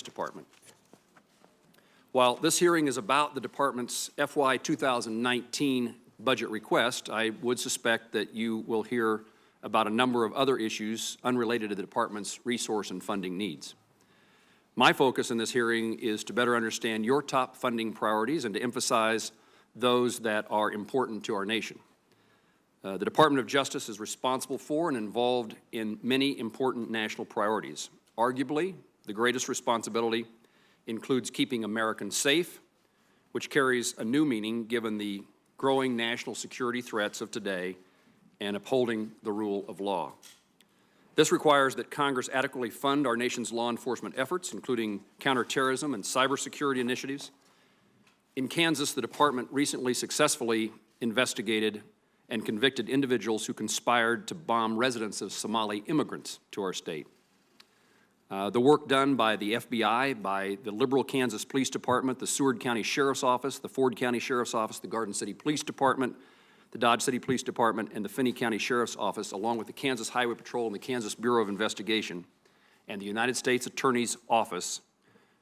Department. While this hearing is about the Department's FY 2019 budget request, I would suspect that you will hear about a number of other issues unrelated to the Department's resource and funding needs. My focus in this hearing is to better understand your top funding priorities and to emphasize those that are important to our nation. The Department of Justice is responsible for and involved in many important national priorities. Arguably, the greatest responsibility includes keeping Americans safe, which carries a new meaning given the growing national security threats of today, and upholding the rule of law. This requires that Congress adequately fund our nation's law enforcement efforts, including counterterrorism and cybersecurity initiatives. In Kansas, the Department recently successfully investigated and convicted individuals who conspired to bomb residents of Somali immigrants to our state. The work done by the FBI, by the liberal Kansas Police Department, the Seward County Sheriff's Office, the Ford County Sheriff's Office, the Garden City Police Department, the Dodge City Police Department, and the Finney County Sheriff's Office, along with the Kansas Highway Patrol and the Kansas Bureau of Investigation, and the United States Attorney's Office,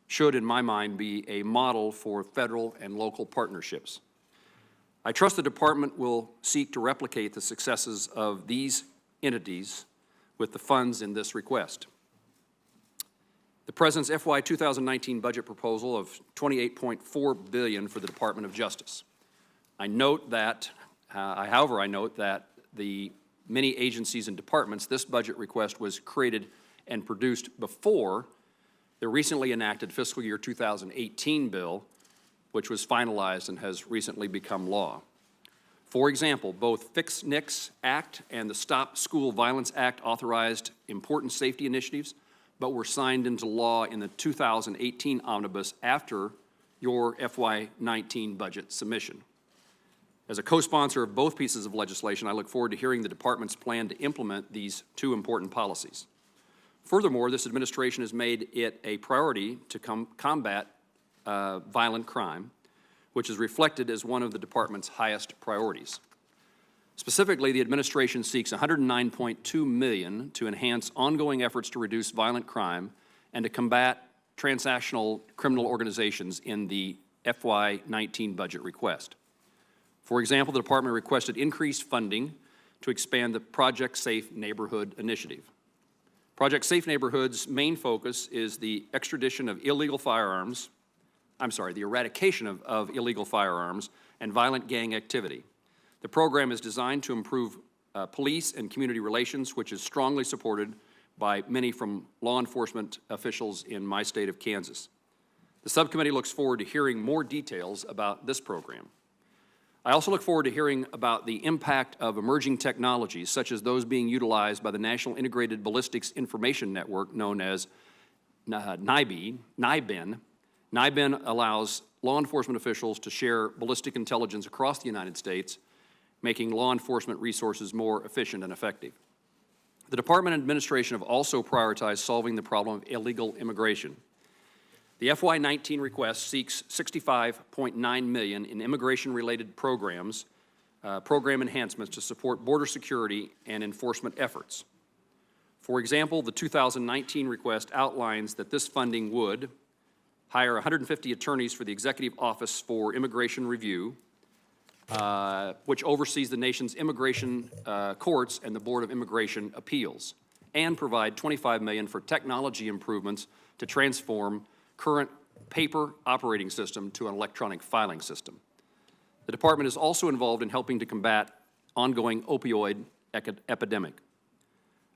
should, in my mind, be a model for federal and local partnerships. I trust the Department will seek to replicate the successes of these entities with the funds in this request. The President's FY 2019 budget proposal of $28.4 billion for the Department of Justice. I note that, however, I note that the many agencies and departments, this budget request was created and produced before the recently enacted fiscal year 2018 bill, which was finalized and has recently become law. For example, both Fix NICS Act and the Stop School Violence Act authorized important safety initiatives, but were signed into law in the 2018 omnibus after your FY19 budget submission. As a co-sponsor of both pieces of legislation, I look forward to hearing the Department's plan to implement these two important policies. Furthermore, this administration has made it a priority to combat violent crime, which is reflected as one of the Department's highest priorities. Specifically, the administration seeks $109.2 million to enhance ongoing efforts to reduce violent crime and to combat transnational criminal organizations in the FY19 budget request. For example, the Department requested increased funding to expand the Project Safe Neighborhood initiative. Project Safe Neighborhood's main focus is the eradication of illegal firearms and violent gang activity. The program is designed to improve police and community relations, which is strongly supported by many from law enforcement officials in my state of Kansas. The subcommittee looks forward to hearing more details about this program. I also look forward to hearing about the impact of emerging technologies, such as those being utilized by the National Integrated Ballistics Information Network, known as NIBIN. NIBIN allows law enforcement officials to share ballistic intelligence across the United States, making law enforcement resources more efficient and effective. The Department and administration have also prioritized solving the problem of illegal immigration. The FY19 request seeks $65.9 million in immigration-related programs, program enhancements to support border security and enforcement efforts. For example, the 2019 request outlines that this funding would hire 150 attorneys for the Executive Office for Immigration Review, which oversees the nation's immigration courts and the Board of Immigration Appeals, and provide $25 million for technology improvements to transform current paper operating system to an electronic filing system. The Department is also involved in helping to combat ongoing opioid epidemic.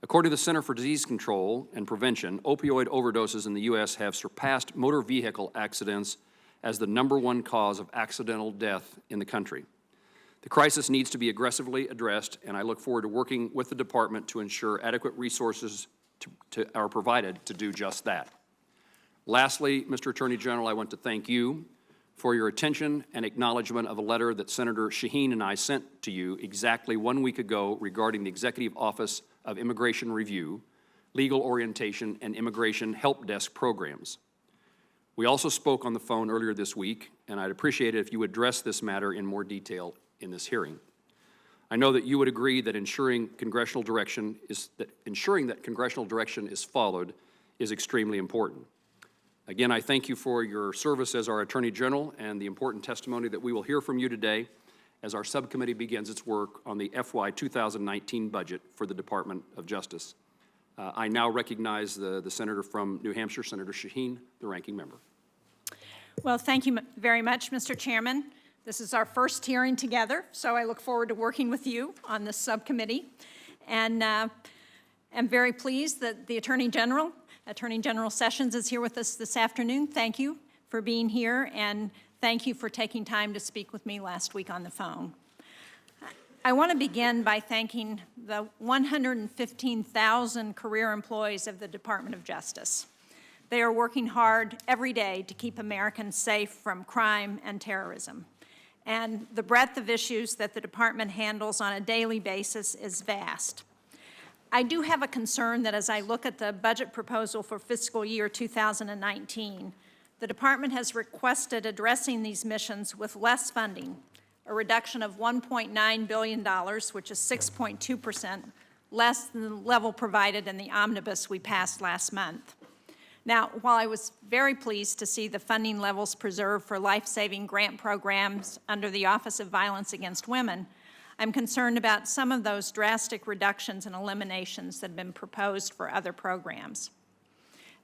According to the Center for Disease Control and Prevention, opioid overdoses in the U.S. have surpassed motor vehicle accidents as the #1 cause of accidental death in the country. The crisis needs to be aggressively addressed, and I look forward to working with the Department to ensure adequate resources are provided to do just that. Lastly, Mr. Attorney General, I want to thank you for your attention and acknowledgement of a letter that Senator Shaheen and I sent to you exactly 1 week ago regarding the Executive Office of Immigration Review, Legal Orientation, and Immigration Help Desk programs. We also spoke on the phone earlier this week, and I'd appreciate it if you would address this matter in more detail in this hearing. I know that you would agree that ensuring that congressional direction is followed is extremely important. Again, I thank you for your service as our Attorney General and the important testimony that we will hear from you today as our subcommittee begins its work on the FY 2019 budget for the Department of Justice. I now recognize the Senator from New Hampshire, Senator Shaheen, the ranking member. Well, thank you very much, Mr. Chairman. This is our first hearing together, so I look forward to working with you on this subcommittee. And I'm very pleased that the Attorney General Sessions is here with us this afternoon. Thank you for being here, and thank you for taking time to speak with me last week on the phone. I want to begin by thanking the 115,000 career employees of the Department of Justice. They are working hard every day to keep Americans safe from crime and terrorism. And the breadth of issues that the department handles on a daily basis is vast. I do have a concern that as I look at the budget proposal for fiscal year 2019, the department has requested addressing these missions with less funding, a reduction of $1.9 billion, which is 6.2% less than the level provided in the omnibus we passed last month. Now, while I was very pleased to see the funding levels preserved for life-saving grant programs under the Office of Violence Against Women, I'm concerned about some of those drastic reductions and eliminations that have been proposed for other programs.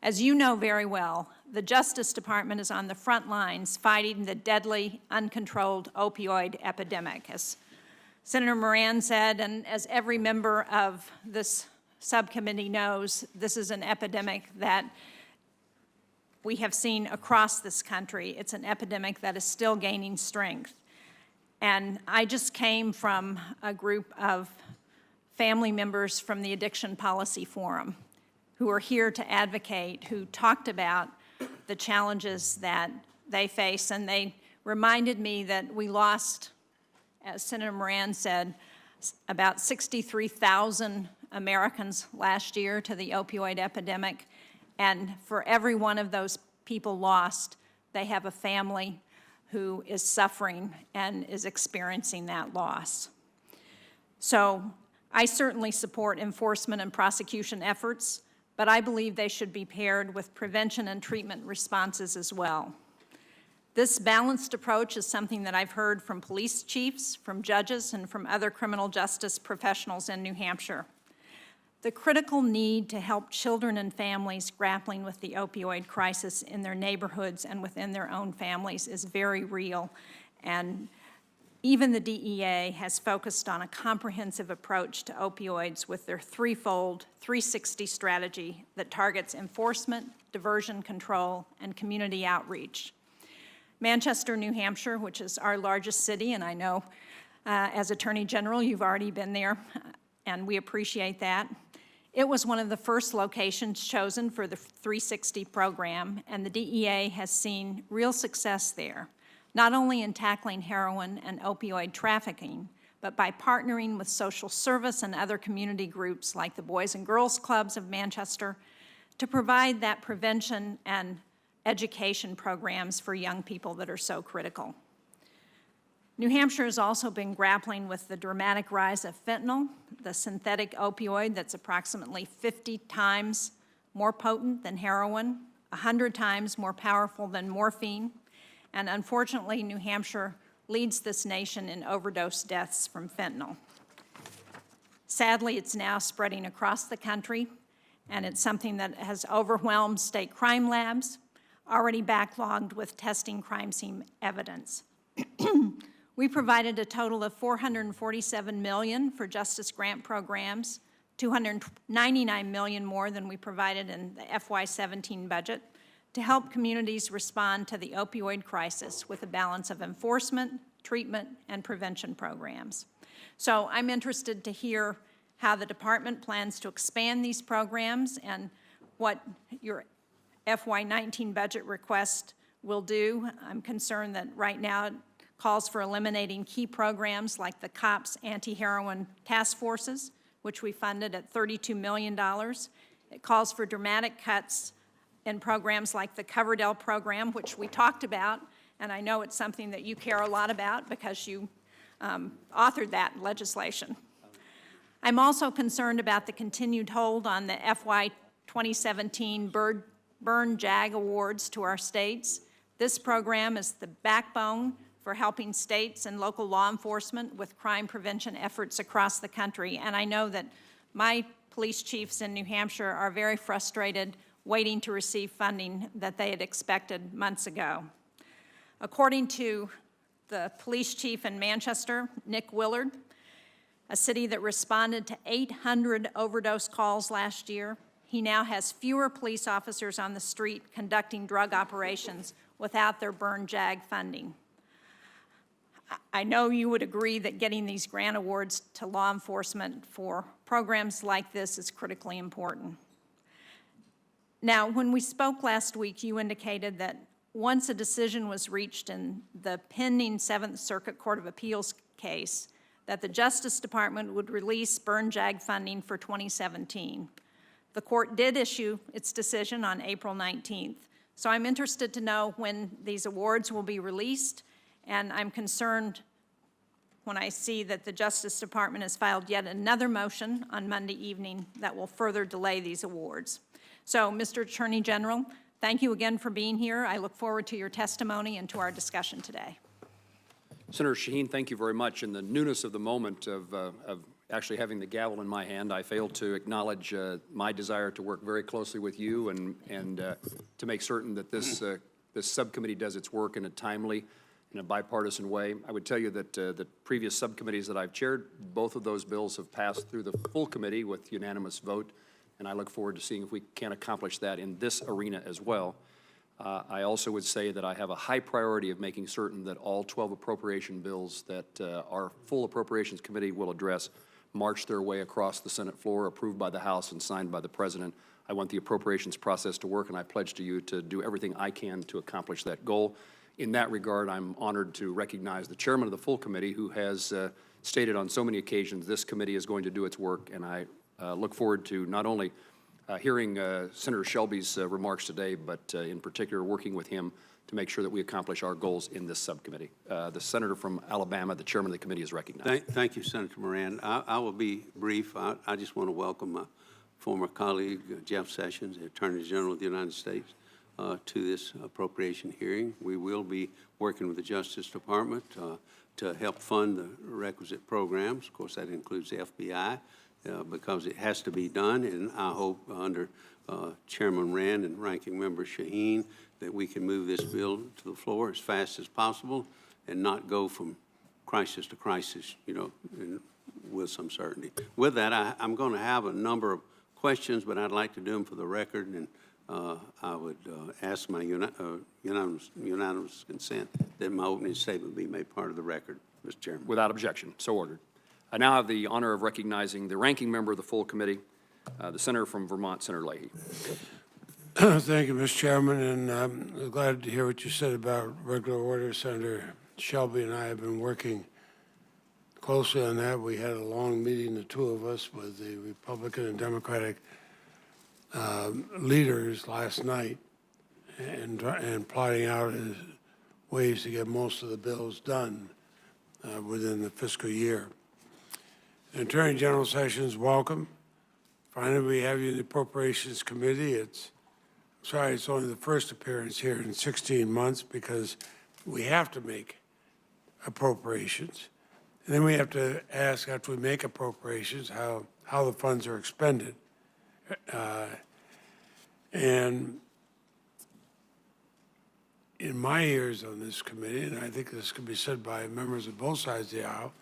As you know very well, the Justice Department is on the front lines fighting the deadly, uncontrolled opioid epidemic. As Senator Moran said, and as every member of this subcommittee knows, this is an epidemic that we have seen across this country. It's an epidemic that is still gaining strength. And I just came from a group of family members from the Addiction Policy Forum who are here to advocate, who talked about the challenges that they face. And they reminded me that we lost, as Senator Moran said, about 63,000 Americans last year to the opioid epidemic. And for every one of those people lost, they have a family who is suffering and is experiencing that loss. So I certainly support enforcement and prosecution efforts, but I believe they should be paired with prevention and treatment responses as well. This balanced approach is something that I've heard from police chiefs, from judges, and from other criminal justice professionals in New Hampshire. The critical need to help children and families grappling with the opioid crisis in their neighborhoods and within their own families is very real. And even the DEA has focused on a comprehensive approach to opioids with their threefold 360 strategy that targets enforcement, diversion control, and community outreach. Manchester, New Hampshire, which is our largest city, and I know as Attorney General you've already been there, and we appreciate that. It was one of the first locations chosen for the 360 program, and the DEA has seen real success there, not only in tackling heroin and opioid trafficking, but by partnering with social service and other community groups like the Boys and Girls Clubs of Manchester to provide that prevention and education programs for young people that are so critical. New Hampshire has also been grappling with the dramatic rise of fentanyl, the synthetic opioid that's approximately 50 times more potent than heroin, 100 times more powerful than morphine, and unfortunately, New Hampshire leads this nation in overdose deaths from fentanyl. Sadly, it's now spreading across the country, and it's something that has overwhelmed state crime labs, already backlogged with testing crime scene evidence. We provided a total of $447 million for justice grant programs, $299 million more than we provided in the FY17 budget, to help communities respond to the opioid crisis with a balance of enforcement, treatment, and prevention programs. So I'm interested to hear how the department plans to expand these programs and what your FY19 budget request will do. I'm concerned that right now calls for eliminating key programs like the COPS anti-heroin task forces, which we funded at $32 million. It calls for dramatic cuts in programs like the Coverdell program, which we talked about, and I know it's something that you care a lot about because you authored that legislation. I'm also concerned about the continued hold on the FY 2017 burn JAG awards to our states. This program is the backbone for helping states and local law enforcement with crime prevention efforts across the country. And I know that my police chiefs in New Hampshire are very frustrated waiting to receive funding that they had expected months ago. According to the police chief in Manchester, Nick Willard, a city that responded to 800 overdose calls last year, he now has fewer police officers on the street conducting drug operations without their burn JAG funding. I know you would agree that getting these grant awards to law enforcement for programs like this is critically important. Now, when we spoke last week, you indicated that once a decision was reached in the pending Seventh Circuit Court of Appeals case, that the Justice Department would release burn JAG funding for 2017. The court did issue its decision on April 19th. So I'm interested to know when these awards will be released, and I'm concerned when I see that the Justice Department has filed yet another motion on Monday evening that will further delay these awards. So, Mr. Attorney General, thank you again for being here. I look forward to your testimony and to our discussion today. Senator Shaheen, thank you very much. In the newness of the moment of actually having the gavel in my hand, I failed to acknowledge my desire to work very closely with you and to make certain that this subcommittee does its work in a timely in a bipartisan way. I would tell you that the previous subcommittees that I've chaired, both of those bills have passed through the full committee with unanimous vote, and I look forward to seeing if we can accomplish that in this arena as well. I also would say that I have a high priority of making certain that all 12 appropriation bills that our full Appropriations Committee will address march their way across the Senate floor, approved by the House and signed by the President. I want the appropriations process to work, and I pledge to you to do everything I can to accomplish that goal. In that regard, I'm honored to recognize the chairman of the full committee, who has stated on so many occasions this committee is going to do its work, and I look forward to not only hearing Senator Shelby's remarks today, but in particular working with him to make sure that we accomplish our goals in this subcommittee. The senator from Alabama, the chairman of the committee, is recognized. Thank you, Senator Moran. I will be brief. I just want to welcome my former colleague, Jeff Sessions, the Attorney General of the United States, to this appropriation hearing. We will be working with the Justice Department to help fund the requisite programs. Of course, that includes the FBI, because it has to be done, and I hope under Chairman Rand and Ranking Member Shaheen that we can move this bill to the floor as fast as possible and not go from crisis to crisis, you know, with some certainty. With that, I'm going to have a number of questions, but I'd like to do them for the record, and I would ask my unanimous consent that my opening statement be made part of the record, Mr. Chairman. Without objection, so ordered. I now have the honor of recognizing the ranking member of the full committee, the senator from Vermont, Senator Leahy. Thank you, Mr. Chairman, and I'm glad to hear what you said about regular order. Senator Shelby and I have been working closely on that. We had a long meeting, the two of us, with the Republican and Democratic leaders last night, and plotting out ways to get most of the bills done within the fiscal year. Attorney General Sessions, welcome. Finally, we have you in the Appropriations Committee. Sorry, it's only the first appearance here in 16 months because we have to make appropriations. And then we have to ask, after we make appropriations, how the funds are expended. And in my years on this committee, and I think this can be said by members of both sides of the aisle,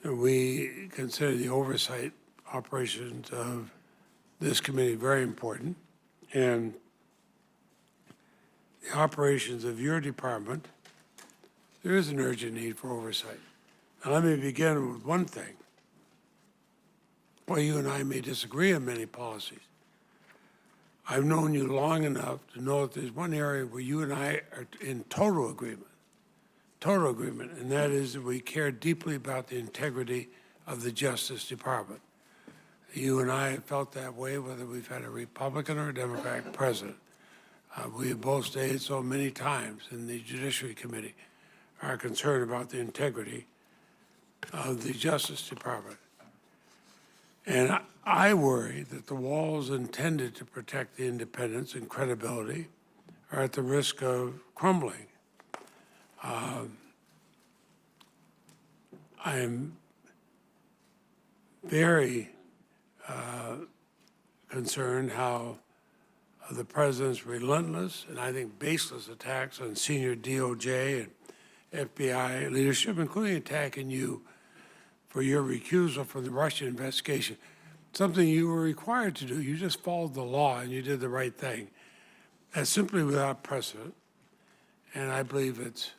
we consider the oversight operations of this committee very important. And the operations of your department, there is an urgent need for oversight. Now, let me begin with one thing. While you and I may disagree on many policies, I've known you long enough to know that there's one area where you and I are in total agreement, and that is that we care deeply about the integrity of the Justice Department. You and I have felt that way whether we've had a Republican or a Democratic president. We have both stated so many times in the Judiciary Committee our concern about the integrity of the Justice Department. And I worry that the walls intended to protect the independence and credibility are at the risk of crumbling. I am very concerned how the president's relentless and I think baseless attacks on senior DOJ and FBI leadership, including attacking you for your recusal from the Russian investigation, something you were required to do. You just followed the law and you did the right thing. That's simply without precedent, and I believe it's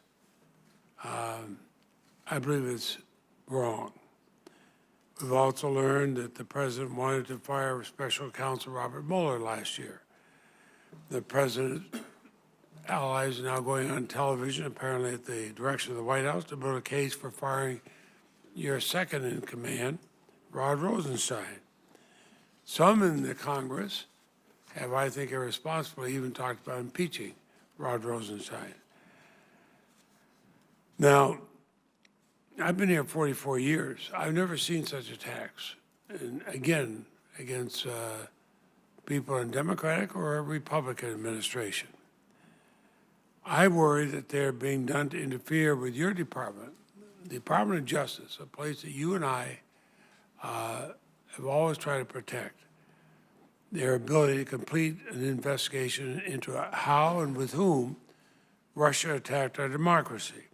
wrong. We've also learned that the president wanted to fire Special Counsel Robert Mueller last year. The president's allies are now going on television, apparently at the direction of the White House, to build a case for firing your second in command, Rod Rosenstein. Some in the Congress have, I think, irresponsibly even talked about impeaching Rod Rosenstein. Now, I've been here 44 years. I've never seen such attacks, and again, against people in Democratic or a Republican administration. I worry that they're being done to interfere with your department, the Department of Justice, a place that you and I have always tried to protect, their ability to complete an investigation into how and with whom Russia attacked our democracy.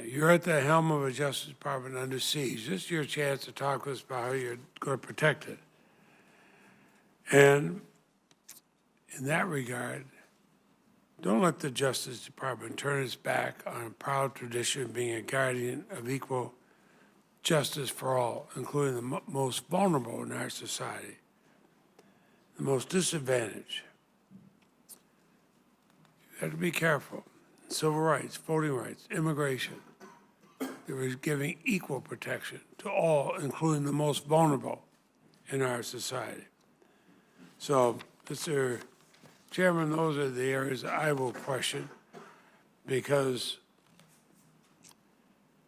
You're at the helm of a Justice Department under siege. This is your chance to talk with us about how you're going to protect it. And in that regard, don't let the Justice Department turn its back on a proud tradition of being a guardian of equal justice for all, including the most vulnerable in our society, the most disadvantaged. You have to be careful. Civil rights, voting rights, immigration. There is giving equal protection to all, including the most vulnerable in our society. So, Mr. Chairman, those are the areas I will question, because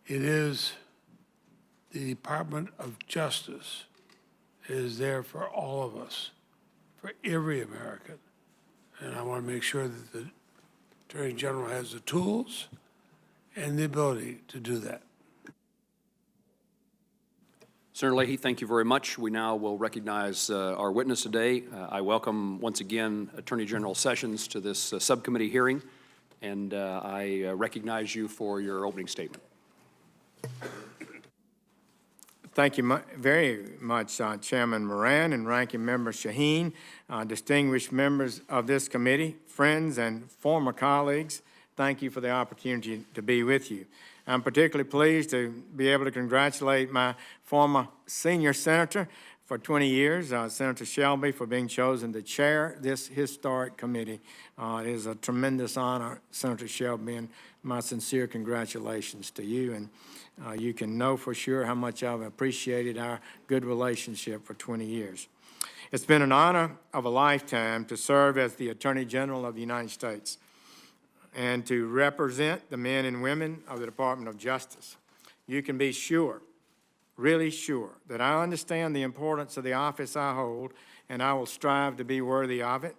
it is the Department of Justice is there for all of us, for every American. And I want to make sure that the Attorney General has the tools and the ability to do that. Senator Leahy, thank you very much. We now will recognize our witness today. I welcome once again Attorney General Sessions to this subcommittee hearing, and I recognize you for your opening statement. Thank you very much, Chairman Moran and Ranking Member Shaheen, distinguished members of this committee, friends and former colleagues. Thank you for the opportunity to be with you. I'm particularly pleased to be able to congratulate my former senior senator for 20 years, Senator Shelby, for being chosen to chair this historic committee. It is a tremendous honor, Senator Shelby, and my sincere congratulations to you. And you can know for sure how much I've appreciated our good relationship for 20 years. It's been an honor of a lifetime to serve as the Attorney General of the United States and to represent the men and women of the Department of Justice. You can be sure, really sure, that I understand the importance of the office I hold, and I will strive to be worthy of it.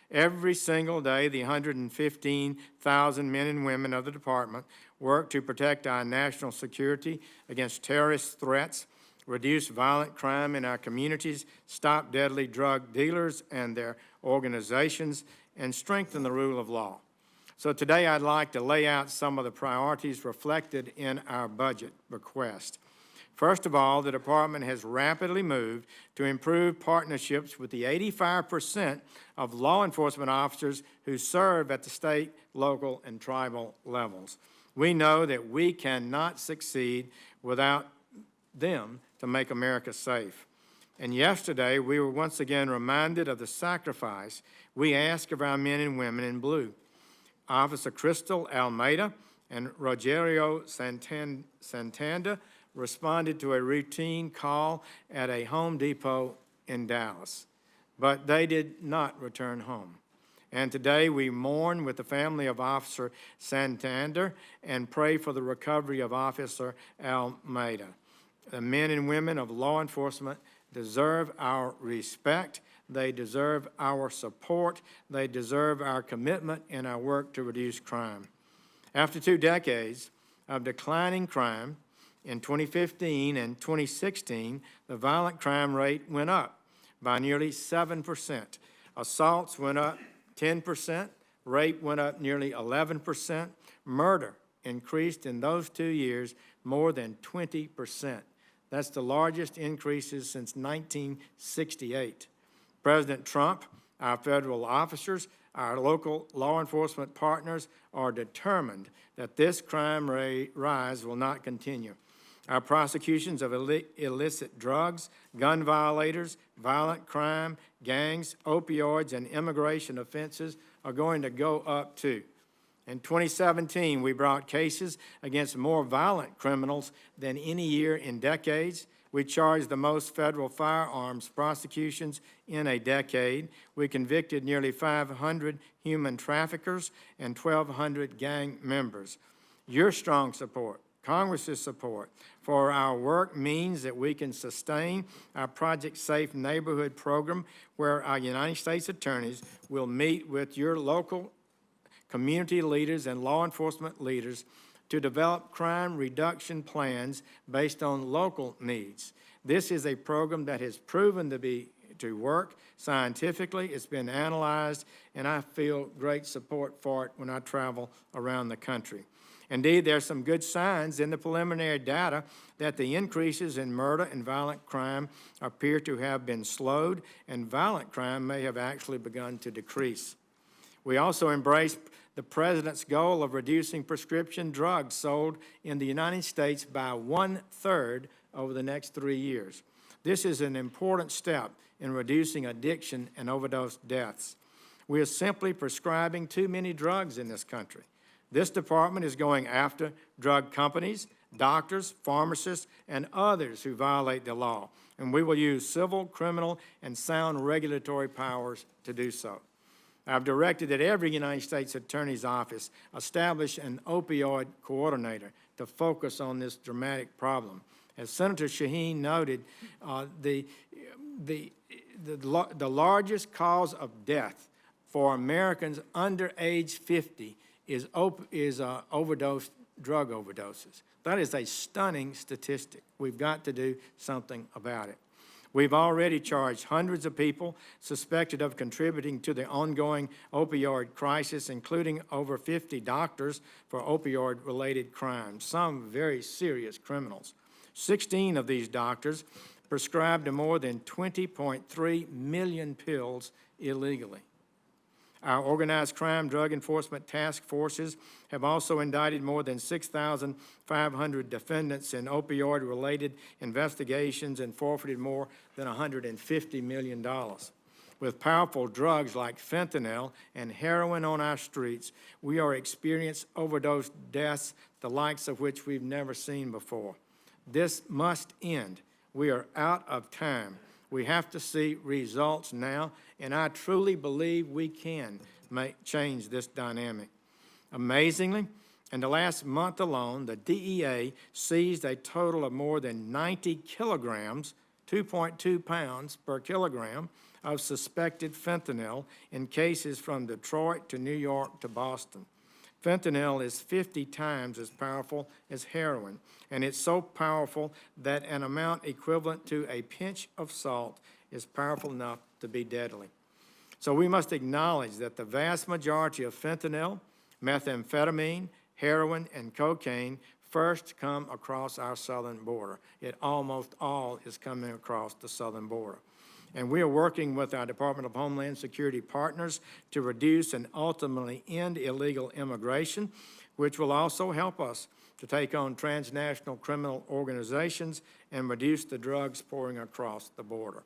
Every single day, the 115,000 men and women of the department work to protect our national security against terrorist threats, reduce violent crime in our communities, stop deadly drug dealers and their organizations, and strengthen the rule of law. So today I'd like to lay out some of the priorities reflected in our budget request. First of all, the department has rapidly moved to improve partnerships with the 85% of law enforcement officers who serve at the state, local, and tribal levels. We know that we cannot succeed without them to make America safe. And yesterday, we were once again reminded of the sacrifice we ask of our men and women in blue. Officer Crystal Almeida and Rogerio Santander responded to a routine call at a Home Depot in Dallas, but they did not return home. And today we mourn with the family of Officer Santander and pray for the recovery of Officer Almeida. The men and women of law enforcement deserve our respect. They deserve our support. They deserve our commitment in our work to reduce crime. After 2 decades of declining crime, in 2015 and 2016, the violent crime rate went up by nearly 7%. Assaults went up 10%, rape went up nearly 11%, murder increased in those 2 years more than 20%. That's the largest increases since 1968. President Trump, our federal officers, our local law enforcement partners are determined that this crime rate rise will not continue. Our prosecutions of illicit drugs, gun violators, violent crime, gangs, opioids, and immigration offenses are going to go up too. In 2017, we brought cases against more violent criminals than any year in decades. We charged the most federal firearms prosecutions in a decade. We convicted nearly 500 human traffickers and 1,200 gang members. Your strong support, Congress's support for our work means that we can sustain our Project Safe Neighborhood program, where our United States attorneys will meet with your local community leaders and law enforcement leaders to develop crime reduction plans based on local needs. This is a program that has proven to work scientifically. It's been analyzed, and I feel great support for it when I travel around the country. Indeed, there are some good signs in the preliminary data that the increases in murder and violent crime appear to have been slowed, and violent crime may have actually begun to decrease. We also embrace the President's goal of reducing prescription drugs sold in the United States by 1/3 over the next 3 years. This is an important step in reducing addiction and overdose deaths. We are simply prescribing too many drugs in this country. This department is going after drug companies, doctors, pharmacists, and others who violate the law, and we will use civil, criminal, and sound regulatory powers to do so. I've directed that every United States Attorney's Office establish an opioid coordinator to focus on this dramatic problem. As Senator Shaheen noted, the largest cause of death for Americans under age 50 is drug overdoses. That is a stunning statistic. We've got to do something about it. We've already charged hundreds of people suspected of contributing to the ongoing opioid crisis, including over 50 doctors for opioid-related crimes, some very serious criminals. 16 of these doctors prescribed more than 20.3 million pills illegally. Our organized crime drug enforcement task forces have also indicted more than 6,500 defendants in opioid-related investigations and forfeited more than $150 million. With powerful drugs like fentanyl and heroin on our streets, we are experiencing overdose deaths, the likes of which we've never seen before. This must end. We are out of time. We have to see results now, and I truly believe we can change this dynamic. Amazingly, in the last month alone, the DEA seized a total of more than 90 kilograms, 2.2 pounds per kilogram, of suspected fentanyl in cases from Detroit to New York to Boston. Fentanyl is 50 times as powerful as heroin, and it's so powerful that an amount equivalent to a pinch of salt is powerful enough to be deadly. So we must acknowledge that the vast majority of fentanyl, methamphetamine, heroin, and cocaine first come across our southern border. It almost all is coming across the southern border. And we are working with our Department of Homeland Security partners to reduce and ultimately end illegal immigration, which will also help us to take on transnational criminal organizations and reduce the drugs pouring across the border.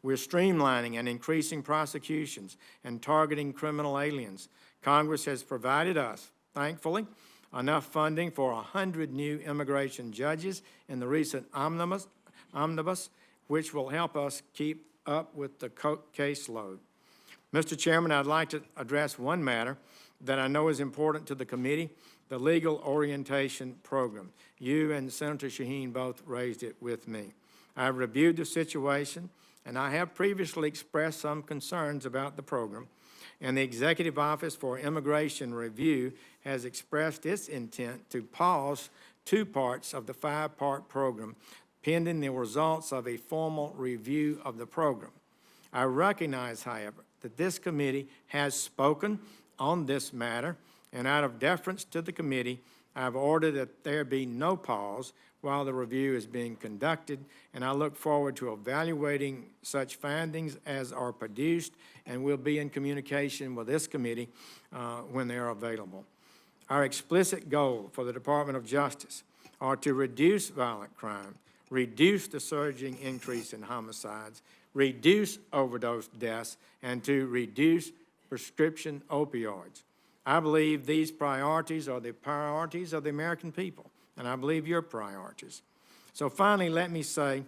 We're streamlining and increasing prosecutions and targeting criminal aliens. Congress has provided us, thankfully, enough funding for 100 new immigration judges in the recent omnibus, which will help us keep up with the caseload. Mr. Chairman, I'd like to address one matter that I know is important to the committee, the Legal Orientation Program. You and Senator Shaheen both raised it with me. I've reviewed the situation, and I have previously expressed some concerns about the program, and the Executive Office for Immigration Review has expressed its intent to pause 2 parts of the 5-part program pending the results of a formal review of the program. I recognize, however, that this committee has spoken on this matter, and out of deference to the committee, I've ordered that there be no pause while the review is being conducted, and I look forward to evaluating such findings as are produced, and will be in communication with this committee when they are available. Our explicit goal for the Department of Justice are to reduce violent crime, reduce the surging increase in homicides, reduce overdose deaths, and to reduce prescription opioids. I believe these priorities are the priorities of the American people, and I believe your priorities. So finally, let me say,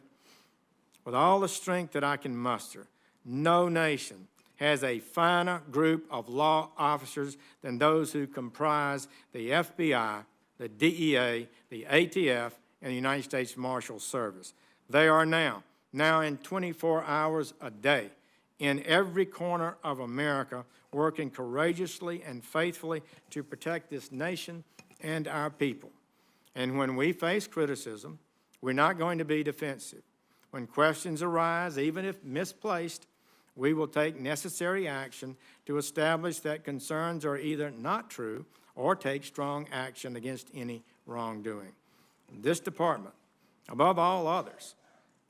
with all the strength that I can muster, no nation has a finer group of law officers than those who comprise the FBI, the DEA, the ATF, and the United States Marshal Service. They are now in 24 hours a day, in every corner of America, working courageously and faithfully to protect this nation and our people. And when we face criticism, we're not going to be defensive. When questions arise, even if misplaced, we will take necessary action to establish that concerns are either not true or take strong action against any wrongdoing. This department, above all others,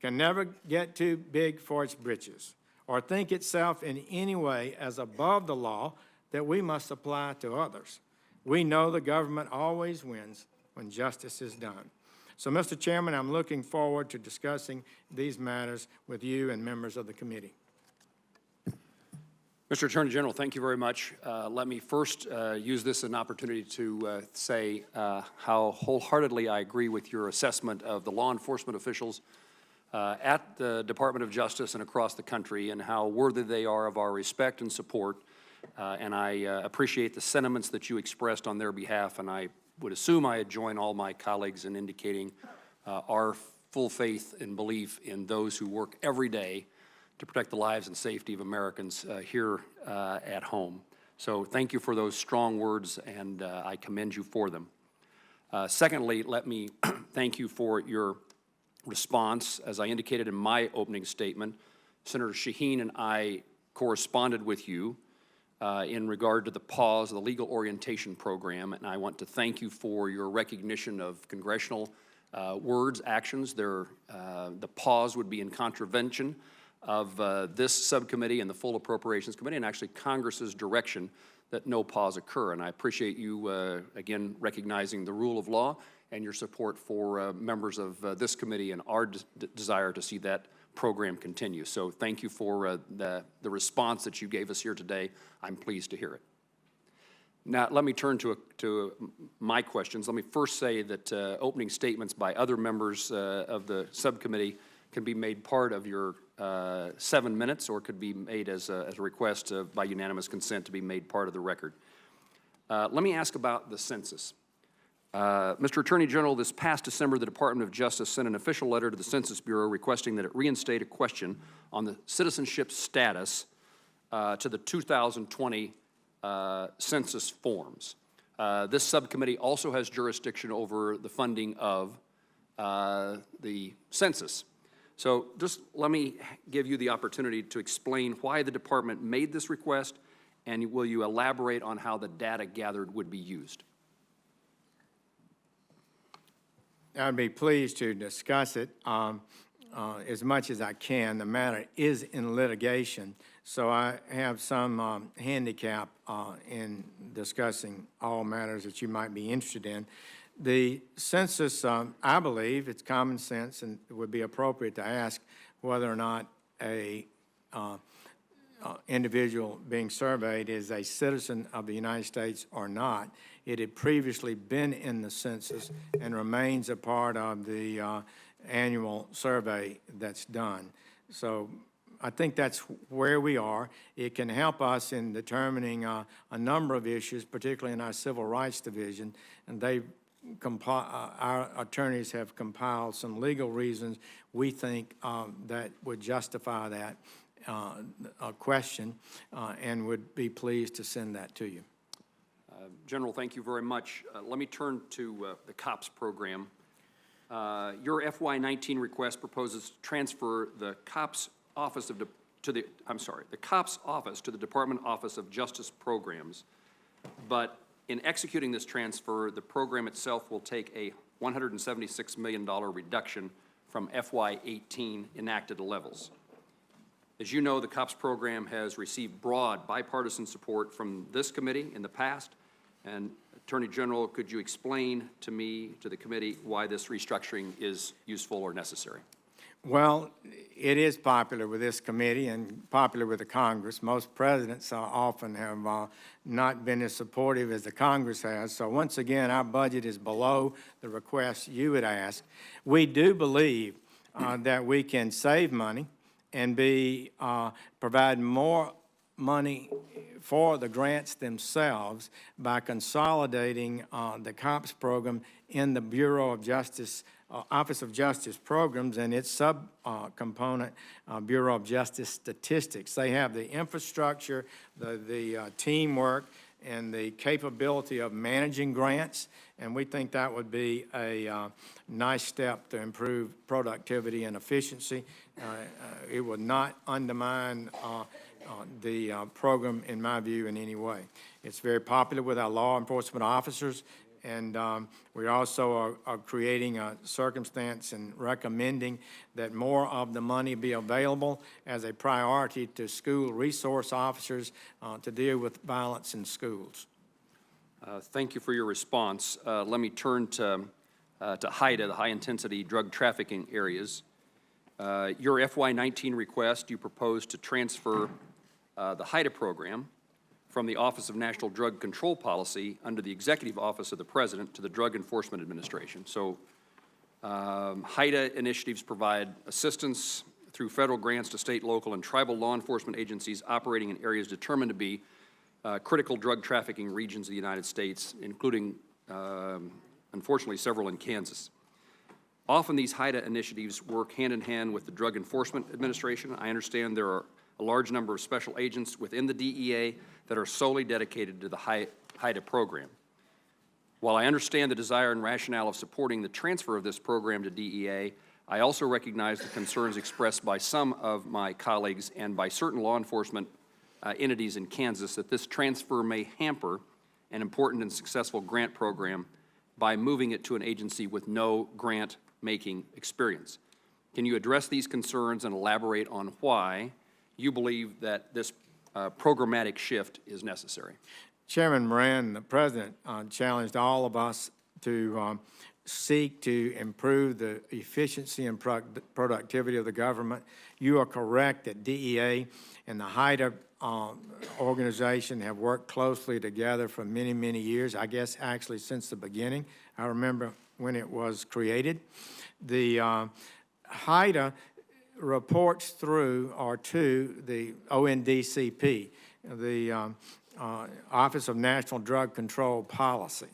can never get too big for its britches or think itself in any way as above the law that we must apply to others. We know the government always wins when justice is done. So, Mr. Chairman, I'm looking forward to discussing these matters with you and members of the committee. Mr. Attorney General, thank you very much. Let me first use this as an opportunity to say how wholeheartedly I agree with your assessment of the law enforcement officials at the Department of Justice and across the country, and how worthy they are of our respect and support. And I appreciate the sentiments that you expressed on their behalf, and I would assume I join all my colleagues in indicating our full faith and belief in those who work every day to protect the lives and safety of Americans here at home. So thank you for those strong words, and I commend you for them. Secondly, let me thank you for your response. As I indicated in my opening statement, Senator Shaheen and I corresponded with you in regard to the pause of the Legal Orientation Program, and I want to thank you for your recognition of congressional words, actions. The pause would be in contravention of this subcommittee and the full Appropriations Committee, and actually Congress's direction that no pause occur. And I appreciate you, again, recognizing the rule of law and your support for members of this committee and our desire to see that program continue. So thank you for the response that you gave us here today. I'm pleased to hear it. Now, let me turn to my questions. Let me first say that opening statements by other members of the subcommittee can be made part of your 7 minutes, or could be made as a request by unanimous consent to be made part of the record. Let me ask about the census. Mr. Attorney General, this past December, the Department of Justice sent an official letter to the Census Bureau requesting that it reinstate a question on the citizenship status to the 2020 census forms. This subcommittee also has jurisdiction over the funding of the census. So just let me give you the opportunity to explain why the department made this request, and will you elaborate on how the data gathered would be used? I'd be pleased to discuss it as much as I can. The matter is in litigation, so I have some handicap in discussing all matters that you might be interested in. The census, I believe, it's common sense and it would be appropriate to ask whether or not a individual being surveyed is a citizen of the United States or not. It had previously been in the census and remains a part of the annual survey that's done. So I think that's where we are. It can help us in determining a number of issues, particularly in our Civil Rights Division, and our attorneys have compiled some legal reasons we think that would justify that question, and would be pleased to send that to you. General, thank you very much. Let me turn to the COPS program. Your FY19 request proposes to transfer the COPS office to the COPS office to the Department Office of Justice Programs, but in executing this transfer, the program itself will take a $176 million reduction from FY18 enacted levels. As you know, the COPS program has received broad bipartisan support from this committee in the past, and Attorney General, could you explain to me, to the committee, why this restructuring is useful or necessary? Well, it is popular with this committee and popular with the Congress. Most presidents often have not been as supportive as the Congress has. So once again, our budget is below the request you would ask. We do believe that we can save money and provide more money for the grants themselves by consolidating the COPS program in the Bureau of Justice, Office of Justice Programs, and its sub-component, Bureau of Justice Statistics. They have the infrastructure, the teamwork, and the capability of managing grants, and we think that would be a nice step to improve productivity and efficiency. It would not undermine the program, in my view, in any way. It's very popular with our law enforcement officers, and we also are creating a circumstance and recommending that more of the money be available as a priority to school resource officers to deal with violence in schools. Thank you for your response. Let me turn to HIDA, the high-intensity drug trafficking areas. Your FY19 request, you propose to transfer the Hyda Program from the Office of National Drug Control Policy under the Executive Office of the President to the Drug Enforcement Administration. So HIDA initiatives provide assistance through federal grants to state, local, and tribal law enforcement agencies operating in areas determined to be critical drug trafficking regions of the United States, including, unfortunately, several in Kansas. Often these HIDA initiatives work hand-in-hand with the Drug Enforcement Administration. I understand there are a large number of special agents within the DEA that are solely dedicated to the HIDA program. While I understand the desire and rationale of supporting the transfer of this program to DEA, I also recognize the concerns expressed by some of my colleagues and by certain law enforcement entities in Kansas that this transfer may hamper an important and successful grant program by moving it to an agency with no grant-making experience. Can you address these concerns and elaborate on why you believe that this programmatic shift is necessary? Chairman Moran, the President challenged all of us to seek to improve the efficiency and productivity of the government. You are correct that DEA and the HIDA organization have worked closely together for many, many years, I guess actually since the beginning. I remember when it was created. The HIDA reports through or to the ONDCP, the Office of National Drug Control Policy.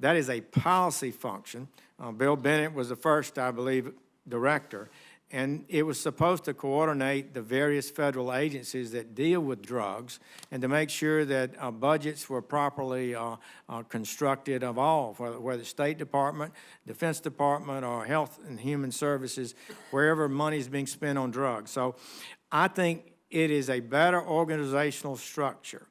That is a policy function. Bill Bennett was the first, I believe, director, and it was supposed to coordinate the various federal agencies that deal with drugs and to make sure that budgets were properly constructed of all, whether the State Department, Defense Department, or Health and Human Services, wherever money is being spent on drugs. So I think it is a better organizational structure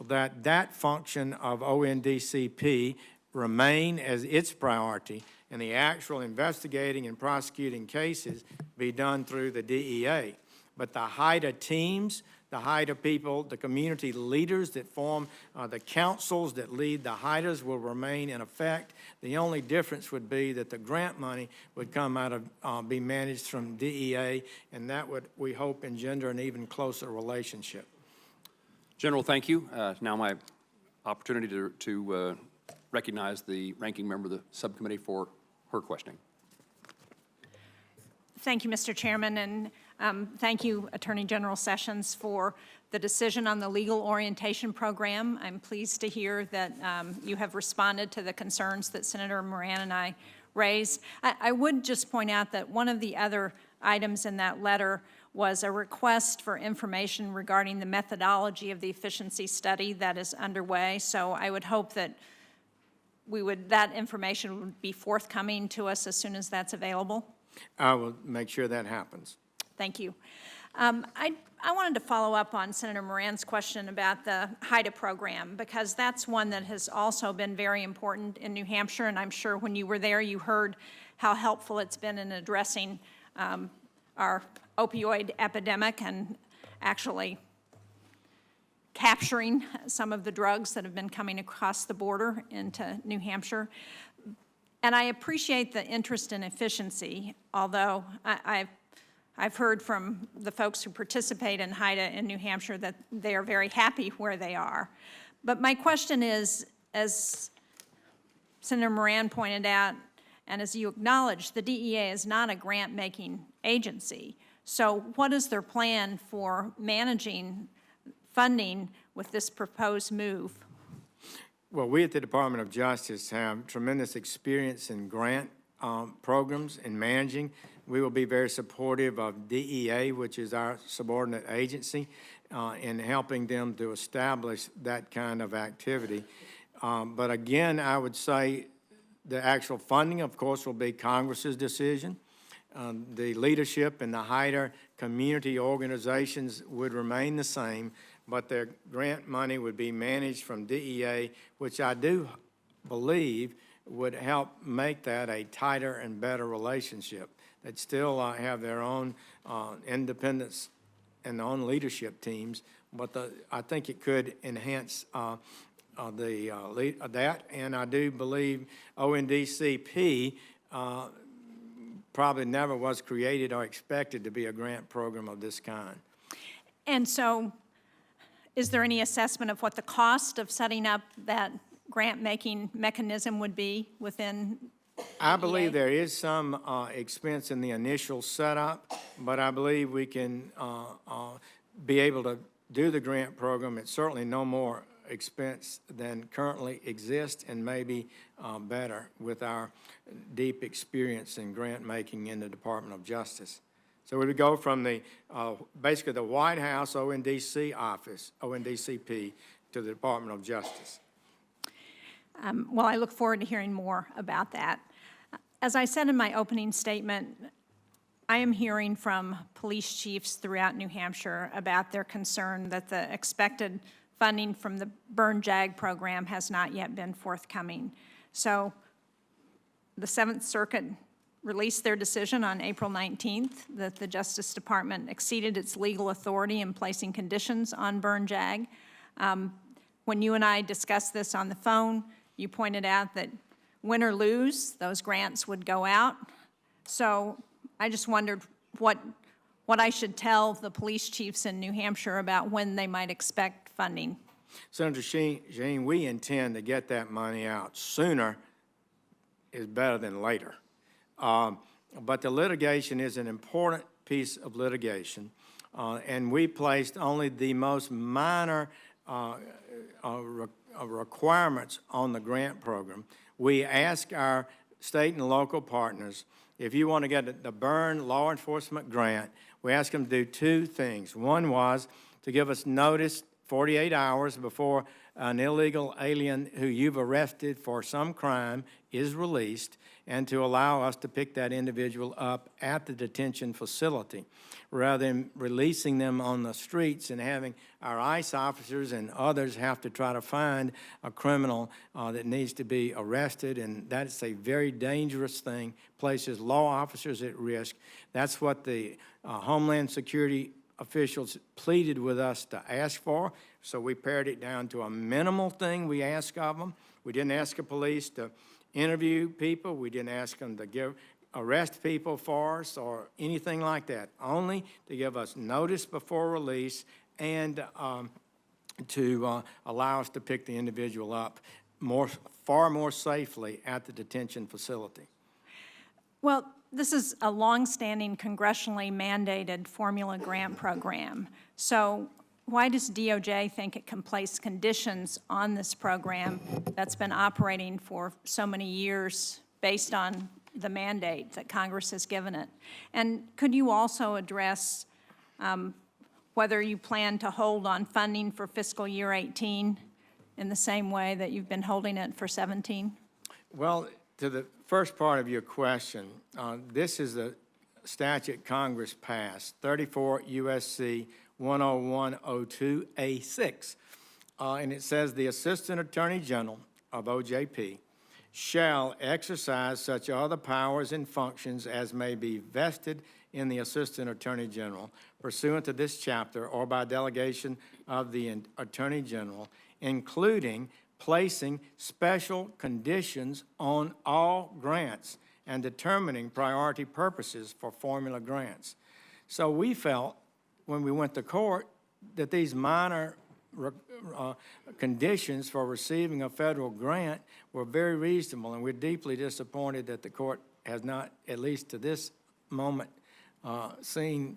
that function of ONDCP remain as its priority, and the actual investigating and prosecuting cases be done through the DEA. But the HIDA teams, the HIDA people, the community leaders that form the councils that lead the HIDAs will remain in effect. The only difference would be that the grant money would come out of, be managed from DEA, and that would, we hope, engender an even closer relationship. General, thank you. Now my opportunity to recognize the ranking member of the subcommittee for her questioning. Thank you, Mr. Chairman, and Thank you, Attorney General Sessions, for the decision on the legal orientation program. I'm pleased to hear that you have responded to the concerns that Senator Moran and I raised. I would just point out that one of the other items in that letter was a request for information regarding the methodology of the efficiency study that is underway. So I would hope that that information would be forthcoming to us as soon as that's available. I will make sure that happens. Thank you. I wanted to follow up on Senator Moran's question about the Hyda Program, because that's one that has also been very important in New Hampshire, and I'm sure when you were there you heard how helpful it's been in addressing our opioid epidemic and actually capturing some of the drugs that have been coming across the border into New Hampshire. And I appreciate the interest in efficiency, although I've heard from the folks who participate in Hyda in New Hampshire that they are very happy where they are. But my question is, as Senator Moran pointed out, and as you acknowledge, the DEA is not a grant-making agency. So what is their plan for managing funding with this proposed move? Well, we at the Department of Justice have tremendous experience in grant programs and managing. We will be very supportive of DEA, which is our subordinate agency, in helping them to establish that kind of activity. But again, I would say the actual funding, of course, will be Congress's decision. The leadership and the Hyda community organizations would remain the same, but their grant money would be managed from DEA, which I do believe would help make that a tighter and better relationship. They'd still have their own independence and their own leadership teams, but I think it could enhance that, and I do believe ONDCP probably never was created or expected to be a grant program of this kind. And so is there any assessment of what the cost of setting up that grant-making mechanism would be within I believe there is some expense in the initial setup, but I believe we can be able to do the grant program. It's certainly no more expense than currently exists, and maybe better with our deep experience in grant making in the Department of Justice. So we would go from the basically the White House ONDC office, ONDCP, to the Department of Justice. Well, I look forward to hearing more about that. As I said in my opening statement, I am hearing from police chiefs throughout New Hampshire about their concern that the expected funding from the Burn JAG program has not yet been forthcoming. So the Seventh Circuit released their decision on April 19th that the Justice Department exceeded its legal authority in placing conditions on Burn JAG. When you and I discussed this on the phone, you pointed out that win or lose, those grants would go out. So I just wondered what I should tell the police chiefs in New Hampshire about when they might expect funding. Senator Shaheen, we intend to get that money out sooner is better than later. But the litigation is an important piece of litigation, and we placed only the most minor requirements on the grant program. We ask our state and local partners, if you want to get the Burn Law Enforcement Grant, we ask them to do two things. One was to give us notice 48 hours before an illegal alien who you've arrested for some crime is released, and to allow us to pick that individual up at the detention facility, rather than releasing them on the streets and having our ICE officers and others have to try to find a criminal that needs to be arrested, and that's a very dangerous thing, places law officers at risk. That's what the Homeland Security officials pleaded with us to ask for, so we pared it down to a minimal thing we ask of them. We didn't ask the police to interview people. We didn't ask them to arrest people for us or anything like that, only to give us notice before release and to allow us to pick the individual up far more safely at the detention facility. Well, this is a longstanding congressionally mandated formula grant program. So why does DOJ think it can place conditions on this program that's been operating for so many years based on the mandate that Congress has given it? And could you also address whether you plan to hold on funding for fiscal year 18 in the same way that you've been holding it for 17? Well, to the first part of your question, this is a statute Congress passed, 34 U.S.C. 10102A6. And it says the Assistant Attorney General of OJP shall exercise such other powers and functions as may be vested in the Assistant Attorney General pursuant to this chapter or by delegation of the Attorney General, including placing special conditions on all grants and determining priority purposes for formula grants. So we felt, when we went to court, that these minor conditions for receiving a federal grant were very reasonable, and we're deeply disappointed that the court has not, at least to this moment, seen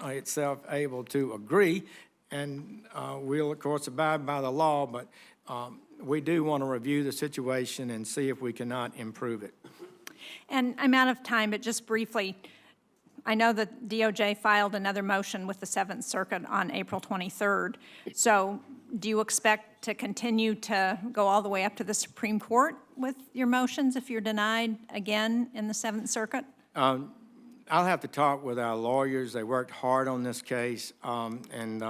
itself able to agree. And we'll, of course, abide by the law, but we do want to review the situation and see if we cannot improve it. And I'm out of time, but just briefly, I know that DOJ filed another motion with the Seventh Circuit on April 23rd. So do you expect to continue to go all the way up to the Supreme Court with your motions if you're denied again in the Seventh Circuit? I'll have to talk with our lawyers. They worked hard on this case, and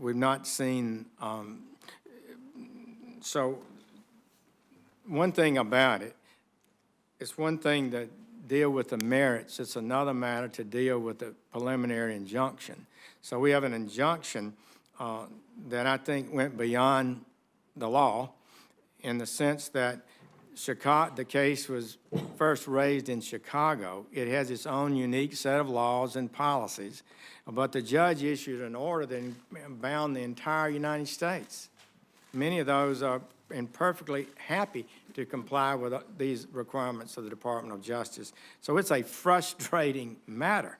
we've not seen. So one thing about it, it's one thing to deal with the merits. It's another matter to deal with the preliminary injunction. So we have an injunction that I think went beyond the law in the sense that the case was first raised in Chicago. It has its own unique set of laws and policies, but the judge issued an order that bound the entire United States. Many of those are perfectly happy to comply with these requirements of the Department of Justice. So it's a frustrating matter.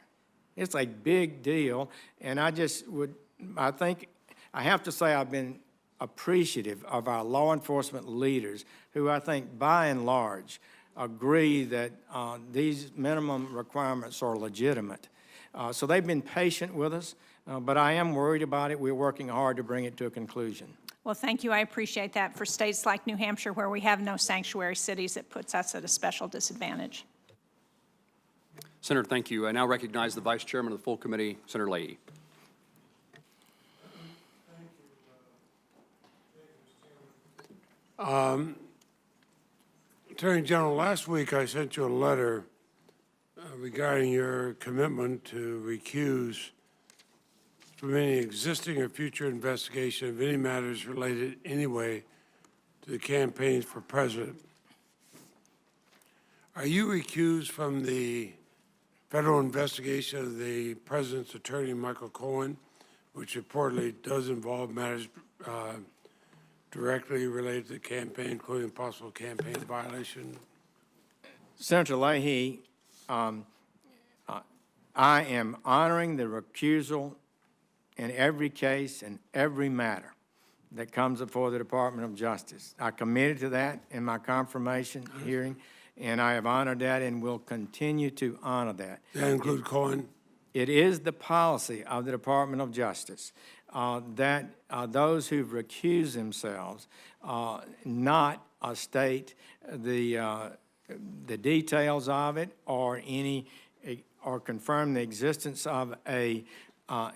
It's a big deal, and I think I have to say I've been appreciative of our law enforcement leaders who I think by and large agree that these minimum requirements are legitimate. So they've been patient with us, but I am worried about it. We're working hard to bring it to a conclusion. Well, thank you. I appreciate that. For states like New Hampshire, where we have no sanctuary cities, it puts us at a special disadvantage. Senator, thank you. I now recognize the Vice Chairman of the full committee, Senator Leahy. Attorney General, last week I sent you a letter regarding your commitment to recuse from any existing or future investigation of any matters related anyway to the campaigns for president. Are you recused from the federal investigation of the president's attorney, Michael Cohen, which reportedly does involve matters directly related to the campaign, including possible campaign violation? Senator Leahy, I am honoring the recusal in every case and every matter that comes before the Department of Justice. I committed to that in my confirmation hearing, and I have honored that and will continue to honor that. Does that include Cohen? It is the policy of the Department of Justice that those who've recused themselves not state the details of it or confirm the existence of a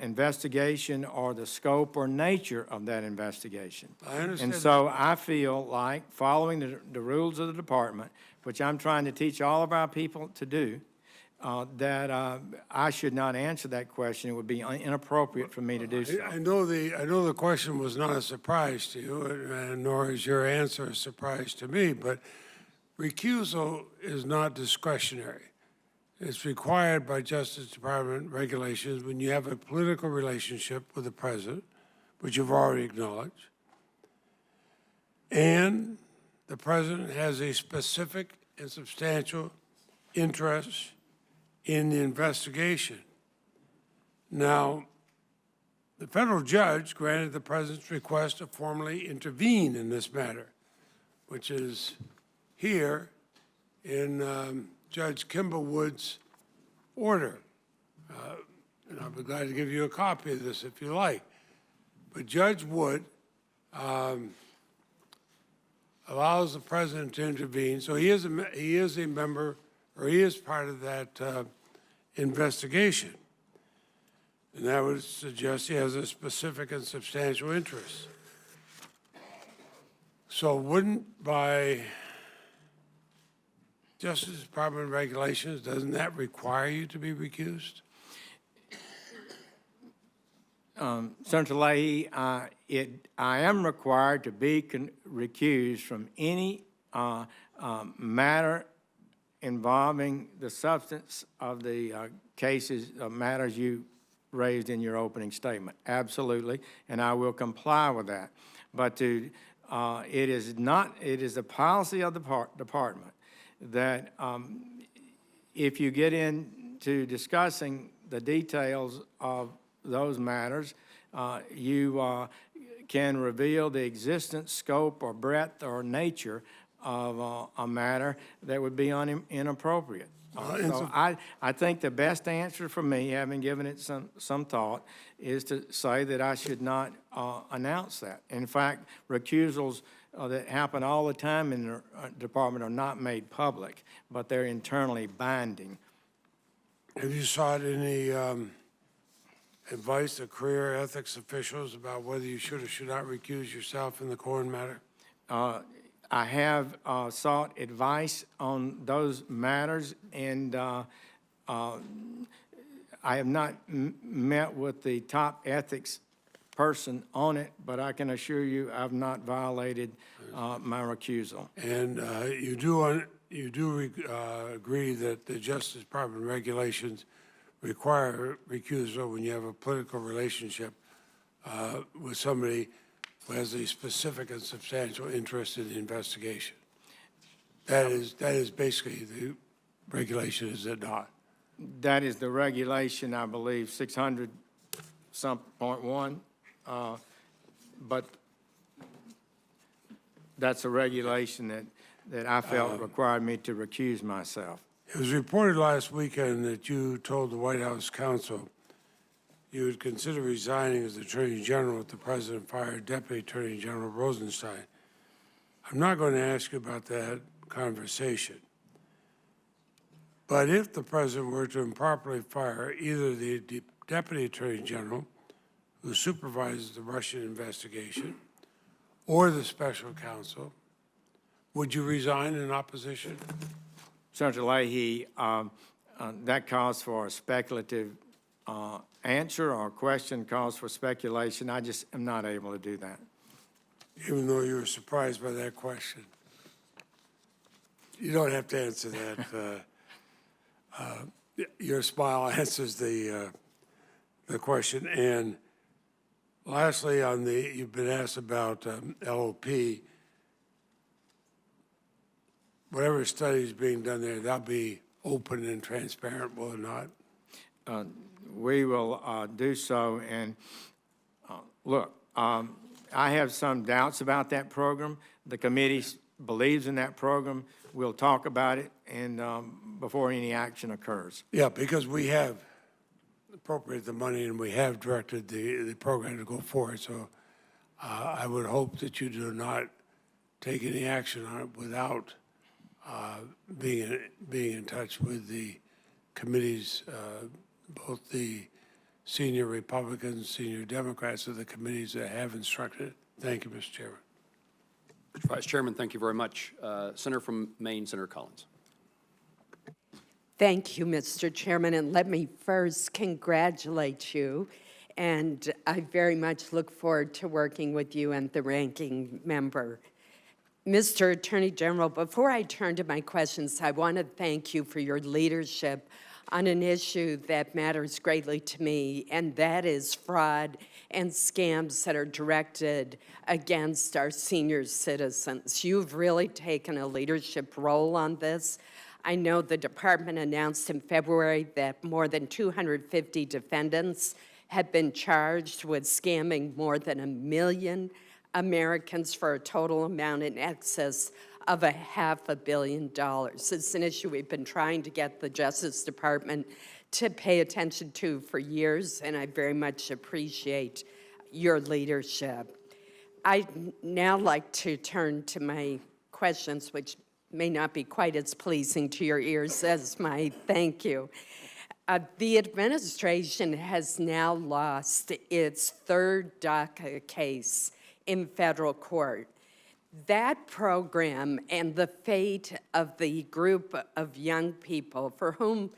investigation or the scope or nature of that investigation. I understand. And so I feel like following the rules of the department, which I'm trying to teach all of our people to do, that I should not answer that question. It would be inappropriate for me to do so. I know the question was not a surprise to you, and nor is your answer a surprise to me, but recusal is not discretionary. It's required by Justice Department regulations when you have a political relationship with the president, which you've already acknowledged, and the president has a specific and substantial interest in the investigation. Now, the federal judge granted the president's request to formally intervene in this matter, which is here in Judge Kimball Wood's order. And I'll be glad to give you a copy of this if you like. But Judge Wood allows the president to intervene. So he is a member, or he is part of that investigation. And that would suggest he has a specific and substantial interest. So wouldn't, by Justice Department regulations, doesn't that require you to be recused? Senator Leahy, I am required to be recused from any matter involving the substance of the cases, matters you raised in your opening statement. Absolutely, and I will comply with that. But it is the policy of the department that if you get into discussing the details of those matters, you can reveal the existence, scope, or breadth, or nature of a matter that would be inappropriate. So I think the best answer for me, having given it some thought, is to say that I should not announce that. In fact, recusals that happen all the time in the department are not made public, but they're internally binding. Have you sought any advice to career ethics officials about whether you should or should not recuse yourself in the Corn matter? I have sought advice on those matters, and I have not met with the top ethics person on it, but I can assure you I've not violated my recusal. And you do agree that the Justice Department regulations require recusal when you have a political relationship with somebody who has a specific and substantial interest in the investigation. That is basically the regulation, is it not? That is the regulation, I believe, 600.1, but that's a regulation that I felt required me to recuse myself. It was reported last weekend that you told the White House counsel you would consider resigning as Attorney General if the President fired Deputy Attorney General Rosenstein. I'm not going to ask you about that conversation. But if the President were to improperly fire either the Deputy Attorney General, who supervises the Russian investigation, or the Special Counsel, would you resign in opposition? Senator Leahy, that calls for a speculative answer, or question calls for speculation. I just am not able to do that. Even though you were surprised by that question. You don't have to answer that. Your smile answers the question. And lastly, you've been asked about LOP. Whatever study is being done there, that'll be open and transparent, will it not? We will do so. And look, I have some doubts about that program. The committee believes in that program. We'll talk about it and before any action occurs. Yeah, because we have appropriated the money and we have directed the program to go forward. So I would hope that you do not take any action on it without being in touch with the committees, both the senior Republicans, senior Democrats of the committees that have instructed it. Thank you, Mr. Chairman. Mr. Vice Chairman, thank you very much. Senator from Maine, Senator Collins. Thank you, Mr. Chairman, and let me first congratulate you. And I very much look forward to working with you and the ranking member. Mr. Attorney General, before I turn to my questions, I want to thank you for your leadership on an issue that matters greatly to me, and that is fraud and scams that are directed against our senior citizens. You've really taken a leadership role on this. I know the department announced in February that more than 250 defendants had been charged with scamming more than 1 million Americans for a total amount in excess of $500 million. It's an issue we've been trying to get the Justice Department to pay attention to for years, and I very much appreciate your leadership. I'd now like to turn to my questions, which may not be quite as pleasing to your ears as my thank you. The administration has now lost its third DACA case in federal court. That program and the fate of the group of young people for whom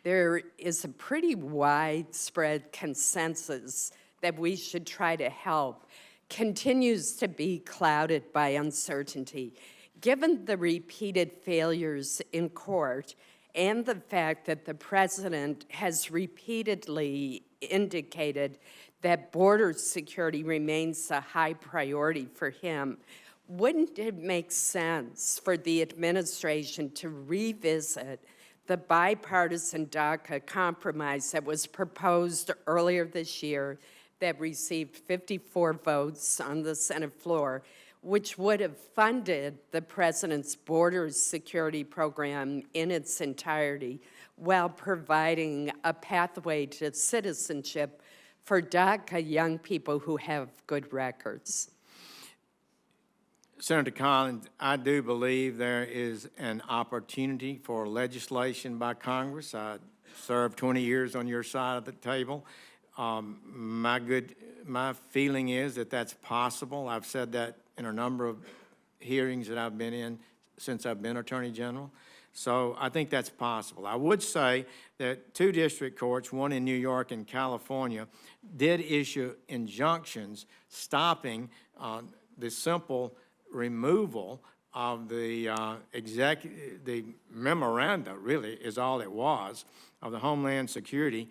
there is a pretty widespread consensus that we should try to help continues to be clouded by uncertainty. Given the repeated failures in court and the fact that the president has repeatedly indicated that border security remains a high priority for him, wouldn't it make sense for the administration to revisit the bipartisan DACA compromise that was proposed earlier this year that received 54 votes on the Senate floor, which would have funded the president's border security program in its entirety while providing a pathway to citizenship for DACA young people who have good records? Senator Collins, I do believe there is an opportunity for legislation by Congress. I served 20 years on your side of the table. My feeling is that that's possible. I've said that in a number of hearings that I've been in since I've been Attorney General. So I think that's possible. I would say that 2 district courts, one in New York and California, did issue injunctions stopping the simple removal of the memoranda, really is all it was, of the Homeland Security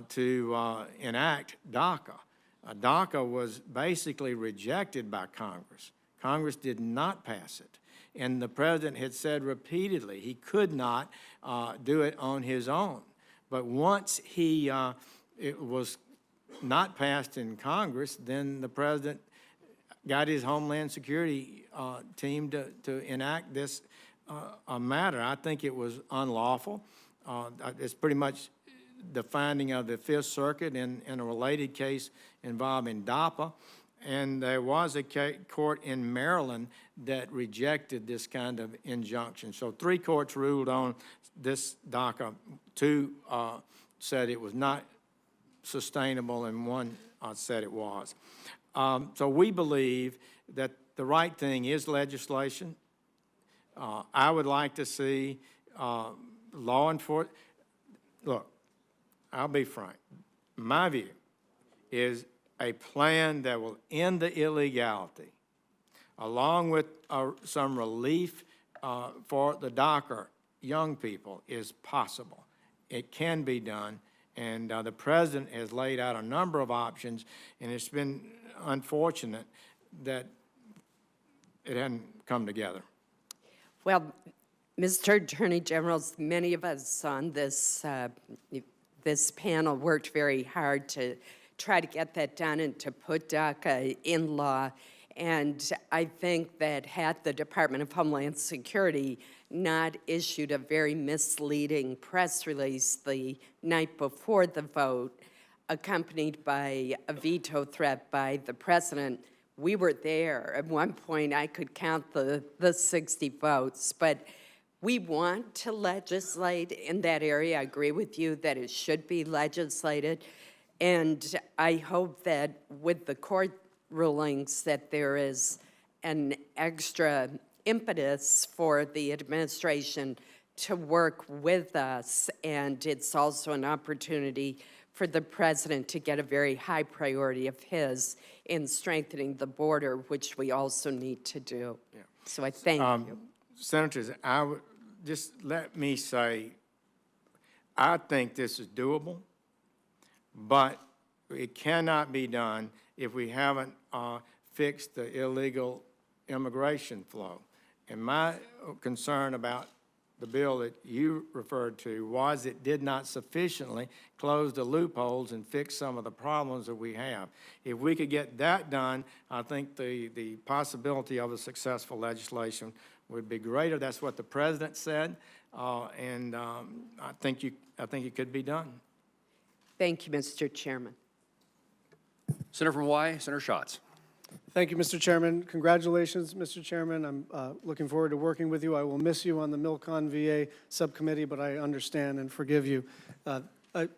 to enact DACA. DACA was basically rejected by Congress. Congress did not pass it. And the president had said repeatedly he could not do it on his own. But once it was not passed in Congress, then the president got his Homeland Security team to enact this matter. I think it was unlawful. It's pretty much the finding of the Fifth Circuit in a related case involving DAPA. And there was a court in Maryland that rejected this kind of injunction. So 3 courts ruled on this DACA. 2 said it was not sustainable, and 1 said it was. So we believe that the right thing is legislation. I would like to see law enforcement. Look, I'll be frank. My view is a plan that will end the illegality, along with some relief for the DACA young people, is possible. It can be done, and the president has laid out a number of options, and it's been unfortunate that it hadn't come together. Well, Mr. Attorney General, many of us on this panel worked very hard to try to get that done and to put DACA in law. And I think that had the Department of Homeland Security not issued a very misleading press release the night before the vote, accompanied by a veto threat by the president, we were there. At one point, I could count the 60 votes. But we want to legislate in that area. I agree with you that it should be legislated. And I hope that with the court rulings that there is an extra impetus for the administration to work with us. And it's also an opportunity for the president to get a very high priority of his in strengthening the border, which we also need to do. Yeah. So I thank you. Senators, just let me say, I think this is doable, but it cannot be done if we haven't fixed the illegal immigration flow. And my concern about the bill that you referred to was it did not sufficiently close the loopholes and fix some of the problems that we have. If we could get that done, I think the possibility of a successful legislation would be greater. That's what the president said, and I think it could be done. Thank you, Mr. Chairman. Senator from Hawaii, Senator Schatz. Thank you, Mr. Chairman. Congratulations, Mr. Chairman. I'm looking forward to working with you. I will miss you on the Milcon VA subcommittee, but I understand and forgive you.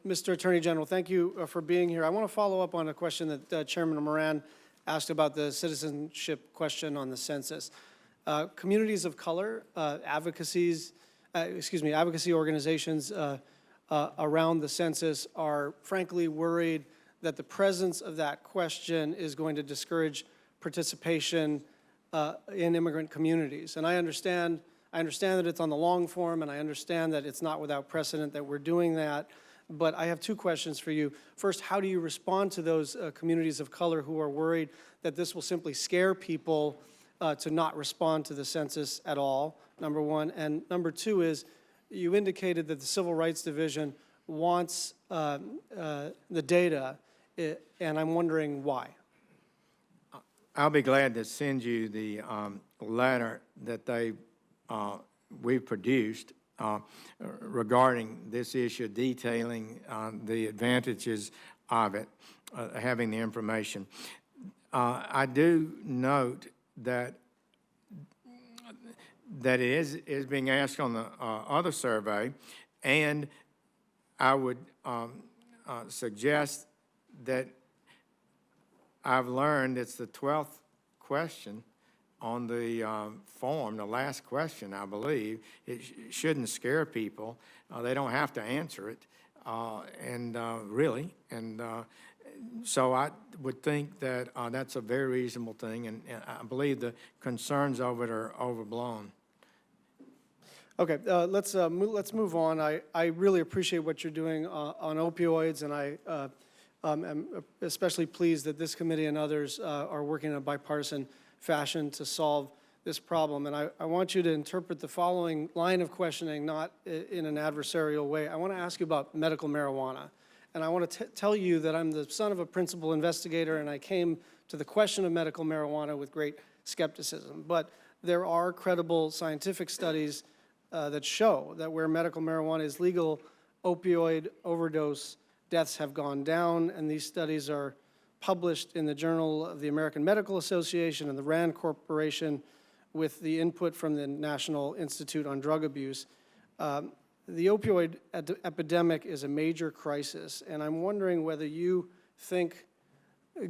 Mr. Attorney General, thank you for being here. I want to follow up on a question that Chairman Moran asked about the citizenship question on the census. Communities of color, advocacy organizations around the census are frankly worried that the presence of that question is going to discourage participation in immigrant communities. And I understand that it's on the long form, and I understand that it's not without precedent that we're doing that. But I have two questions for you. First, how do you respond to those communities of color who are worried that this will simply scare people to not respond to the census at all, number one? And number two is, you indicated that the Civil Rights Division wants the data, and I'm wondering why. I'll be glad to send you the letter that we've produced regarding this issue, detailing the advantages of it, having the information. I do note that it is being asked on the other survey, and I would suggest that I've learned it's the 12th question on the form, the last question, I believe. It shouldn't scare people. They don't have to answer it, really. And so I would think that that's a very reasonable thing, and I believe the concerns of it are overblown. Okay, let's move on. I really appreciate what you're doing on opioids, and I am especially pleased that this committee and others are working in a bipartisan fashion to solve this problem. And I want you to interpret the following line of questioning not in an adversarial way. I want to ask you about medical marijuana. And I want to tell you that I'm the son of a principal investigator, and I came to the question of medical marijuana with great skepticism. But there are credible scientific studies that show that where medical marijuana is legal, opioid overdose deaths have gone down, and these studies are published in the Journal of the American Medical Association and the RAND Corporation with the input from the National Institute on Drug Abuse. The opioid epidemic is a major crisis, and I'm wondering whether you think,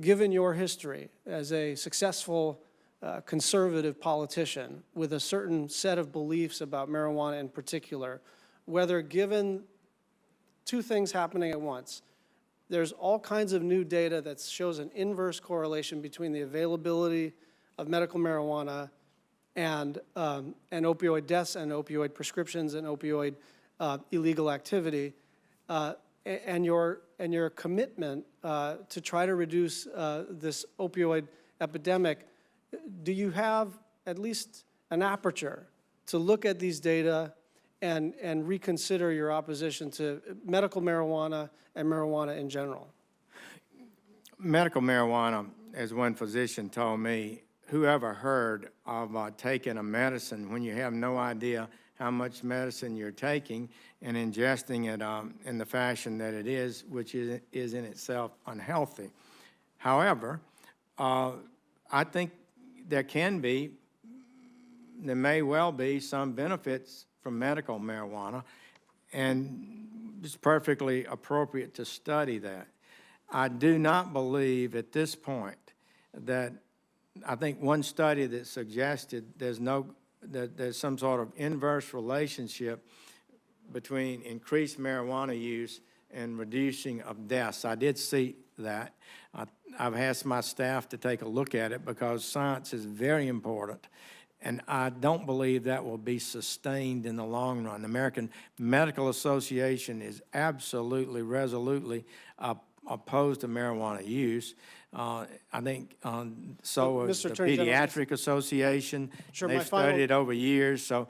given your history as a successful conservative politician with a certain set of beliefs about marijuana in particular, whether given two things happening at once, there's all kinds of new data that shows an inverse correlation between the availability of medical marijuana and opioid deaths and opioid prescriptions and opioid illegal activity, and your commitment to try to reduce this opioid epidemic. Do you have at least an aperture to look at these data and reconsider your opposition to medical marijuana and marijuana in general? Medical marijuana, as one physician told me, whoever heard of taking a medicine when you have no idea how much medicine you're taking and ingesting it in the fashion that it is, which is in itself unhealthy. However, I think there may well be some benefits from medical marijuana, and it's perfectly appropriate to study that. I do not believe at this point that, I think one study that suggested that there's some sort of inverse relationship between increased marijuana use and reducing of deaths. I did see that. I've asked my staff to take a look at it because science is very important, and I don't believe that will be sustained in the long run. The American Medical Association is absolutely, resolutely opposed to marijuana use. I think so is Mr. the Attorney General, Pediatric Association. Sure, They've my final- studied it over years, so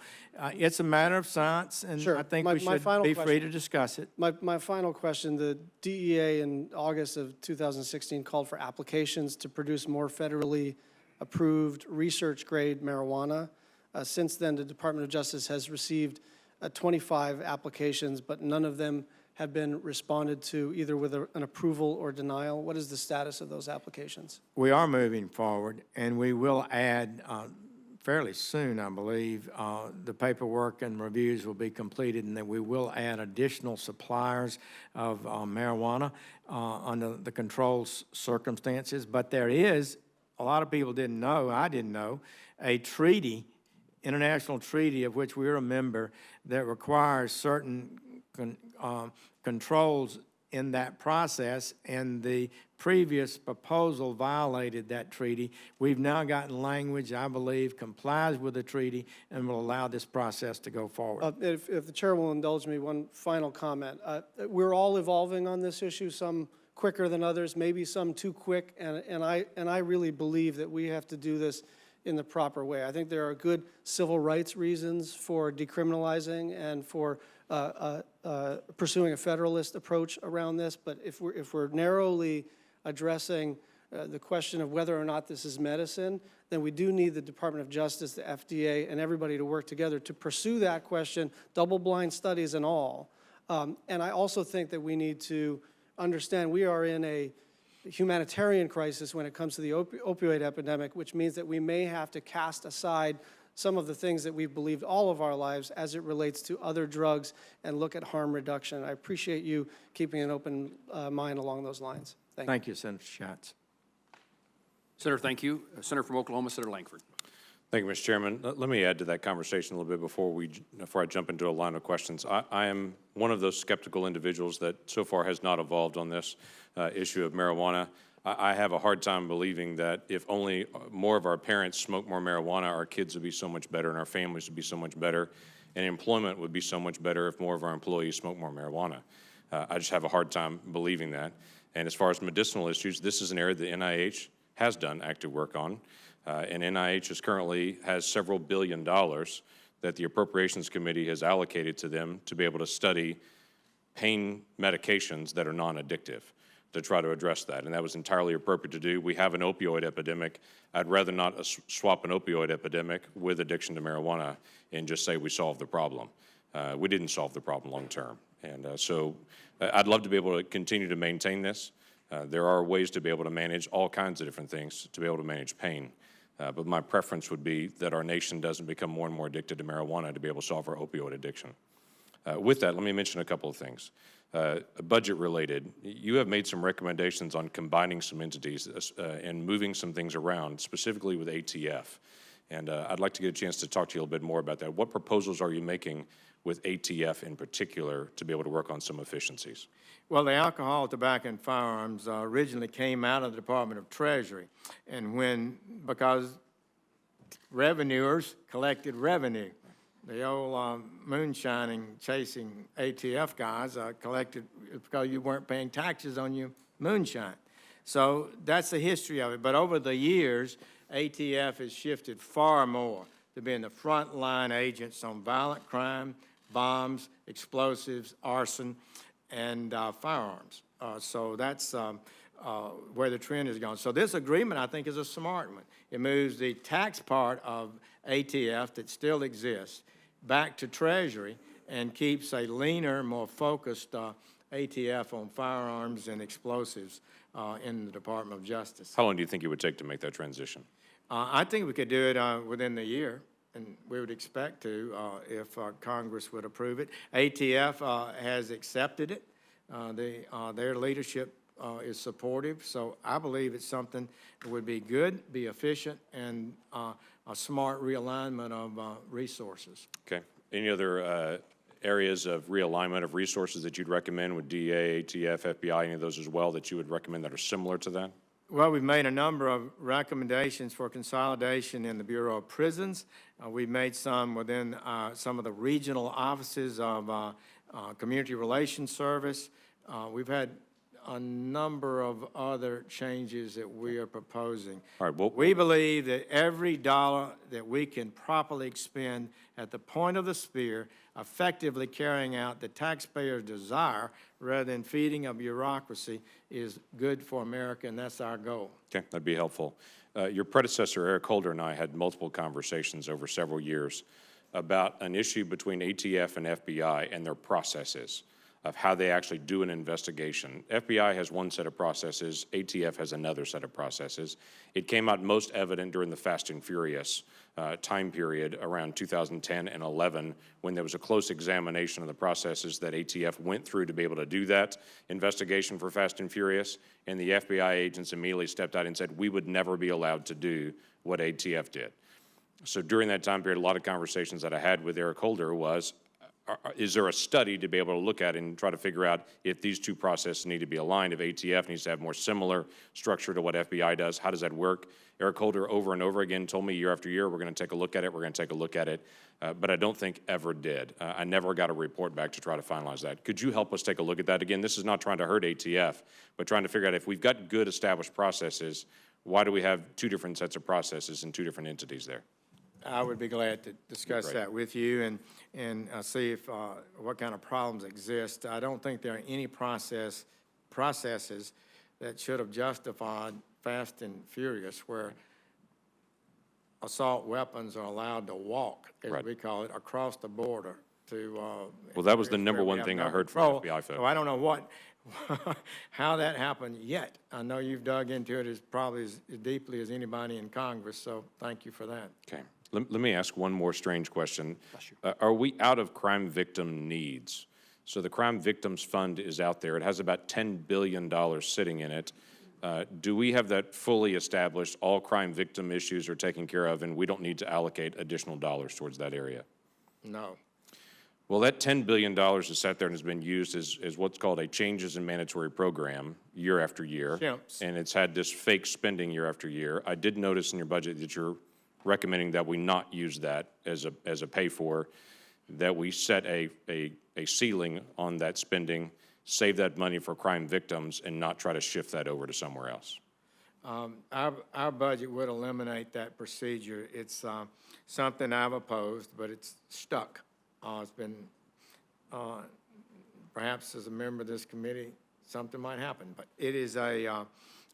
it's a matter of science, and Sure. I think My we should final be free question- to discuss it. My final question, the DEA in August of 2016 called for applications to produce more federally approved research-grade marijuana. Since then, the Department of Justice has received 25 applications, but none of them have been responded to either with an approval or denial. What is the status of those applications? We are moving forward, and we will add fairly soon, I believe, the paperwork and reviews will be completed, and then we will add additional suppliers of marijuana under the controlled circumstances. But there is, a lot of people didn't know, I didn't know, a treaty, international treaty of which we're a member that requires certain controls in that process, and the previous proposal violated that treaty. We've now gotten language, I believe, complies with the treaty and will allow this process to go forward. If the chair will indulge me, one final comment. We're all evolving on this issue, some quicker than others, maybe some too quick, and I really believe that we have to do this in the proper way. I think there are good civil rights reasons for decriminalizing and for pursuing a federalist approach around this, but if we're narrowly addressing the question of whether or not this is medicine, then we do need the Department of Justice, the FDA, and everybody to work together to pursue that question, double-blind studies and all. And I also think that we need to understand we are in a humanitarian crisis when it comes to the opioid epidemic, which means that we may have to cast aside some of the things that we've believed all of our lives as it relates to other drugs and look at harm reduction. I appreciate you keeping an open mind along those lines. Thank you, Senator Schatz. Senator, thank you. Senator from Oklahoma, Senator Langford. Thank you, Mr. Chairman. Let me add to that conversation a little bit before I jump into a line of questions. I am one of those skeptical individuals that so far has not evolved on this issue of marijuana. I have a hard time believing that if only more of our parents smoke more marijuana, our kids would be so much better and our families would be so much better, and employment would be so much better if more of our employees smoke more marijuana. I just have a hard time believing that. And as far as medicinal issues, this is an area that NIH has done active work on. And NIH currently has several $1 billion that the Appropriations Committee has allocated to them to be able to study pain medications that are non-addictive to try to address that. And that was entirely appropriate to do. We have an opioid epidemic. I'd rather not swap an opioid epidemic with addiction to marijuana and just say we solved the problem. We didn't solve the problem long term. And so I'd love to be able to continue to maintain this. There are ways to be able to manage all kinds of different things to be able to manage pain. But my preference would be that our nation doesn't become more and more addicted to marijuana to be able to solve our opioid addiction. With that, let me mention a couple of things. Budget related, you have made some recommendations on combining some entities and moving some things around, specifically with ATF. And I'd like to get a chance to talk to you a little bit more about that. What proposals are you making with ATF in particular to be able to work on some efficiencies? Well, the alcohol, tobacco, and firearms originally came out of the Department of Treasury. And because revenuers collected revenue, the old moonshining, chasing ATF guys collected because you weren't paying taxes on your moonshine. So that's the history of it. But over the years, ATF has shifted far more to being the frontline agents on violent crime, bombs, explosives, arson, and firearms. So that's where the trend has gone. So this agreement, I think, is a smart one. It moves the tax part of ATF that still exists back to Treasury and keeps a leaner, more focused ATF on firearms and explosives in the Department of Justice. How long do you think it would take to make that transition? I think we could do it within the year, and we would expect to if Congress would approve it. ATF has accepted it. Their leadership is supportive, so I believe it's something that would be good, be efficient, and a smart realignment of resources. Okay. Any other areas of realignment of resources that you'd recommend with DEA, ATF, FBI, any of those as well that you would recommend that are similar to that? Well, we've made a number of recommendations for consolidation in the Bureau of Prisons. We've made some within some of the regional offices of Community Relations Service. We've had a number of other changes that we are proposing. All right, well- We believe that every dollar that we can properly expend at the point of the spear, effectively carrying out the taxpayer's desire rather than feeding a bureaucracy, is good for America, and that's our goal. Okay, that'd be helpful. Your predecessor, Eric Holder, and I had multiple conversations over several years about an issue between ATF and FBI and their processes of how they actually do an investigation. FBI has one set of processes, ATF has another set of processes. It came out most evident during the Fast and Furious time period around 2010 and 11, when there was a close examination of the processes that ATF went through to be able to do that investigation for Fast and Furious, and the FBI agents immediately stepped out and said, we would never be allowed to do what ATF did. So during that time period, a lot of conversations that I had with Eric Holder was, is there a study to be able to look at and try to figure out if these two processes need to be aligned, if ATF needs to have more similar structure to what FBI does, how does that work? Eric Holder over and over again told me year after year, we're going to take a look at it, we're going to take a look at it, but I don't think ever did. I never got a report back to try to finalize that. Could you help us take a look at that? Again, this is not trying to hurt ATF, but trying to figure out if we've got good established processes, why do we have two different sets of processes and two different entities there? I would be glad to discuss Great. that with you and see if, what kind of problems exist. I don't think there are any processes that should have justified Fast and Furious where assault weapons are allowed to walk, as Right. we call it, across the border to. Well, that was the areas number where we one have thing no I heard from control. FBI folks. So I don't know how that happened yet. I know you've dug into it as probably as deeply as anybody in Congress, so thank you for that. Okay. Let me ask one more strange question. Are we out of crime victim needs? So the Crime Victims Fund is out there. It has about $10 billion sitting in it. Do we have that fully established? All crime victim issues are taken care of, and we don't need to allocate additional dollars towards that area? No. Well, that $10 billion is sat there and has been used as what's called a changes in mandatory program year after year. Chimps. And it's had this fake spending year after year. I did notice in your budget that you're recommending that we not use that as a pay-for, that we set a ceiling on that spending, save that money for crime victims, and not try to shift that over to somewhere else. Our budget would eliminate that procedure. It's something I've opposed, but it's stuck. It's been, perhaps as a member of this committee, something might happen, but it is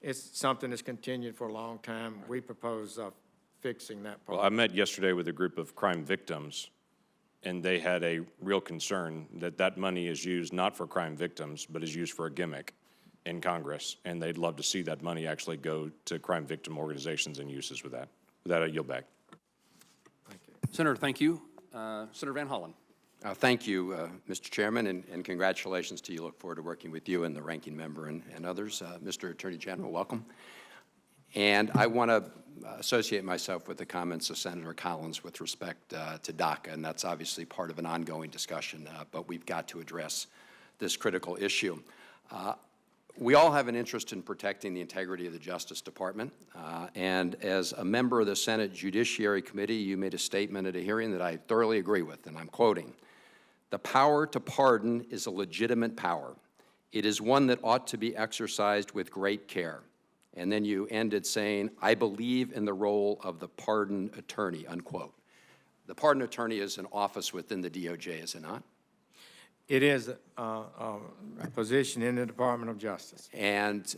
it's something that's continued for a long time. We propose fixing that Well, problem. I met yesterday with a group of crime victims, and they had a real concern that that money is used not for crime victims, but is used for a gimmick in Congress, and they'd love to see that money actually go to crime victim organizations and uses with that. With that, I yield back. Senator, thank you. Senator Van Hollen. Thank you, Mr. Chairman, and congratulations to you. Look forward to working with you and the ranking member and others. Mr. Attorney General, welcome. And I want to associate myself with the comments of Senator Collins with respect to DACA, and that's obviously part of an ongoing discussion, but we've got to address this critical issue. We all have an interest in protecting the integrity of the Justice Department, and as a member of the Senate Judiciary Committee, you made a statement at a hearing that I thoroughly agree with, and I'm quoting, "The power to pardon is a legitimate power. It is one that ought to be exercised with great care." And then you ended saying, "I believe in the role of the pardon attorney," unquote. The pardon attorney is an office within the DOJ, is it not? It is a position in the Department of Justice. And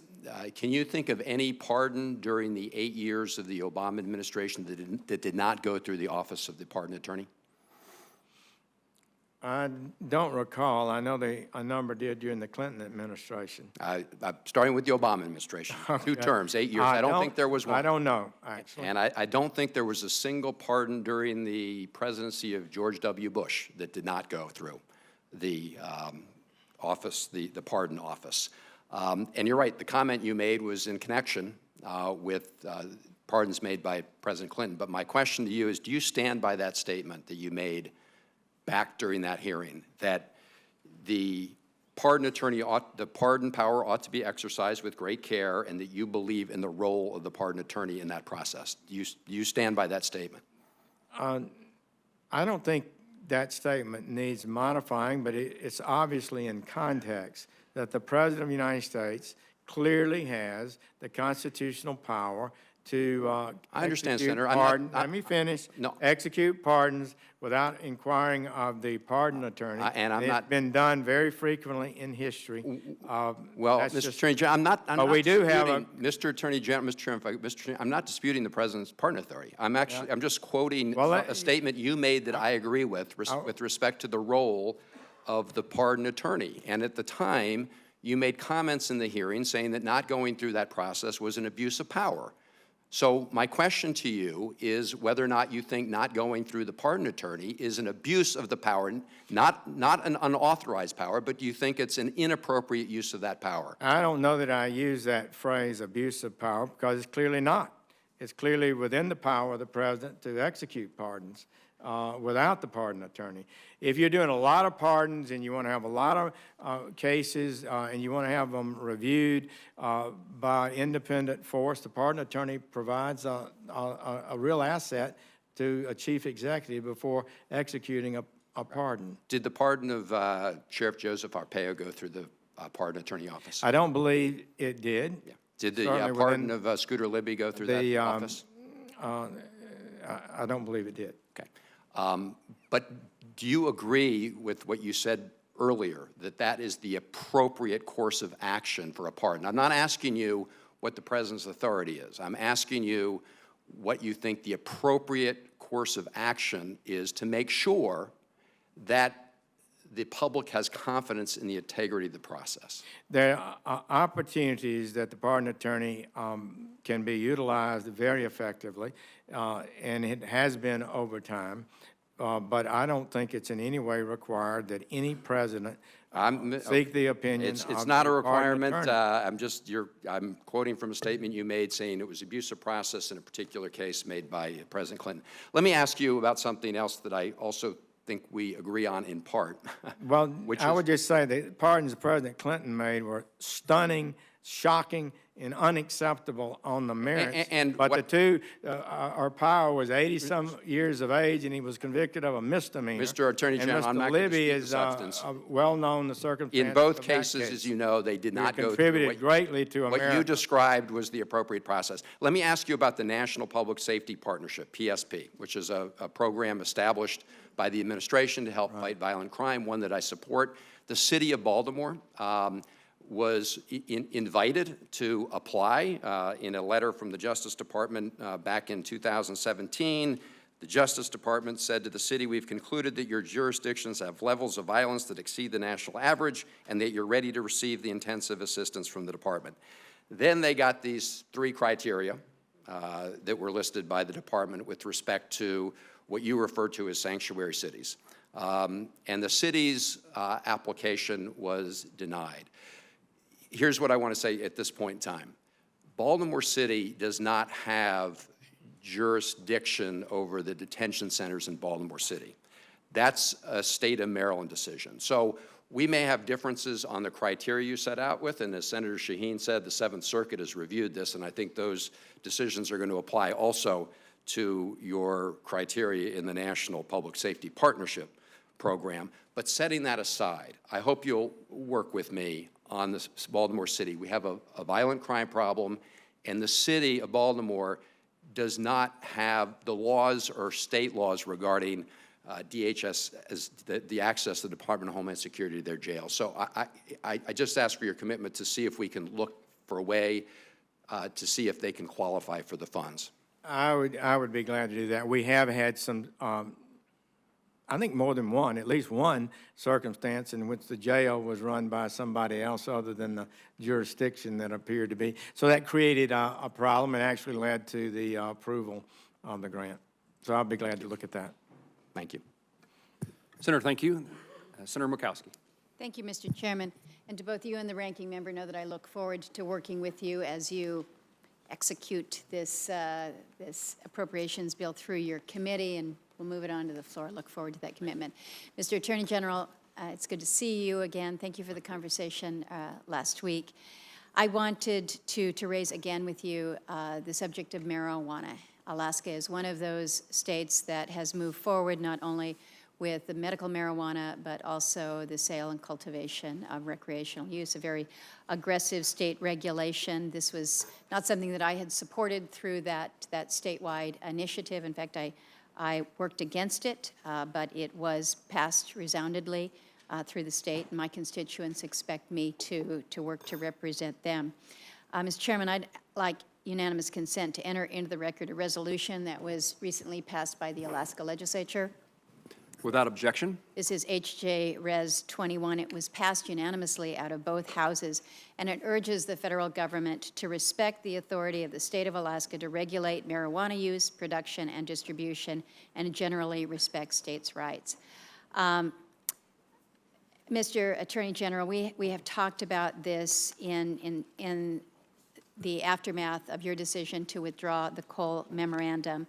can you think of any pardon during the 8 years of the Obama administration that did not go through the office of the pardon attorney? I don't recall. I know a number did during the Clinton administration. Starting with the Obama administration, 2 terms, 8 years. I don't think there was one. I don't know, actually. And I don't think there was a single pardon during the presidency of George W. Bush that did not go through the office, the pardon office. And you're right, the comment you made was in connection with pardons made by President Clinton. But my question to you is, do you stand by that statement that you made back during that hearing, that the pardon attorney the pardon power ought to be exercised with great care, and that you believe in the role of the pardon attorney in that process? Do you stand by that statement? I don't think that statement needs modifying, but it's obviously in context that the President of the United States clearly has the constitutional power to I understand, execute Senator. I'm not- pardon- Let me finish. No. Execute pardons without inquiring of the pardon attorney. And I'm not- It's been done very frequently in history. Well, That's Mr. just- Attorney General, I'm But not we do have disputing, Mr. Attorney General, Mr. Chairman, Mr. Chairman, I'm not disputing the President's pardon authority. I'm just quoting Well, a statement you made that I agree with respect to the role of the pardon attorney. And at the time, you made comments in the hearing saying that not going through that process was an abuse of power. So my question to you is whether or not you think not going through the pardon attorney is an abuse of the power, not an unauthorized power, but do you think it's an inappropriate use of that power? I don't know that I use that phrase, abuse of power, because it's clearly not. It's clearly within the power of the president to execute pardons without the pardon attorney. If you're doing a lot of pardons and you want to have a lot of cases and you want to have them reviewed by independent force, the pardon attorney provides a real asset to a chief executive before executing a pardon. Did the pardon of Sheriff Joseph Arpaio go through the pardon attorney office? I don't believe it did. Yeah. Did the Certainly pardon within of Scooter Libby go through that office? I don't believe it did. Okay. But do you agree with what you said earlier, that that is the appropriate course of action for a pardon? I'm not asking you what the president's authority is. I'm asking you what you think the appropriate course of action is to make sure that the public has confidence in the integrity of the process. There are opportunities that the pardon attorney can be utilized very effectively, and it has been over time. But I don't think it's in any way required that any president seek the opinion of the It's not a pardon requirement. attorney. I'm quoting from a statement you made saying it was abusive process in a particular case made by President Clinton. Let me ask you about something else that I also think we agree on in part. Well, which I is- would just say the pardons President Clinton made were stunning, shocking, and unacceptable on the merits. and but what- the two, Arpaio was 80-some years of age, and he was convicted of a misdemeanor. Mr. Attorney General, I'm not And gonna Mr. Libby dispute the is substance. well-known the circumstances In both of that cases, case. as you know, they did not go through Contributed greatly to what America. you described was the appropriate process. Let me ask you about the National Public Safety Partnership, PSP, which is a program established by the administration to help fight violent crime, one that I support. The city of Baltimore was invited to apply in a letter from the Justice Department back in 2017. The Justice Department said to the city, we've concluded that your jurisdictions have levels of violence that exceed the national average and that you're ready to receive the intensive assistance from the department. Then they got these 3 criteria that were listed by the department with respect to what you refer to as sanctuary cities. And the city's application was denied. Here's what I want to say at this point in time. Baltimore City does not have jurisdiction over the detention centers in Baltimore City. That's a state of Maryland decision. So we may have differences on the criteria you set out with, and as Senator Shaheen said, the 7th Circuit has reviewed this, and I think those decisions are going to apply also to your criteria in the National Public Safety Partnership program. But setting that aside, I hope you'll work with me on this Baltimore City. We have a violent crime problem, and the city of Baltimore does not have the laws or state laws regarding DHS as the access to the Department of Homeland Security to their jail. So I just ask for your commitment to see if we can look for a way to see if they can qualify for the funds. I would be glad to do that. We have had some, I think more than one, at least one circumstance in which the jail was run by somebody else other than the jurisdiction that appeared to be. So that created a problem and actually led to the approval of the grant. So I'll be glad to look at that. Thank you. Senator, thank you. Senator Murkowski. Thank you, Mr. Chairman. And to both you and the ranking member, know that I look forward to working with you as you execute this, this appropriations bill through your committee, and we'll move it on to the floor. Look forward to that commitment. Mr. Attorney General, it's good to see you again. Thank you for the conversation last week. I wanted to raise again with you the subject of marijuana. Alaska is one of those states that has moved forward not only with the medical marijuana, but also the sale and cultivation of recreational use, a very aggressive state regulation. This was not something that I had supported through that statewide initiative. In fact, I worked against it, but it was passed resoundingly through the state, and my constituents expect me to work to represent them. Mr. Chairman, I'd like unanimous consent to enter into the record a resolution that was recently passed by the Alaska Legislature. Without objection. This is HJ Res 21. It was passed unanimously out of both houses, and it urges the federal government to respect the authority of the state of Alaska to regulate marijuana use, production, and distribution, and generally respect states' rights. Mr. Attorney General, we have talked about this in the aftermath of your decision to withdraw the Cole Memorandum.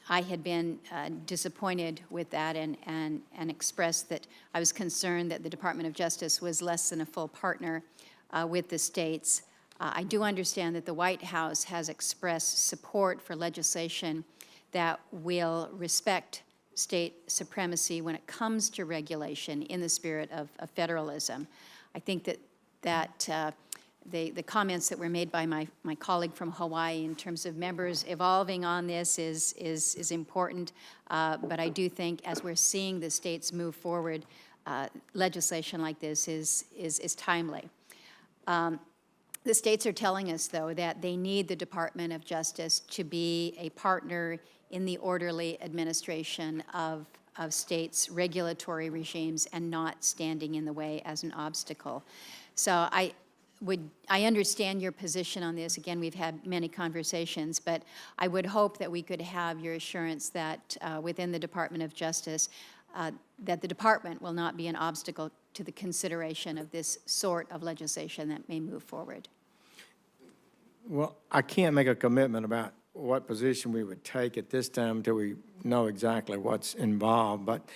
I had been disappointed with that and expressed that I was concerned that the Department of Justice was less than a full partner with the states. I do understand that the White House has expressed support for legislation that will respect state supremacy when it comes to regulation in the spirit of federalism. I think that the comments that were made by my colleague from Hawaii in terms of members evolving on this is important, but I do think as we're seeing the states move forward, legislation like this is timely. The states are telling us, though, that they need the Department of Justice to be a partner in the orderly administration of states' regulatory regimes and not standing in the way as an obstacle. So I understand your position on this. Again, we've had many conversations, but I would hope that we could have your assurance that within the Department of Justice, that the department will not be an obstacle to the consideration of this sort of legislation that may move forward. Well, I can't make a commitment about what position we would take at this time until we know exactly what's involved, but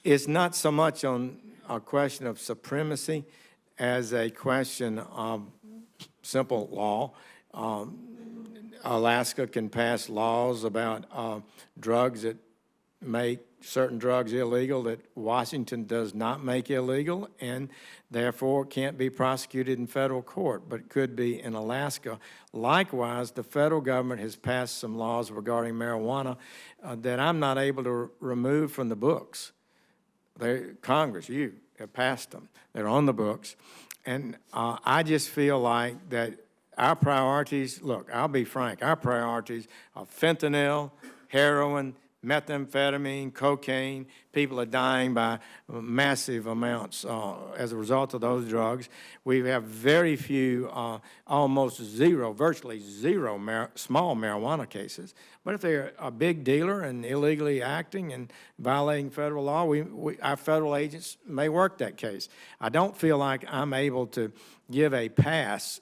it's not so much on a question of supremacy as a question of simple law. Alaska can pass laws about drugs that make certain drugs illegal that Washington does not make illegal, and therefore can't be prosecuted in federal court, but could be in Alaska. Likewise, the federal government has passed some laws regarding marijuana that I'm not able to remove from the books. Congress, you have passed them. They're on the books. And I just feel like that our priorities, look, I'll be frank, our priorities are fentanyl, heroin, methamphetamine, cocaine. People are dying by massive amounts as a result of those drugs. We have very few, almost zero, virtually zero small marijuana cases. But if they're a big dealer and illegally acting and violating federal law, our federal agents may work that case. I don't feel like I'm able to give a pass,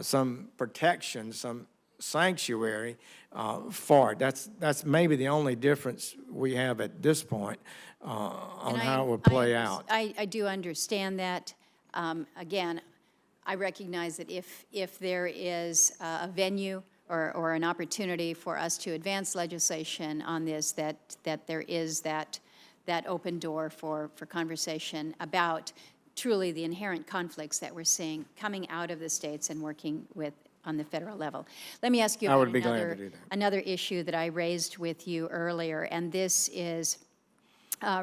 some protection, some sanctuary for it. That's maybe the only difference we have at this point on how it will play out. I do understand that. Again, I recognize that if there is a venue or an opportunity for us to advance legislation on this, that there is that open door for conversation about truly the inherent conflicts that we're seeing coming out of the states and working with on the federal level. Let me ask you about another issue that I raised with you earlier, and this is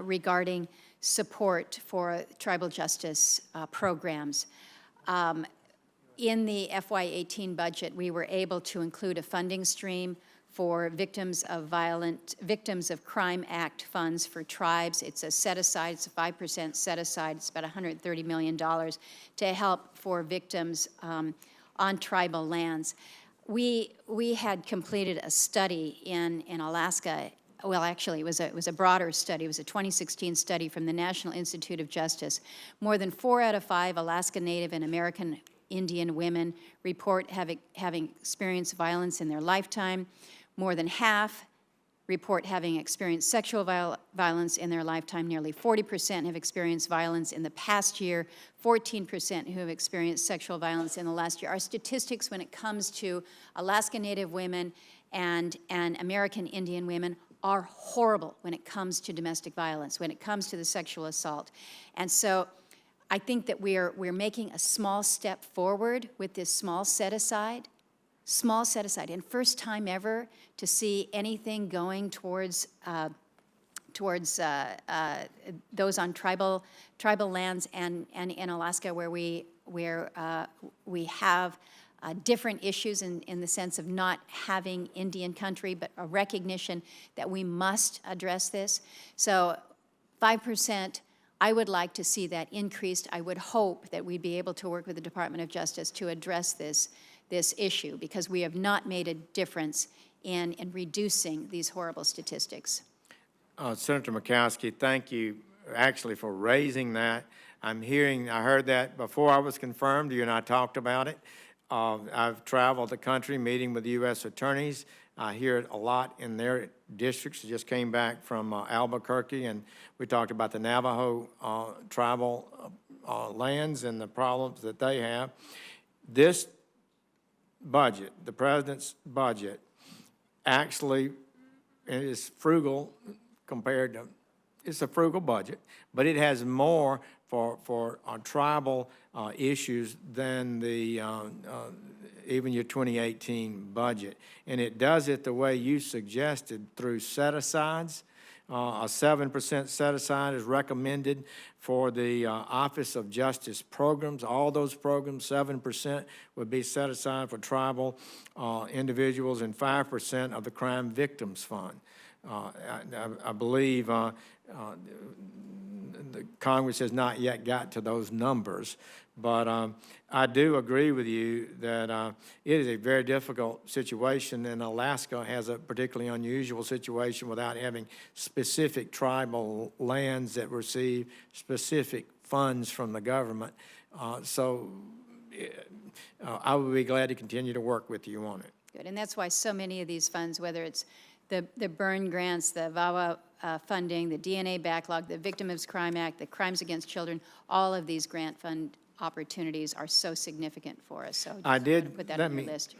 regarding support for tribal justice programs. In the FY18 budget, we were able to include a funding stream for Victims of Crime Act funds for tribes. It's a set-aside, it's a 5% set-aside, it's about $130 million to help for victims on tribal lands. We had completed a study in Alaska. Well, actually, it was a broader study. It was a 2016 study from the National Institute of Justice. More than 4 out of 5 Alaska Native and American Indian women report having experienced violence in their lifetime. More than half report having experienced sexual violence in their lifetime. Nearly 40% have experienced violence in the past year, 14% who have experienced sexual violence in the last year. Our statistics when it comes to Alaska Native women and American Indian women are horrible when it comes to domestic violence, when it comes to the sexual assault. And so I think that we're making a small step forward with this small set-aside, and first time ever to see anything going towards those on tribal lands and in Alaska where we have different issues in the sense of not having Indian country, but a recognition that we must address this. So 5%, I would like to see that increased. I would hope that we'd be able to work with the Department of Justice to address this issue, because we have not made a difference in reducing these horrible statistics. Senator Murkowski, thank you actually for raising that. I heard that before I was confirmed. You and I talked about it. I've traveled the country meeting with U.S. attorneys. I hear it a lot in their districts. I just came back from Albuquerque, and we talked about the Navajo tribal lands and the problems that they have. This budget, the president's budget, actually is frugal compared to, it's a frugal budget, but it has more for tribal issues than the even your 2018 budget. And it does it the way you suggested, through set-asides. A 7% set-aside is recommended for the Office of Justice programs. All those programs, 7% would be set aside for tribal individuals, and 5% of the Crime Victims Fund. I believe the Congress has not yet got to those numbers, but I do agree with you that it is a very difficult situation, and Alaska has a particularly unusual situation without having specific tribal lands that receive specific funds from the government. So I would be glad to continue to work with you on it. Good, and that's why so many of these funds, whether it's the burn grants, the VAWA funding, the DNA backlog, the Victims of Crime Act, the Crimes Against Children, all of these grant fund opportunities are so significant for us. So I did put that on your list.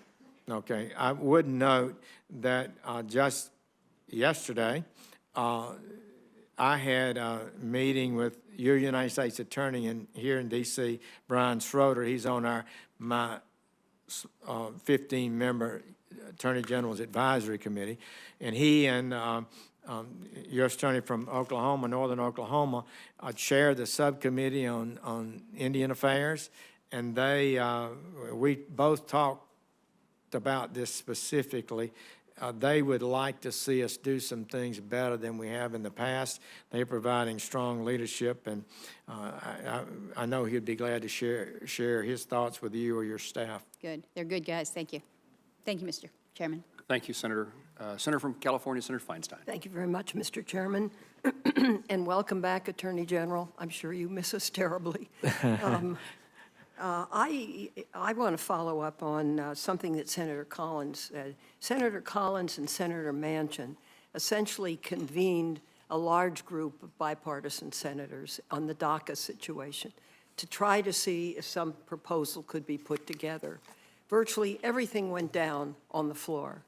Okay, I would note that just yesterday, I had a meeting with your United States Attorney here in D.C., Brian Schroeder. He's on my 15-member Attorney General's Advisory Committee, and he and U.S. Attorney from Oklahoma, Northern Oklahoma, chaired the subcommittee on Indian Affairs, and we both talked about this specifically. They would like to see us do some things better than we have in the past. They're providing strong leadership, and I know he'd be glad to share his thoughts with you or your staff. Good. They're good guys. Thank you. Thank you, Mr. Chairman. Thank you, Senator. Senator from California, Senator Feinstein. Thank you very much, Mr. Chairman, and welcome back, Attorney General. I'm sure you miss us terribly. I want to follow up on something that Senator Collins said. Senator Collins and Senator Manchin essentially convened a large group of bipartisan senators on the DACA situation to try to see if some proposal could be put together. Virtually everything went down on the floor.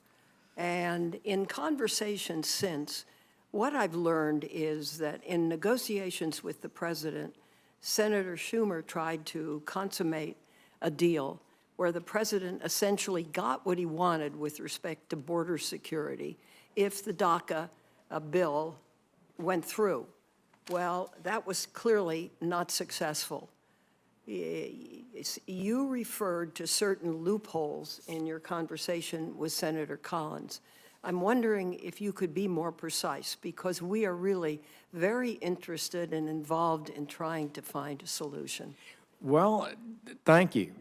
And in conversations since, what I've learned is that in negotiations with the president, Senator Schumer tried to consummate a deal where the president essentially got what he wanted with respect to border security if the DACA bill went through. Well, that was clearly not successful. You referred to certain loopholes in your conversation with Senator Collins. I'm wondering if you could be more precise, because we are really very interested and involved in trying to find a solution. Well, thank you.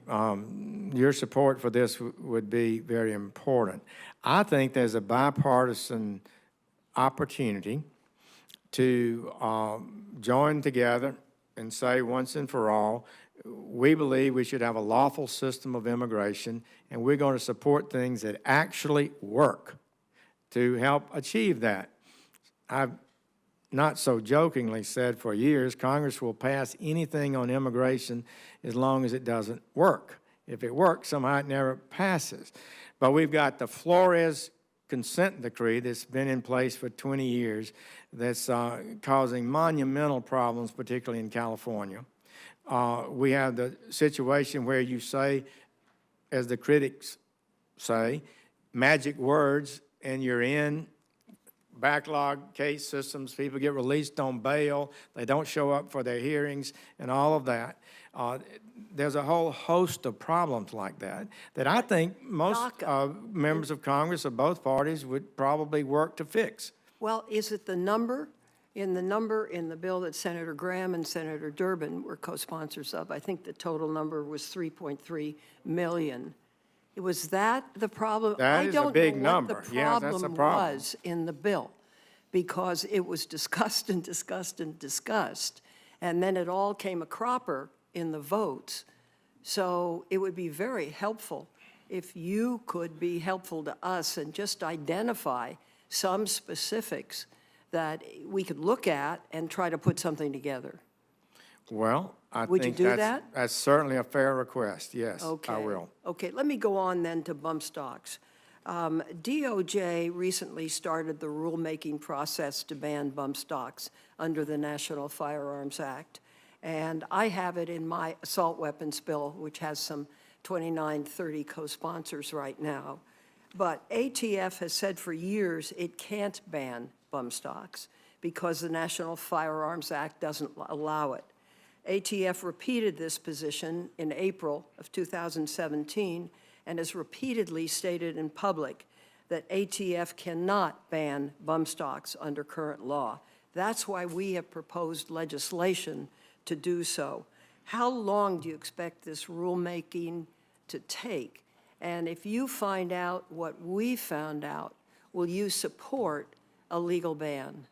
Your support for this would be very important. I think there's a bipartisan opportunity to join together and say once and for all, we believe we should have a lawful system of immigration, and we're going to support things that actually work to help achieve that. I've not so jokingly said for years, Congress will pass anything on immigration as long as it doesn't work. If it works, somehow it never passes. But we've got the Flores consent decree that's been in place for 20 years that's causing monumental problems, particularly in California. We have the situation where you say, as the critics say, magic words, and you're in backlog case systems. People get released on bail. They don't show up for their hearings and all of that. There's a whole host of problems like that that I think most members of Congress of both parties would probably work to fix. Well, is it the number? In the bill that Senator Graham and Senator Durbin were co-sponsors of, I think the total number was 3.3 million. Was that the problem? That is a big number. I don't know Yeah, what that's the a problem. problem was in the bill, because it was discussed and discussed and discussed, and then it all came a cropper in the votes. So it would be very helpful if you could be helpful to us and just identify some specifics that we could look at and try to put something together. Well, I Would you think do that's, that? that's certainly a fair request, yes, Okay. I will. Okay, let me go on then to bump stocks. DOJ recently started the rulemaking process to ban bump stocks under the National Firearms Act. And I have it in my assault weapons bill, which has some 29, 30 co-sponsors right now. But ATF has said for years it can't ban bump stocks because the National Firearms Act doesn't allow it. ATF repeated this position in April of 2017 and has repeatedly stated in public that ATF cannot ban bump stocks under current law. That's why we have proposed legislation to do so. How long do you expect this rulemaking to take? And if you find out what we found out, will you support a legal ban?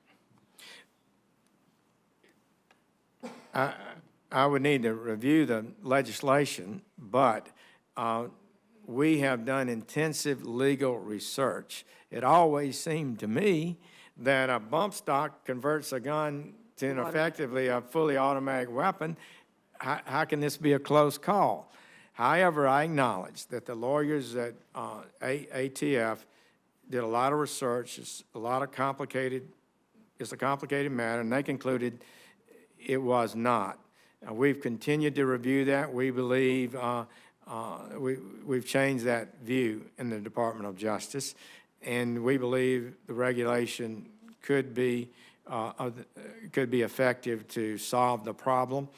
I would need to review the legislation, but we have done intensive legal research. It always seemed to me that a bump stock converts a gun to effectively a fully automatic weapon. How can this be a close call? However, I acknowledge that the lawyers at ATF did a lot of research. It's a complicated matter, and they concluded it was not. We've continued to review that. We believe we've changed that view in the Department of Justice, and we believe the regulation could be effective to solve the problem.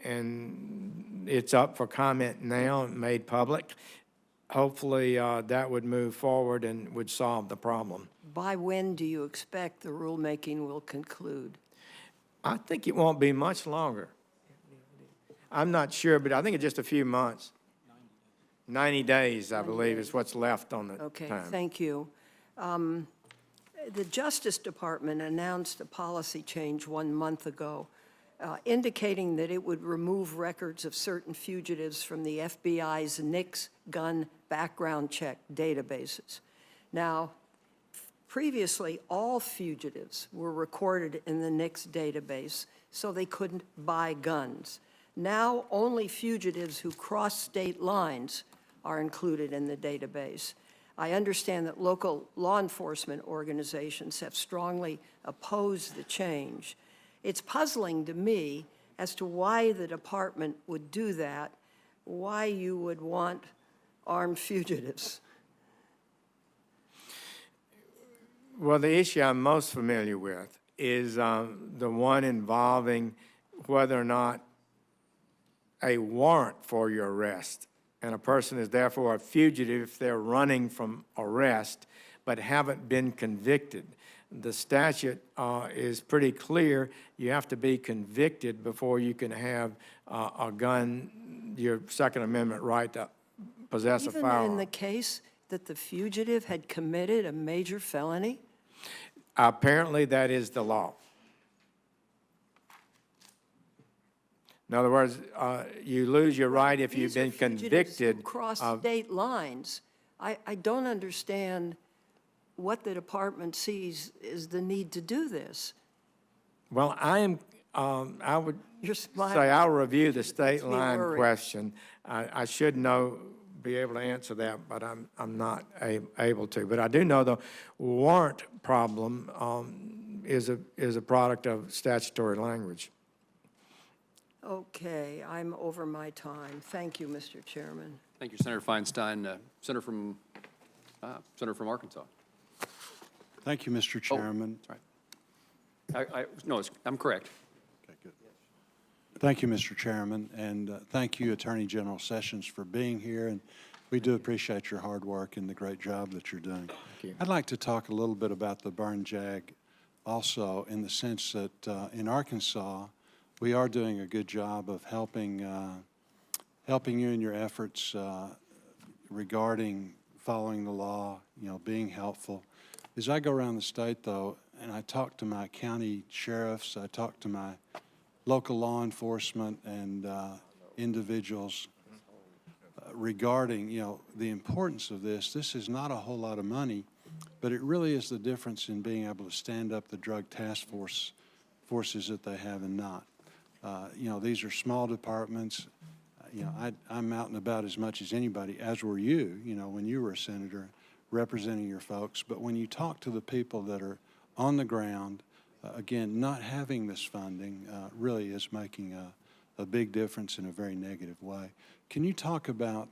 And it's up for comment now and made public. Hopefully, that would move forward and would solve the problem. By when do you expect the rulemaking will conclude? I think it won't be much longer. I'm not sure, but I think it's just a few months. 90 days, I believe, is what's left on the time. Okay, thank you. The Justice Department announced a policy change 1 month ago, indicating that it would remove records of certain fugitives from the FBI's NICS gun background check databases. Now, previously, all fugitives were recorded in the NICS database, so they couldn't buy guns. Now, only fugitives who cross state lines are included in the database. I understand that local law enforcement organizations have strongly opposed the change. It's puzzling to me as to why the department would do that, why you would want armed fugitives. Well, the issue I'm most familiar with is the one involving whether or not a warrant for your arrest, and a person is therefore a fugitive if they're running from arrest but haven't been convicted. The statute is pretty clear. You have to be convicted before you can have a gun, your Second Amendment right to possess a firearm. Even in the case that the fugitive had committed a major felony? Apparently, that is the law. In other words, you lose your right if you've been convicted Cross of. state lines. I don't understand what the department sees is the need to do this. Well, I would You're say smiling. I'll review the state me line worried. question. I should know be able to answer that, but I'm not able to. But I do know the warrant problem is a product of statutory language. Okay, I'm over my time. Thank you, Mr. Chairman. Thank you, Senator Feinstein. Senator from Arkansas. Thank you, Mr. Chairman. No, I'm correct. Okay, good. Thank you, Mr. Chairman, and thank you, Attorney General Sessions, for being here. And we do appreciate your hard work and the great job that you're doing. Thank you. I'd like to talk a little bit about the burn jag also, in the sense that in Arkansas, we are doing a good job of helping you in your efforts regarding following the law, being helpful. As I go around the state, though, and I talk to my county sheriffs, I talk to my local law enforcement and individuals regarding, the importance of this. This is not a whole lot of money, but it really is the difference in being able to stand up the drug task forces that they have and not. These are small departments. I'm out and about as much as anybody, as were you, when you were a senator representing your folks. But when you talk to the people that are on the ground, again, not having this funding really is making a big difference in a very negative way. Can you talk about,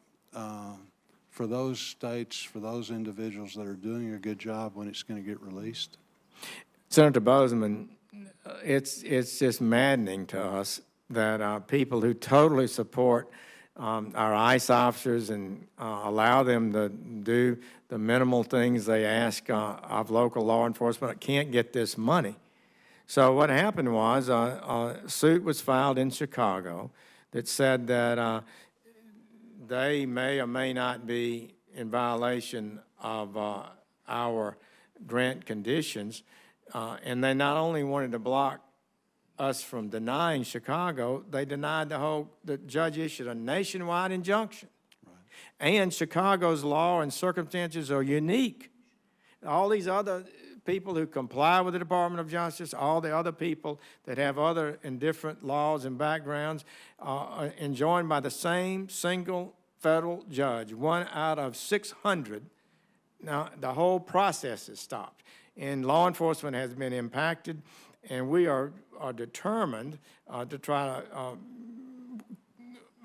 for those states, for those individuals that are doing a good job, when it's going to get released? Senator Bozeman, it's just maddening to us that people who totally support our ICE officers and allow them to do the minimal things they ask of local law enforcement can't get this money. So what happened was a suit was filed in Chicago that said that they may or may not be in violation of our grant conditions. And they not only wanted to block us from denying Chicago, they denied the judge issued a nationwide injunction. Right. And Chicago's law and circumstances are unique. All these other people who comply with the Department of Justice, all the other people that have other and different laws and backgrounds are enjoined by the same single federal judge, 1 out of 600. Now, the whole process is stopped. And law enforcement has been impacted, and we are determined to try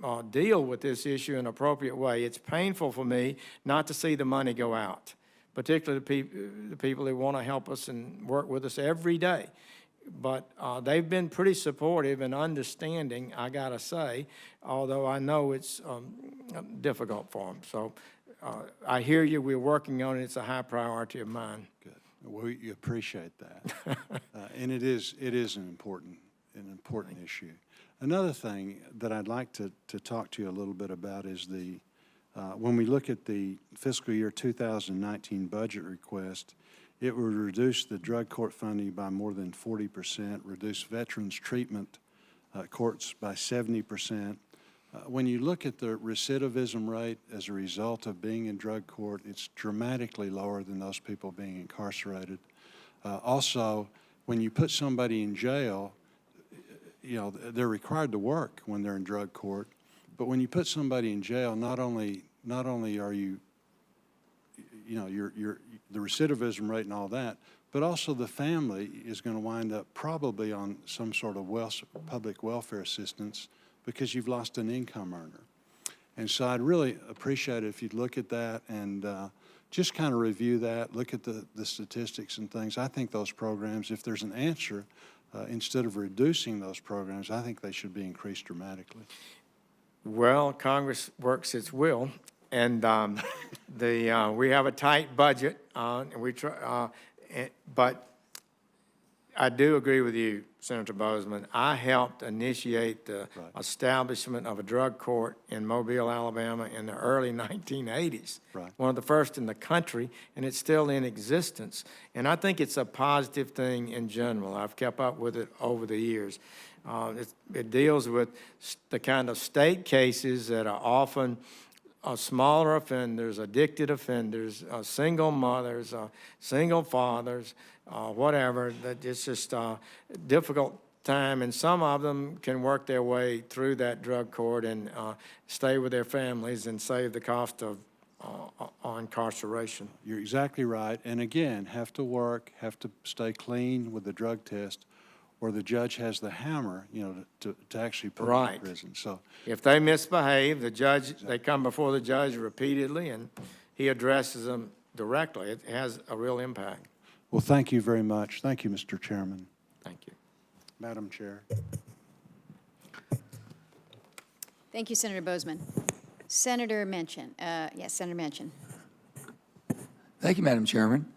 to deal with this issue in an appropriate way. It's painful for me not to see the money go out, particularly the people who want to help us and work with us every day. But they've been pretty supportive and understanding, I gotta say, although I know it's difficult for them. So I hear you, we're working on it, it's a high priority of mine. Good. We appreciate that, and it is an important issue. Another thing that I'd like to talk to you a little bit about is when we look at the fiscal year 2019 budget request, it would reduce the drug court funding by more than 40%, reduce veterans treatment courts by 70%. When you look at the recidivism rate as a result of being in drug court, it's dramatically lower than those people being incarcerated. Also, when you put somebody in jail, they're required to work when they're in drug court, but when you put somebody in jail, not only are you, the recidivism rate and all that, but also the family is going to wind up probably on some sort of public welfare assistance because you've lost an income earner. And so I'd really appreciate it if you'd look at that and just kind of review that, look at the statistics and things. I think those programs, if there's an answer, instead of reducing those programs, I think they should be increased dramatically. Well, Congress works its will, and we have a tight budget, and we try, but I do agree with you, Senator Bozeman. I helped initiate the establishment of a drug court in Mobile, Alabama in the early 1980s. Right. One of the first in the country, and it's still in existence. And I think it's a positive thing in general. I've kept up with it over the years. It deals with the kind of state cases that are often smaller offenders, addicted offenders, single mothers, single fathers, whatever, that it's just difficult time, and some of them can work their way through that drug court and stay with their families and save the cost of incarceration. You're exactly right. And again, have to work, have to stay clean with the drug test, or the judge has the hammer, to actually put them in Right. prison. So If they misbehave, they come before the judge repeatedly, and he addresses them directly. It has a real impact. well, thank you very much. Thank you, Mr. Chairman. Thank you. Madam Chair. Thank you, Senator Bozeman. Senator Manchin, yes, Senator Manchin. Thank you, Madam Chairman.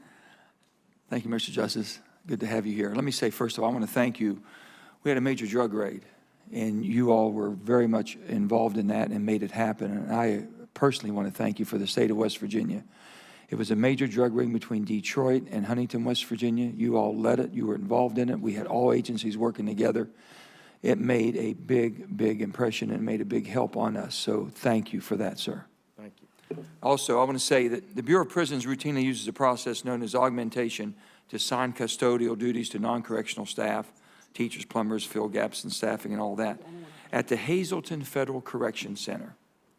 Thank you, Mr. Justice. Good to have you here. Let me say, first of all, I want to thank you. We had a major drug raid, and you all were very much involved in that and made it happen. And I personally want to thank you for the state of West Virginia. It was a major drug raid between Detroit and Huntington, West Virginia. You all led it. You were involved in it. We had all agencies working together. It made a big, big impression and made a big help on us. So thank you for that, sir. Thank you. Also, I want to say that the Bureau of Prisons routinely uses a process known as augmentation to assign custodial duties to non-correctional staff, teachers, plumbers, fill gaps in staffing and all that. At the Hazleton Federal Correction Center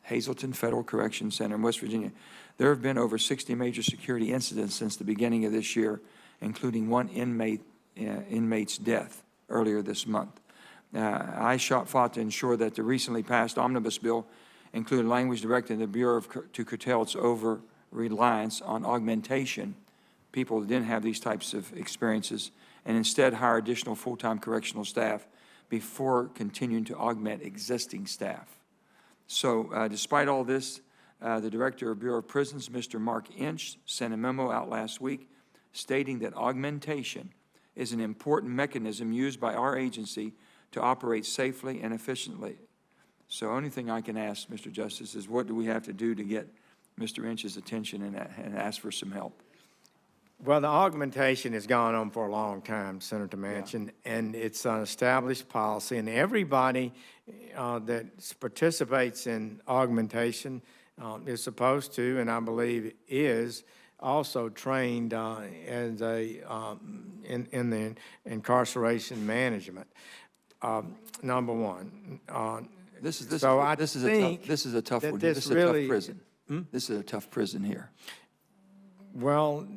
in West Virginia, there have been over 60 major security incidents since the beginning of this year, including one inmate's death earlier this month. I fought to ensure that the recently passed omnibus bill included language directing the Bureau to curtail its over-reliance on augmentation, people that didn't have these types of experiences, and instead hire additional full-time correctional staff before continuing to augment existing staff. So despite all this, the Director of Bureau of Prisons, Mr. Mark Inch, sent a memo out last week stating that augmentation is an important mechanism used by our agency to operate safely and efficiently. So only thing I can ask, Mr. Justice, is what do we have to do to get Mr. Inch's attention and ask for some help? Well, the augmentation has gone on for a long time, Senator Manchin, and it's an established policy, and everybody that participates in augmentation is supposed to, and I believe is, also trained as in the incarceration management. Number one. This is a tough one. This is a tough prison. This is a tough prison here. Well,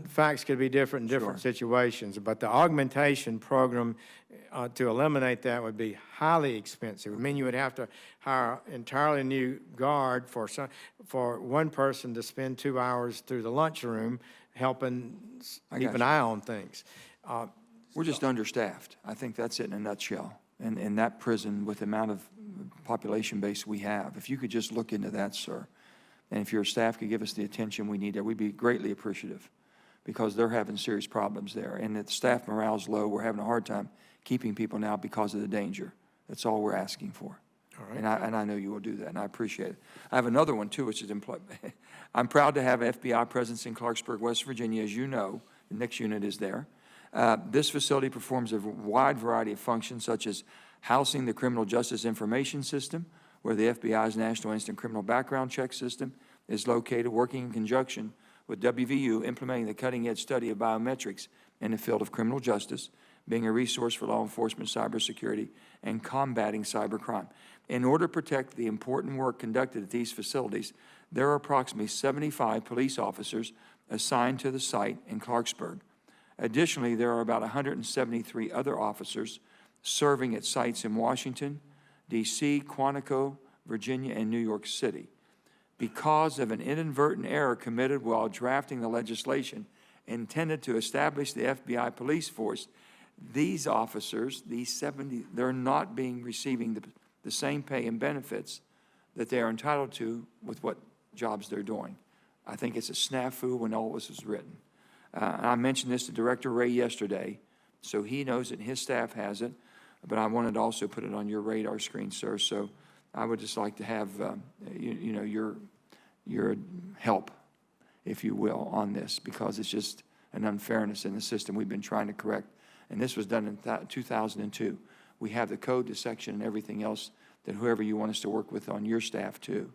facts could be different in different situations, but the augmentation program to eliminate that would be highly expensive. I mean, you would have to hire an entirely new guard for one person to spend 2 hours through the lunchroom helping keep an eye on things. We're just understaffed. I think that's it in a nutshell. And in that prison, with the amount of population base we have, if you could just look into that, sir, and if your staff could give us the attention we need there, we'd be greatly appreciative, because they're having serious problems there. And the staff morale is low. We're having a hard time keeping people now because of the danger. That's all we're asking for. All right. And I know you will do that, and I appreciate it. I have another one, too, which is I'm proud to have FBI presence in Clarksburg, West Virginia. As you know, the next unit is there. This facility performs a wide variety of functions, such as housing the Criminal Justice Information System, where the FBI's National Instant Criminal Background Check System is located, working in conjunction with WVU, implementing the cutting-edge study of biometrics in the field of criminal justice, being a resource for law enforcement, cybersecurity, and combating cybercrime. In order to protect the important work conducted at these facilities, there are approximately 75 police officers assigned to the site in Clarksburg. Additionally, there are about 173 other officers serving at sites in Washington, D.C., Quantico, Virginia, and New York City. Because of an inadvertent error committed while drafting the legislation intended to establish the FBI police force, these officers, these 70, they're not receiving the same pay and benefits that they are entitled to with what jobs they're doing. I think it's a snafu when all this is written. I mentioned this to Director Ray yesterday, so he knows it and his staff has it, but I wanted to also put it on your radar screen, sir. So I would just like to have your help, if you will, on this, because it's just an unfairness in the system we've been trying to correct. And this was done in 2002. We have the code, the section, and everything else that whoever you want us to work with on your staff to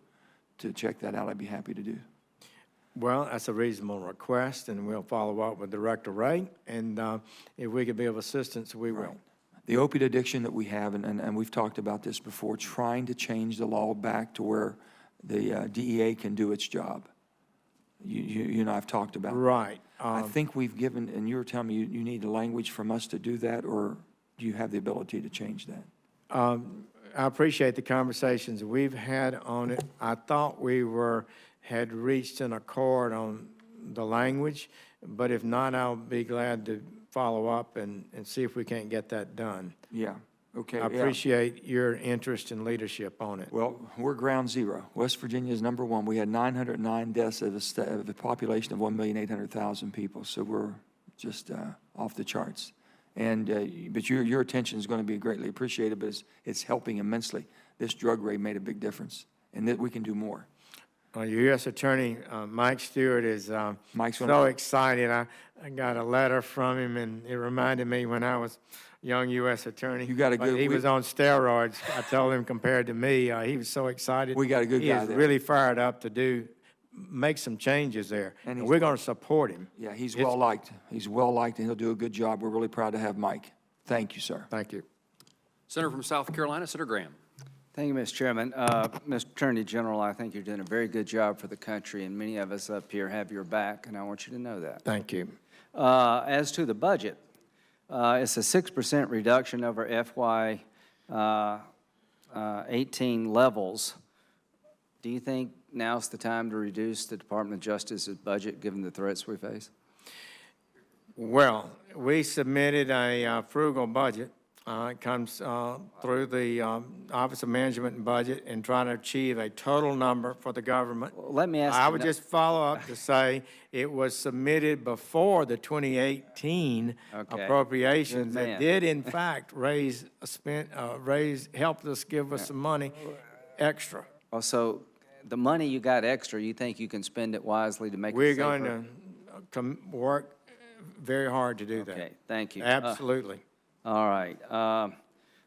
check that out, I'd be happy to do. Well, that's a reasonable request, and we'll follow up with Director Ray, and if we could be of assistance, we will. The opiate addiction that we have, and we've talked about this before, trying to change the law back to where the DEA can do its job. You and I have talked about that. Right. I think we've given, and you were telling me you need the language from us to do that, or do you have the ability to change that? I appreciate the conversations we've had on it. I thought we had reached an accord on the language, but if not, I'll be glad to follow up and see if we can't get that done. Yeah, okay. I yeah. appreciate your interest and leadership on it. Well, we're ground zero. West Virginia is number one. We had 909 deaths of a population of 1,800,000 people, so we're just off the charts. And but your attention is going to be greatly appreciated, but it's helping immensely. This drug raid made a big difference, and that we can do more. U.S. Attorney Mike Stewart is Mike's so excited. I got a letter from him, and it reminded me when I was young U.S. Attorney. You got a good. He was on steroids. I told him compared to me, he was so excited. We got a good guy He is there. really fired up to make some changes there, and we're going to support him. Yeah, he's well liked. He's well liked, and he'll do a good job. We're really proud to have Mike. Thank you, sir. Thank you. Senator from South Carolina, Senator Graham. Thank you, Mr. Chairman. Mr. Attorney General, I think you're doing a very good job for the country, and many of us up here have your back, and I want you to know that. Thank you. As to the budget, it's a 6% reduction over FY 18 levels. Do you think now's the time to reduce the Department of Justice's budget, given the threats we face? Well, we submitted a frugal budget. It comes through the Office of Management and Budget and trying to achieve a total number for the government. Well, let me ask I you would no- just follow up to say it was submitted before the 2018 Okay. appropriations Good that man. did in fact helped us give us some money extra. Also, the money you got extra, you think you can spend it wisely to make it We're safer? going to work very hard to do that. Okay, thank you. Absolutely. All right.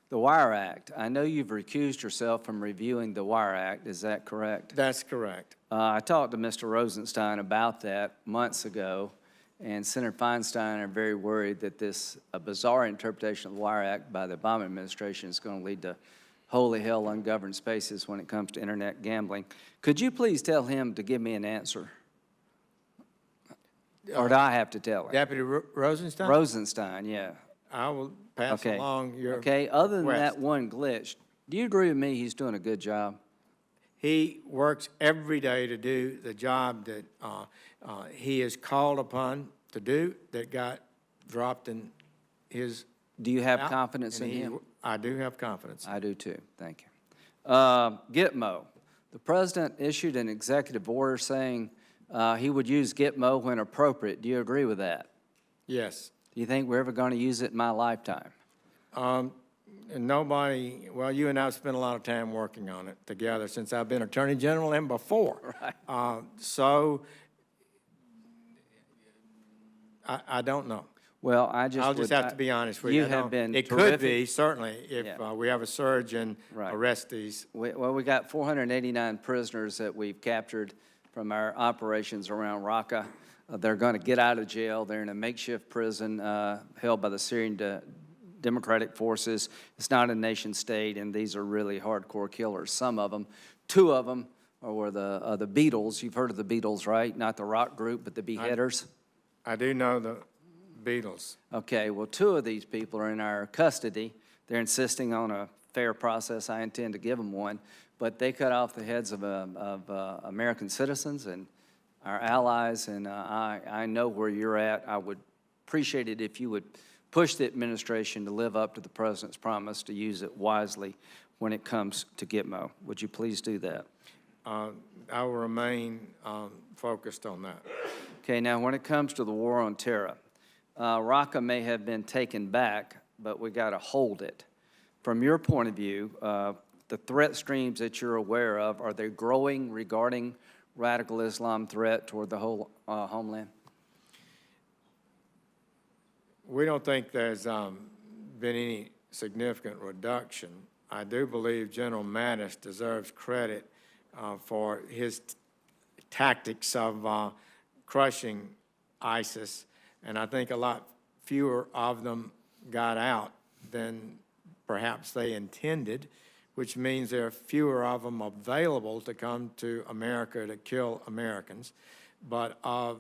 The Wire Act, I know you've recused yourself from reviewing the Wire Act, is that correct? That's correct. I talked to Mr. Rosenstein about that months ago, and Senator Feinstein are very worried that a bizarre interpretation of the Wire Act by the Obama administration is going to lead to holy hell ungoverned spaces when it comes to internet gambling. Could you please tell him to give me an answer? Or do I have to tell him? Deputy Rosenstein? Rosenstein, yeah. I will pass Okay. along your Okay, other than request. that one glitch, do you agree with me he's doing a good job? He works every day to do the job that he is called upon to do that got dropped in his. Do you have out, confidence and in him? I do have confidence. I do too, thank you. Gitmo, the president issued an executive order saying he would use Gitmo when appropriate. Do you agree with that? Yes. Do you think we're ever going to use it in my lifetime? And nobody, well, you and I have spent a lot of time working on it together since I've been Attorney General and before. Right. So I don't know. Well, I'll just have to be honest with you. You I have don't- been It could terrific. be, certainly, if Yeah. we have a surge in Right. arrestees. Well, we got 489 prisoners that we've captured from our operations around Raqqa. They're going to get out of jail. They're in a makeshift prison held by the Syrian Democratic Forces. It's not a nation state, and these are really hardcore killers. Some of them, two of them, were the Beatles. You've heard of the Beatles, right? Not the rock group, but the Beheaders. I do know the Beatles. Okay, well, two of these people are in our custody. They're insisting on a fair process. I intend to give them one. But they cut off the heads of American citizens and our allies, and I know where you're at. I would appreciate it if you would push the administration to live up to the president's promise to use it wisely when it comes to Gitmo. Would you please do that? I will remain focused on that. Okay, now when it comes to the war on terror, Raqqa may have been taken back, but we got to hold it. From your point of view, the threat streams that you're aware of, are they growing regarding radical Islam threat toward the whole homeland? We don't think there's been any significant reduction. I do believe General Mattis deserves credit for his tactics of crushing ISIS, and I think a lot fewer of them got out than perhaps they intended, which means there are fewer of them available to come to America to kill Americans. But I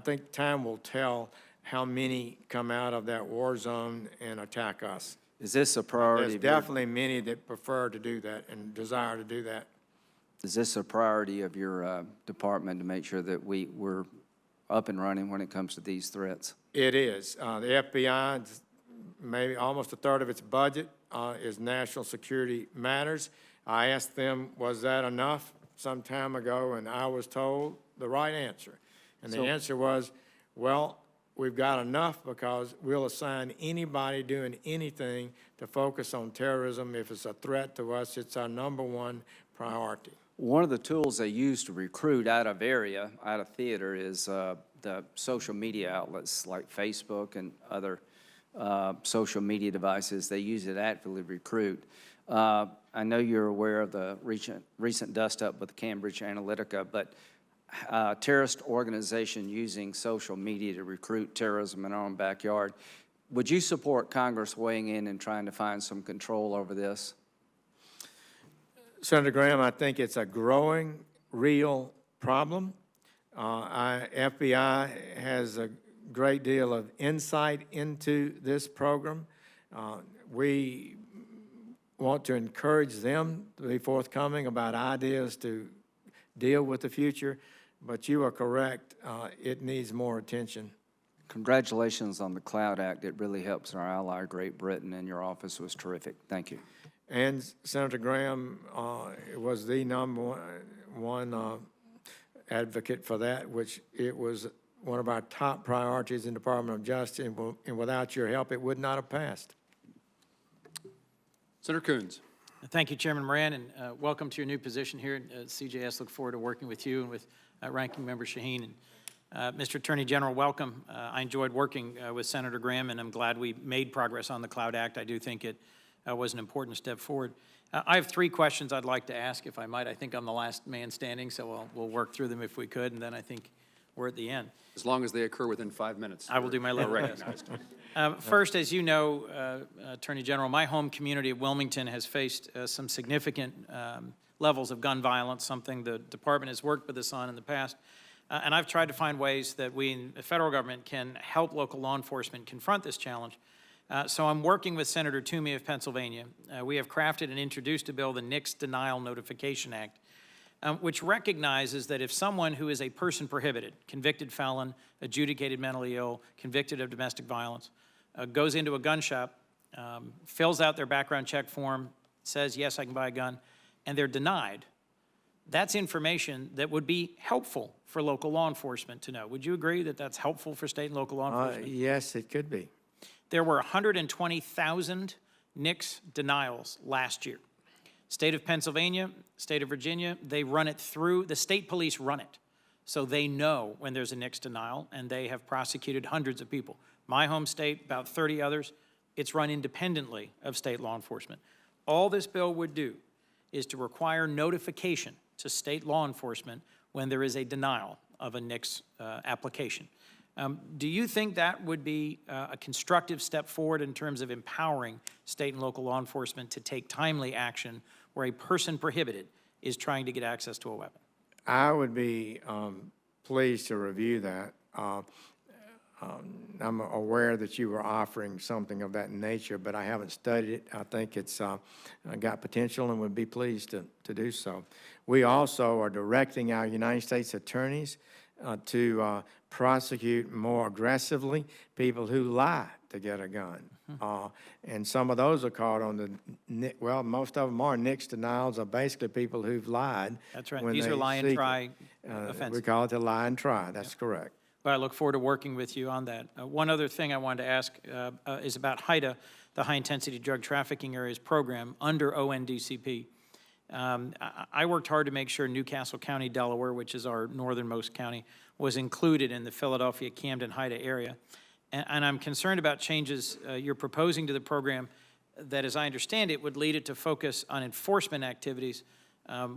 think time will tell how many come out of that war zone and attack us. Is this a priority? There's definitely many that prefer to do that and desire to do that. Is this a priority of your department to make sure that we're up and running when it comes to these threats? It is. The FBI, maybe almost a third of its budget is national security matters. I asked them, was that enough some time ago, and I was told the right answer. And the answer was, well, we've got enough because we'll assign anybody doing anything to focus on terrorism. If it's a threat to us, it's our #1 priority. One of the tools they use to recruit out of theater, is the social media outlets like Facebook and other social media devices. They use it to actively recruit. I know you're aware of the recent dust-up with Cambridge Analytica, but terrorist organization using social media to recruit terrorism in our own backyard. Would you support Congress weighing in and trying to find some control over this? Senator Graham, I think it's a growing, real problem. FBI has a great deal of insight into this program. We want to encourage them to be forthcoming about ideas to deal with the future, but you are correct, it needs more attention. Congratulations on the CLOUD Act. It really helps our ally, Great Britain, and your office was terrific. Thank you. And Senator Graham was the #1 advocate for that, which it was one of our top priorities in the Department of Justice, and without your help, it would not have passed. Senator Coons. Thank you, Chairman Moran, and welcome to your new position here at CJS. Look forward to working with you and with Ranking Member Shaheen. And Mr. Attorney General, welcome. I enjoyed working with Senator Graham, and I'm glad we made progress on the CLOUD Act. I do think it was an important step forward. I have 3 questions I'd like to ask, if I might. I think I'm the last man standing, so we'll work through them if we could, and then I think we're at the end. As long as they occur within 5 minutes. I will do my level best. First, as you know, Attorney General, my home community of Wilmington has faced some significant levels of gun violence, something the department has worked with us on in the past. And I've tried to find ways that we in the federal government can help local law enforcement confront this challenge. So I'm working with Senator Toomey of Pennsylvania. We have crafted and introduced a bill, the NICS Denial Notification Act, which recognizes that if someone who is a person prohibited, convicted felon, adjudicated mentally ill, convicted of domestic violence, goes into a gun shop, fills out their background check form, says, yes, I can buy a gun, and they're denied, that's information that would be helpful for local law enforcement to know. Would you agree that that's helpful for state and local law enforcement? Yes, it could be. There were 120,000 NICS denials last year. State of Pennsylvania, state of Virginia, they run it through, the state police run it. So they know when there's a NICS denial, and they have prosecuted hundreds of people. My home state, about 30 others, it's run independently of state law enforcement. All this bill would do is to require notification to state law enforcement when there is a denial of a NICS application. Do you think that would be a constructive step forward in terms of empowering state and local law enforcement to take timely action where a person prohibited is trying to get access to a weapon? I would be pleased to review that. I'm aware that you were offering something of that nature, but I haven't studied it. I think it's got potential and would be pleased to do so. We also are directing our United States attorneys to prosecute more aggressively people who lie to get a gun. And some of those are caught on the, well, most of them are NICS denials, are basically people who've lied. That's right. These are lie and try offenses. We call it the lie and try. That's correct. But I look forward to working with you on that. One other thing I wanted to ask is about Hyda, the High Intensity Drug Trafficking Areas Program under ONDCP. I worked hard to make sure Newcastle County, Delaware, which is our northernmost county, was included in the Philadelphia, Camden, Hyda area. And I'm concerned about changes you're proposing to the program that, as I understand it, would lead it to focus on enforcement activities,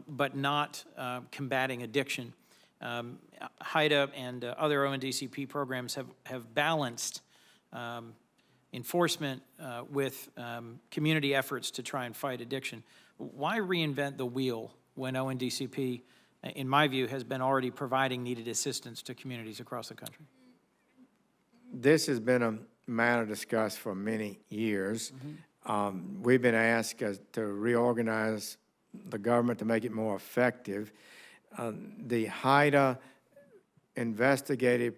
but not combating addiction. Hyda and other ONDCP programs have balanced enforcement with community efforts to try and fight addiction. Why reinvent the wheel when ONDCP, in my view, has been already providing needed assistance to communities across the country? This has been a matter discussed for many years. We've been asked to reorganize the government to make it more effective. The Hyda investigative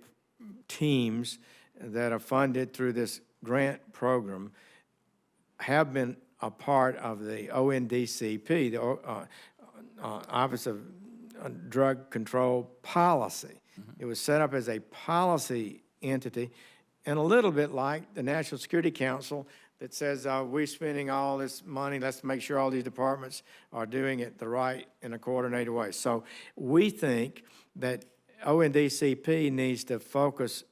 teams that are funded through this grant program have been a part of the ONDCP, the Office of Drug Control Policy. It was set up as a policy entity, and a little bit like the National Security Council that says, we're spending all this money, let's make sure all these departments are doing it the right in a coordinated way. So we think that ONDCP needs to focus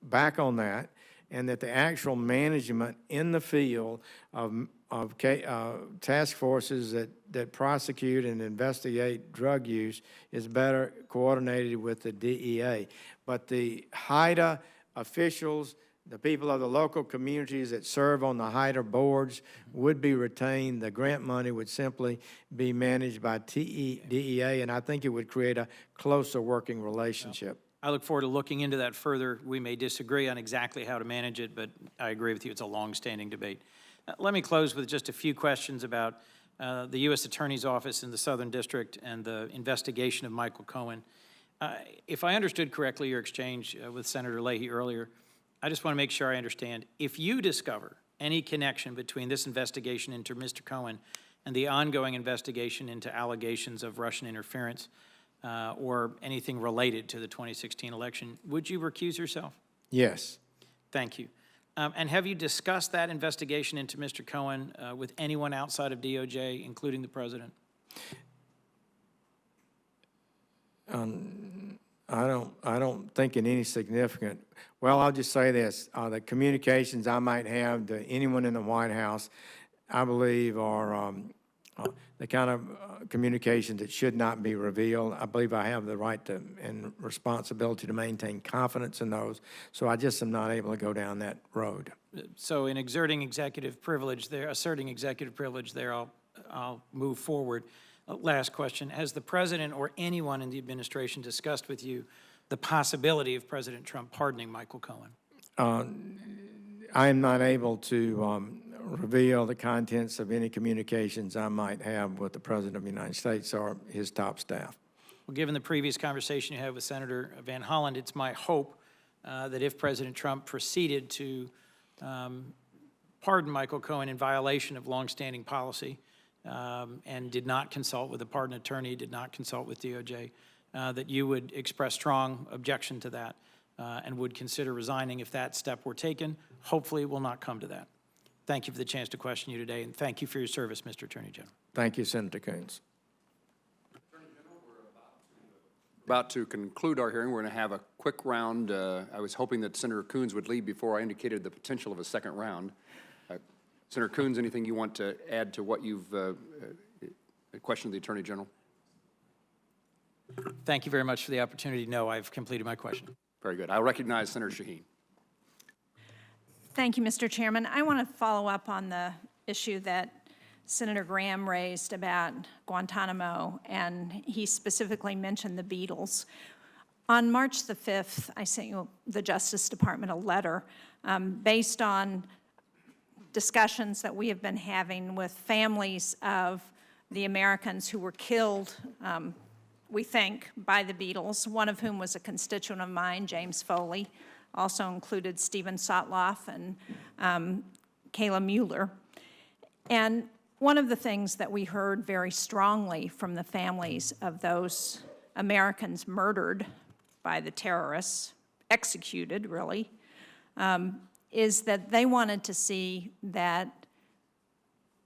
back on that, and that the actual management in the field of task forces that prosecute and investigate drug use is better coordinated with the DEA. But the Hyda officials, the people of the local communities that serve on the Hyda boards would be retained. The grant money would simply be managed by DEA, and I think it would create a closer working relationship. I look forward to looking into that further. We may disagree on exactly how to manage it, but I agree with you, it's a long-standing debate. Let me close with just a few questions about the U.S. Attorney's Office in the Southern District and the investigation of Michael Cohen. If I understood correctly your exchange with Senator Leahy earlier, I just want to make sure I understand. If you discover any connection between this investigation into Mr. Cohen and the ongoing investigation into allegations of Russian interference or anything related to the 2016 election, would you recuse yourself? Yes. Thank you. And have you discussed that investigation into Mr. Cohen with anyone outside of DOJ, including the president? I don't think in any significant. Well, I'll just say this: the communications I might have to anyone in the White House, I believe, are the kind of communications that should not be revealed. I believe I have the right to and responsibility to maintain confidence in those. So I just am not able to go down that road. So in exerting executive privilege there, asserting executive privilege there, I'll move forward. Last question. Has the president or anyone in the administration discussed with you the possibility of President Trump pardoning Michael Cohen? I am not able to reveal the contents of any communications I might have with the President of the United States or his top staff. Well, given the previous conversation you had with Senator Van Hollen, it's my hope that if President Trump proceeded to pardon Michael Cohen in violation of longstanding policy and did not consult with a pardon attorney, did not consult with DOJ, that you would express strong objection to that and would consider resigning if that step were taken. Hopefully it will not come to that. Thank you for the chance to question you today, and thank you for your service, Mr. Attorney General. Thank you, Senator Coons. Attorney General, we're about to conclude our hearing. We're going to have a quick round. I was hoping that Senator Coons would lead before I indicated the potential of a second round. Senator Coons, anything you want to add to what you've questioned the Attorney General? Thank you very much for the opportunity. No, I've completed my question. Very good. I'll recognize Senator Shaheen. Thank you, Mr. Chairman. I want to follow up on the issue that Senator Graham raised about Guantanamo, and he specifically mentioned the Beatles. On March the 5th, I sent you, the Justice Department, a letter based on discussions that we have been having with families of the Americans who were killed, we think, by the Beatles, one of whom was a constituent of mine, James Foley, also included Stephen Sotloff and Kayla Mueller. And one of the things that we heard very strongly from the families of those Americans murdered by the terrorists, executed really, is that they wanted to see that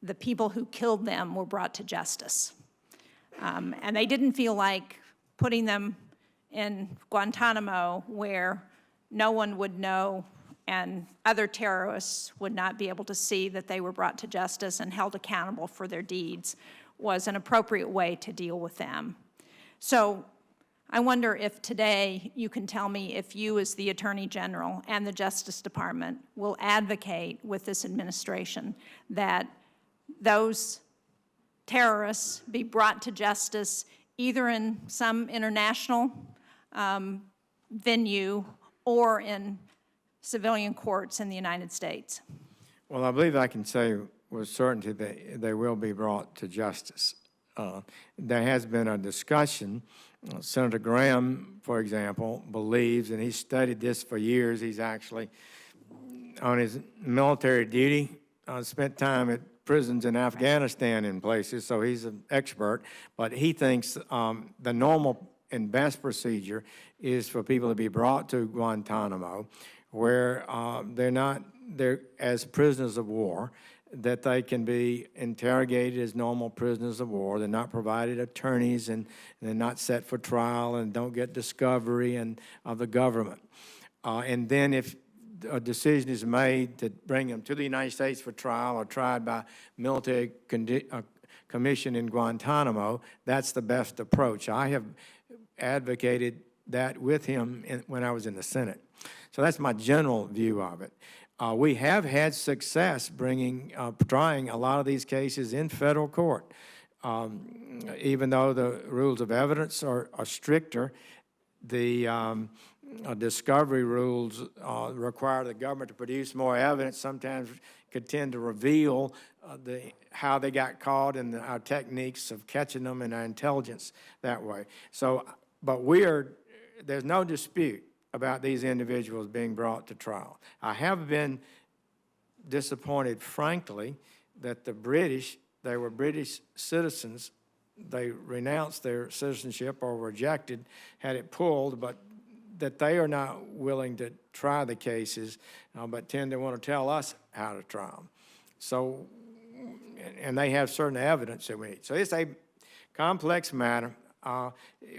the people who killed them were brought to justice. And they didn't feel like putting them in Guantanamo where no one would know and other terrorists would not be able to see that they were brought to justice and held accountable for their deeds was an appropriate way to deal with them. So I wonder if today you can tell me if you, as the Attorney General and the Justice Department, will advocate with this administration that those terrorists be brought to justice either in some international venue or in civilian courts in the United States. Well, I believe I can say with certainty that they will be brought to justice. There has been a discussion. Senator Graham, for example, believes, and he's studied this for years, he's actually on his military duty, spent time at prisons in Afghanistan in places, so he's an expert, but he thinks the normal and best procedure is for people to be brought to Guantanamo, where they're as prisoners of war, that they can be interrogated as normal prisoners of war. They're not provided attorneys, and they're not set for trial and don't get discovery of the government. And then if a decision is made to bring them to the United States for trial or tried by military commission in Guantanamo, that's the best approach. I have advocated that with him when I was in the Senate. So that's my general view of it. We have had success trying a lot of these cases in federal court. Even though the rules of evidence are stricter, the discovery rules require the government to produce more evidence, sometimes could tend to reveal how they got caught and our techniques of catching them and our intelligence that way. So, but there's no dispute about these individuals being brought to trial. I have been disappointed, frankly, that the British, they were British citizens, they renounced their citizenship or rejected, had it pulled, but that they are not willing to try the cases, but tend to want to tell us how to try them. So, and they have certain evidence that we need. So it's a complex matter.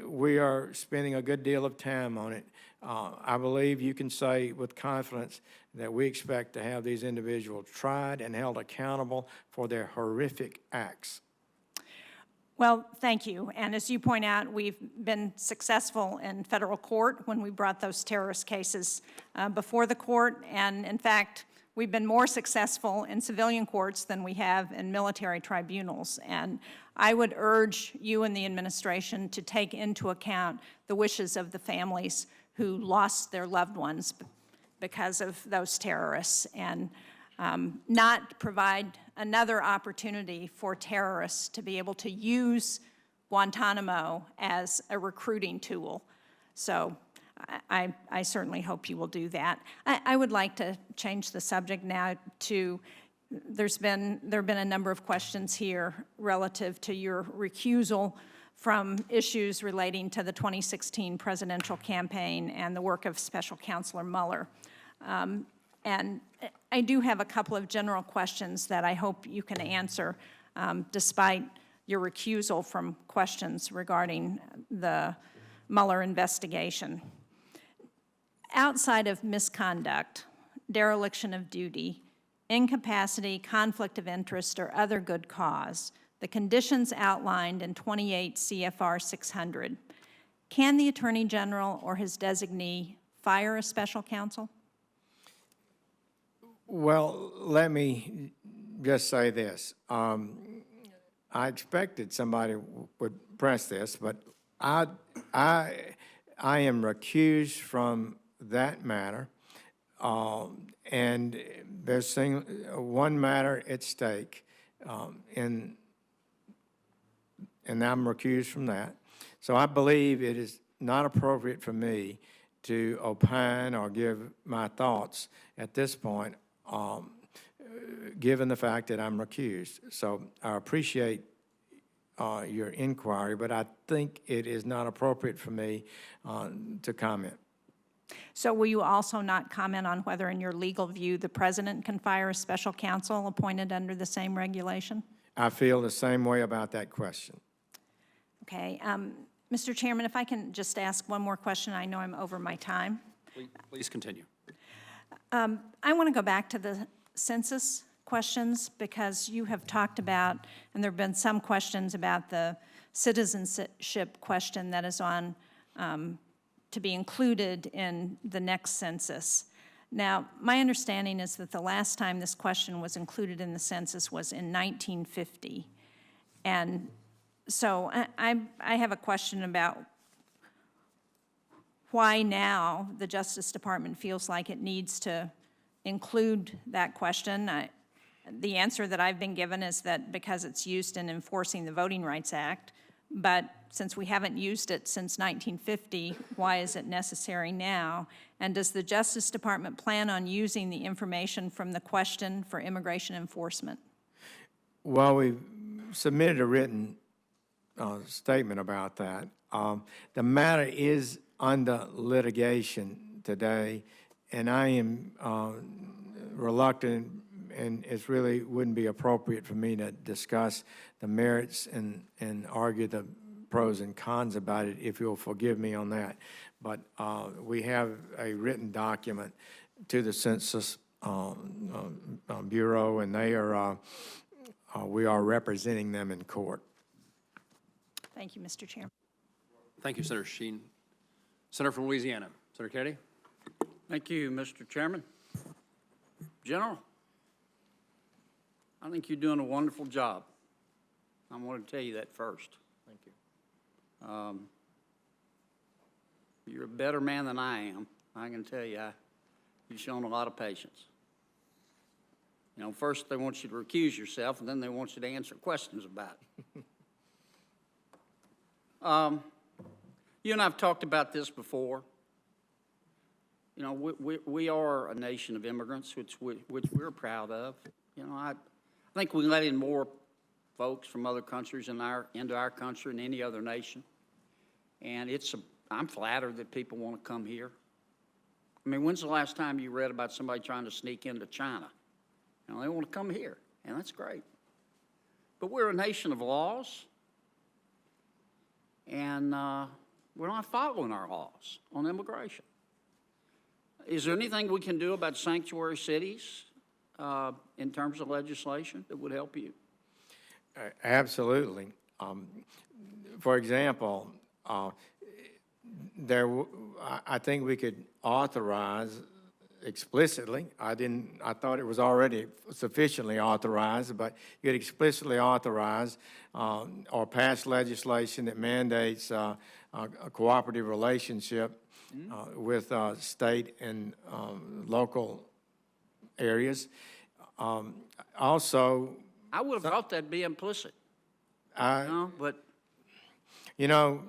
We are spending a good deal of time on it. I believe you can say with confidence that we expect to have these individuals tried and held accountable for their horrific acts. Well, thank you. And as you point out, we've been successful in federal court when we brought those terrorist cases before the court. And in fact, we've been more successful in civilian courts than we have in military tribunals. And I would urge you and the administration to take into account the wishes of the families who lost their loved ones because of those terrorists, and not provide another opportunity for terrorists to be able to use Guantanamo as a recruiting tool. So I certainly hope you will do that. I would like to change the subject now to, there have been a number of questions here relative to your recusal from issues relating to the 2016 presidential campaign and the work of Special Counselor Mueller. And I do have a couple of general questions that I hope you can answer, despite your recusal from questions regarding the Mueller investigation. Outside of misconduct, dereliction of duty, incapacity, conflict of interest, or other good cause, the conditions outlined in 28 CFR 600, can the Attorney General or his designee fire a special counsel? Well, let me just say this. I expected somebody would press this, but I am recused from that matter, and there's one matter at stake, and I'm recused from that. So I believe it is not appropriate for me to opine or give my thoughts at this point, given the fact that I'm recused. So I appreciate your inquiry, but I think it is not appropriate for me to comment. So will you also not comment on whether, in your legal view, the president can fire a special counsel appointed under the same regulation? I feel the same way about that question. Okay. Mr. Chairman, if I can just ask one more question. I know I'm over my time. Please continue. I want to go back to the census questions, because you have talked about, and there have been some questions about the citizenship question that is on to be included in the next census. Now, my understanding is that the last time this question was included in the census was in 1950. And so I have a question about why now the Justice Department feels like it needs to include that question. The answer that I've been given is that because it's used in enforcing the Voting Rights Act, but since we haven't used it since 1950, why is it necessary now? And does the Justice Department plan on using the information from the question for immigration enforcement? Well, we submitted a written statement about that. The matter is under litigation today, and I am reluctant, and it really wouldn't be appropriate for me to discuss the merits and argue the pros and cons about it, if you'll forgive me on that. But we have a written document to the Census Bureau, and they are, we are representing them in court. Thank you, Mr. Chairman. Thank you, Senator Sheen. Senator from Louisiana, Senator Kennedy. Thank you, Mr. Chairman. General, I think you're doing a wonderful job. I want to tell you that first. Thank you. You're a better man than I am. I can tell you, you've shown a lot of patience. You know, first they want you to recuse yourself, and then they want you to answer questions about it. You and I have talked about this before. You know, we are a nation of immigrants, which we're proud of. You know, I think we let in more folks from other countries into our country than any other nation. And I'm flattered that people want to come here. I mean, when's the last time you read about somebody trying to sneak into China? You know, they want to come here, and that's great. But we're a nation of laws, and we're not following our laws on immigration. Is there anything we can do about sanctuary cities in terms of legislation that would help you? Absolutely. For example, I think we could authorize explicitly. I thought it was already sufficiently authorized, but you could explicitly authorize or pass legislation that mandates a cooperative relationship with state and local areas. Also, I would have thought that'd be implicit. But you know,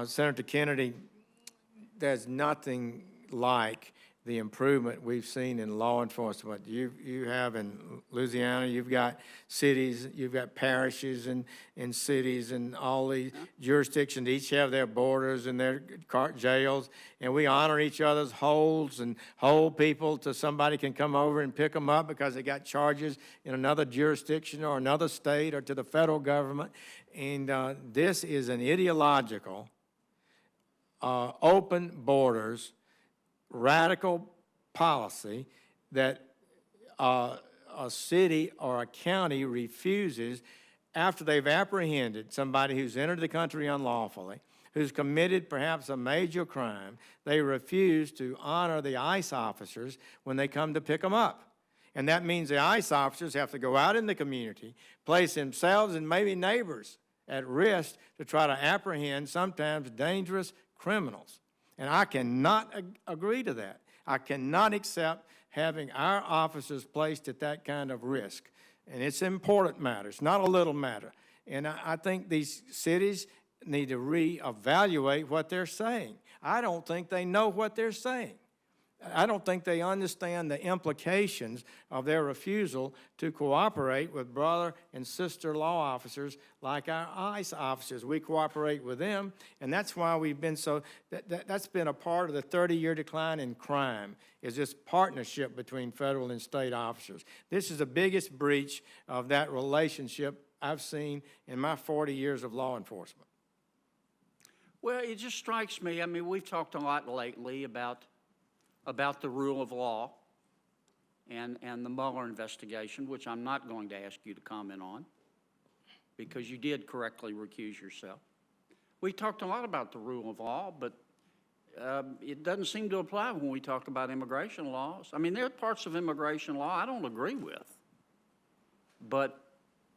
Senator Kennedy, there's nothing like the improvement we've seen in law enforcement. You have in Louisiana, you've got cities, you've got parishes and cities and all these jurisdictions each have their borders and their jails, and we honor each other's holds and hold people till somebody can come over and pick them up because they got charges in another jurisdiction or another state or to the federal government. And this is an ideological, open borders, radical policy that a city or a county refuses after they've apprehended somebody who's entered the country unlawfully, who's committed perhaps a major crime. They refuse to honor the ICE officers when they come to pick them up. And that means the ICE officers have to go out in the community, place themselves and maybe neighbors at risk to try to apprehend sometimes dangerous criminals. And I cannot agree to that. I cannot accept having our officers placed at that kind of risk. And it's an important matter. It's not a little matter. And I think these cities need to reevaluate what they're saying. I don't think they know what they're saying. I don't think they understand the implications of their refusal to cooperate with brother and sister law officers like our ICE officers. We cooperate with them, and that's why we've been so, that's been a part of the 30-year decline in crime, is this partnership between federal and state officers. This is the biggest breach of that relationship I've seen in my 40 years of law enforcement. Well, it just strikes me, I mean, we've talked a lot lately about the rule of law and the Mueller investigation, which I'm not going to ask you to comment on because you did correctly recuse yourself. We talked a lot about the rule of law, but it doesn't seem to apply when we talk about immigration laws. I mean, there are parts of immigration law I don't agree with, but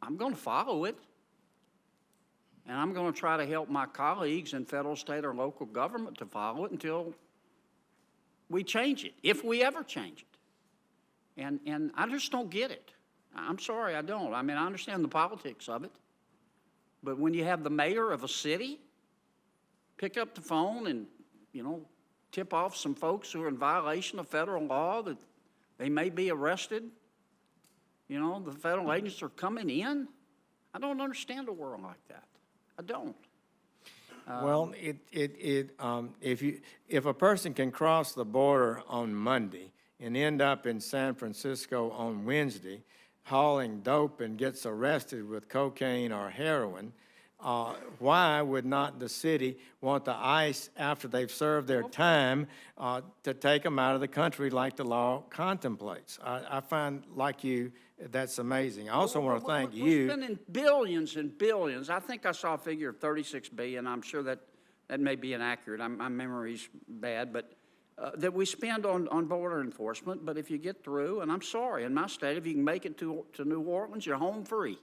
I'm going to follow it. And I'm going to try to help my colleagues in federal, state, or local government to follow it until we change it, if we ever change it. And I just don't get it. I'm sorry, I don't. I mean, I understand the politics of it. But when you have the mayor of a city pick up the phone and, you know, tip off some folks who are in violation of federal law that they may be arrested, you know, the federal agents are coming in, I don't understand a world like that. I don't. Well, if a person can cross the border on Monday and end up in San Francisco on Wednesday hauling dope and gets arrested with cocaine or heroin, why would not the city want the ICE, after they've served their time, to take them out of the country like the law contemplates? I find, like you, that's amazing. I also want to thank you. We're spending billions and billions. I think I saw a figure of $36 billion. I'm sure that may be inaccurate. My memory's bad, but that we spend on border enforcement. But if you get through, and I'm sorry, in my state, if you can make it to New Orleans, you're home free.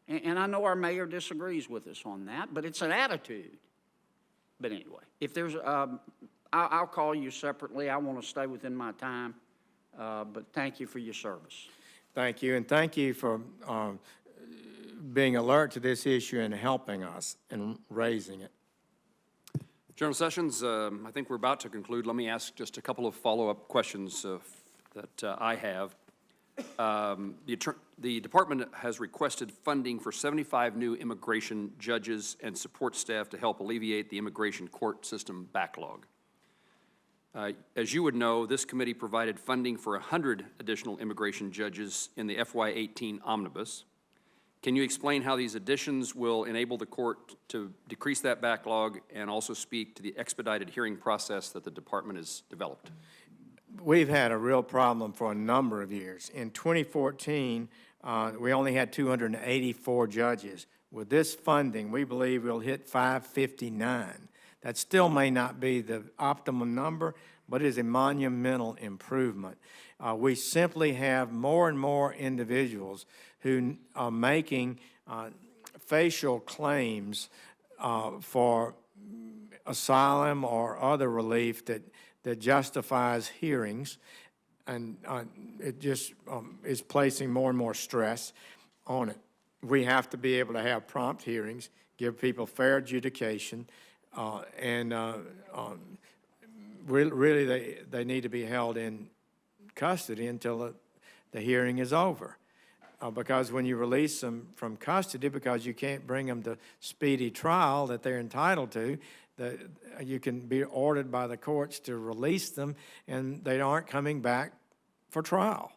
And I know our mayor disagrees with us on that, but it's an attitude. But anyway, if there's, I'll call you separately. I want to stay within my time. But thank you for your service. Thank you, and thank you for being alert to this issue and helping us and raising it. General Sessions, I think we're about to conclude. Let me ask just a couple of follow-up questions that I have. The department has requested funding for 75 new immigration judges and support staff to help alleviate the immigration court system backlog. As you would know, this committee provided funding for 100 additional immigration judges in the FY18 omnibus. Can you explain how these additions will enable the court to decrease that backlog and also speak to the expedited hearing process that the department has developed? We've had a real problem for a number of years. In 2014, we only had 284 judges. With this funding, we believe we'll hit 559. That still may not be the optimum number, but it is a monumental improvement. We simply have more and more individuals who are making facial claims for asylum or other relief that justifies hearings, and it just is placing more and more stress on it. We have to be able to have prompt hearings, give people fair adjudication, and really they need to be held in custody until the hearing is over. Because when you release them from custody, because you can't bring them to speedy trial that they're entitled to, you can be ordered by the courts to release them, and they aren't coming back for trial.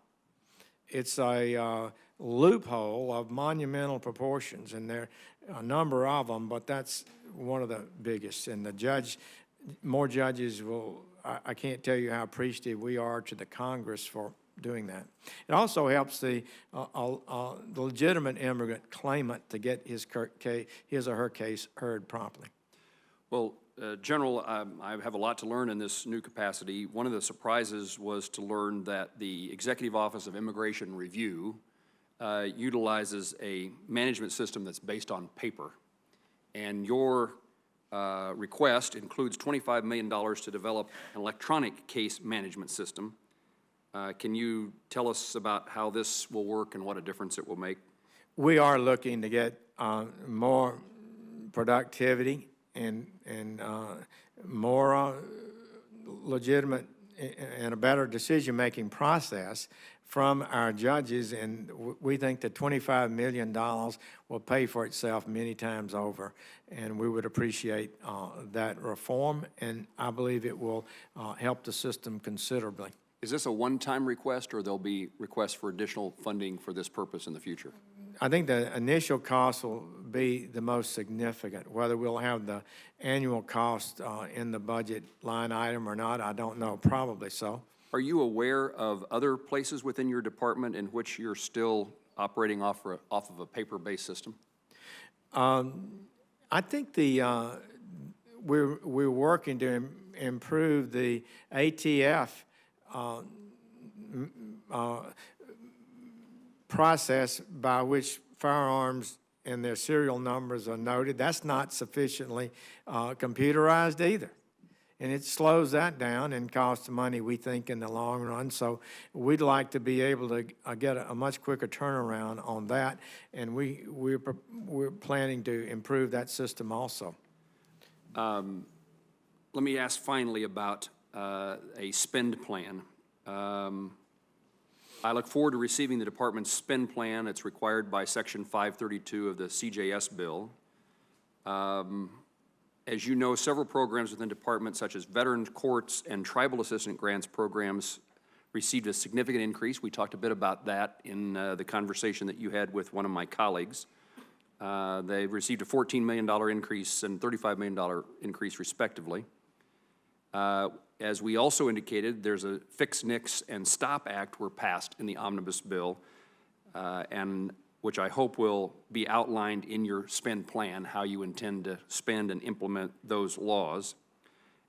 It's a loophole of monumental proportions, and there are a number of them, but that's one of the biggest. And more judges will, I can't tell you how appreciative we are to the Congress for doing that. It also helps the legitimate immigrant claimant to get his or her case heard promptly. Well, General, I have a lot to learn in this new capacity. One of the surprises was to learn that the Executive Office of Immigration Review utilizes a management system that's based on paper. And your request includes $25 million to develop an electronic case management system. Can you tell us about how this will work and what a difference it will make? We are looking to get more productivity and more legitimate and a better decision-making process from our judges, and we think that $25 million will pay for itself many times over, and we would appreciate that reform, and I believe it will help the system considerably. Is this a one-time request, or there'll be requests for additional funding for this purpose in the future? I think the initial cost will be the most significant. Whether we'll have the annual cost in the budget line item or not, I don't know, probably so. Are you aware of other places within your department in which you're still operating off of a paper-based system? I think we're working to improve the ATF process by which firearms and their serial numbers are noted. That's not sufficiently computerized either. And it slows that down and costs money, we think, in the long run. So we'd like to be able to get a much quicker turnaround on that, and we're planning to improve that system also. Let me ask finally about a spend plan. I look forward to receiving the department's spend plan. It's required by Section 532 of the CJS bill. As you know, several programs within the department, such as Veterans Courts and Tribal Assistance Grants programs, received a significant increase. We talked a bit about that in the conversation that you had with one of my colleagues. They received a $14 million increase and $35 million increase, respectively. As we also indicated, there's a Fix, Nix, and Stop Act were passed in the omnibus bill, and which I hope will be outlined in your spend plan, how you intend to spend and implement those laws.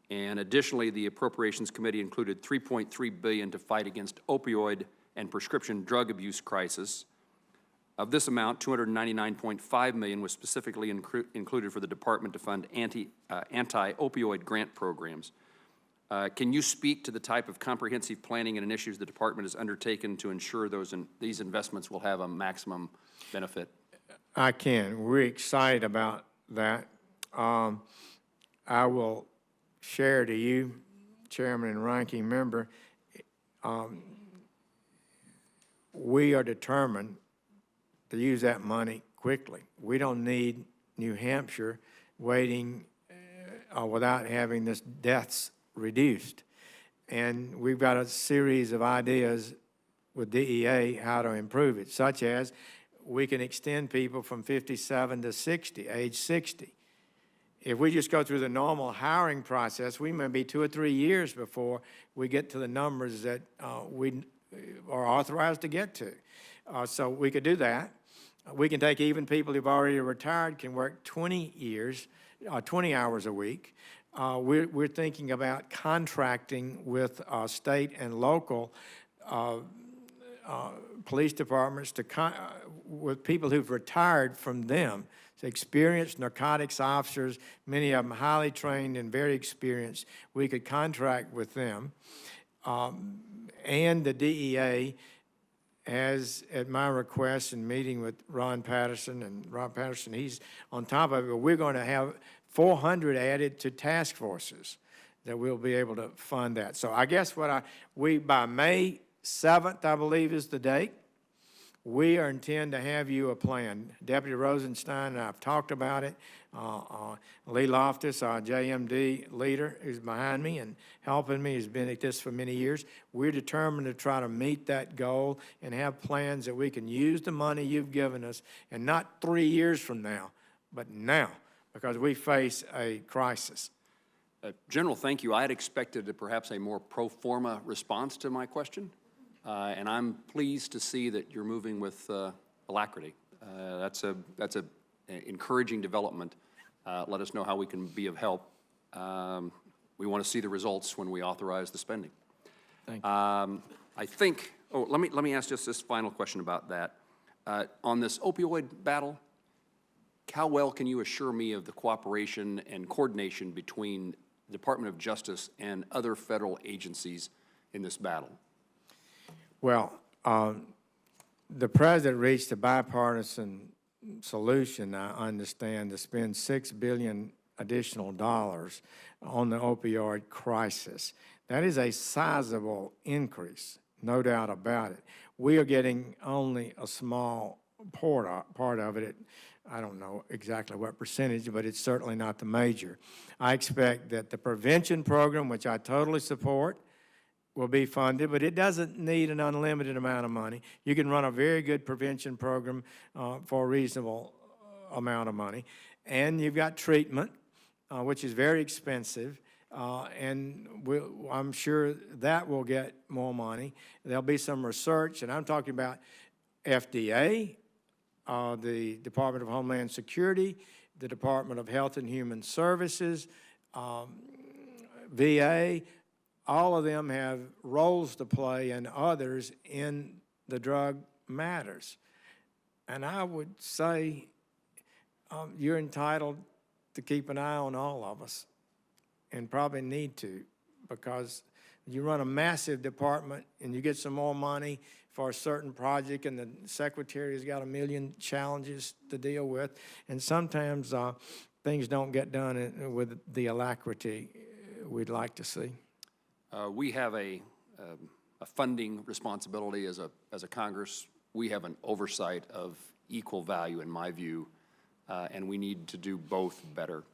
And additionally, the Appropriations Committee included $3.3 billion to fight against opioid and prescription drug abuse crisis. Of this amount, $299.5 million was specifically included for the department to fund anti-opioid grant programs. Can you speak to the type of comprehensive planning and initiatives the department has undertaken to ensure these investments will have a maximum benefit? I can. We're excited about that. I will share to you, Chairman and Ranking Member, we are determined to use that money quickly. We don't need New Hampshire waiting without having this deaths reduced. And we've got a series of ideas with DEA how to improve it, such as we can extend people from 57 to 60, age 60. If we just go through the normal hiring process, we may be 2 or 3 years before we get to the numbers that we are authorized to get to. So we could do that. We can take even people who've already retired, can work 20 hours a week. We're thinking about contracting with state and local police departments with people who've retired from them. So experienced narcotics officers, many of them highly trained and very experienced. We could contract with them. And the DEA has, at my request and meeting with Ron Patterson, and Ron Patterson, he's on top of it, we're going to have 400 added to task forces that we'll be able to fund that. So I guess by May 7th, I believe is the date, we intend to have you a plan. Deputy Rosenstein and I have talked about it. Lee Loftus, our JMD leader, who's behind me and helping me, has been at this for many years. We're determined to try to meet that goal and have plans that we can use the money you've given us, and not 3 years from now, but now, because we face a crisis. General, thank you. I had expected perhaps a more pro forma response to my question, and I'm pleased to see that you're moving with alacrity. That's an encouraging development. Let us know how we can be of help. We want to see the results when we authorize the spending. Thank you. I think, let me ask just this final question about that. On this opioid battle, how well can you assure me of the cooperation and coordination between the Department of Justice and other federal agencies in this battle? Well, the president reached a bipartisan solution, I understand, to spend $6 billion additional dollars on the opioid crisis. That is a sizable increase, no doubt about it. We are getting only a small part of it. I don't know exactly what percentage, but it's certainly not the major. I expect that the prevention program, which I totally support, will be funded, but it doesn't need an unlimited amount of money. You can run a very good prevention program for a reasonable amount of money. And you've got treatment, which is very expensive, and I'm sure that will get more money. There'll be some research, and I'm talking about FDA, the Department of Homeland Security, the Department of Health and Human Services, VA, all of them have roles to play and others in the drug matters. And I would say you're entitled to keep an eye on all of us, and probably need to, because you run a massive department and you get some more money for a certain project and the secretary's got a million challenges to deal with, and sometimes things don't get done with the alacrity we'd like to see. We have a funding responsibility as a Congress. We have an oversight of equal value, in my view, and we need to do both better.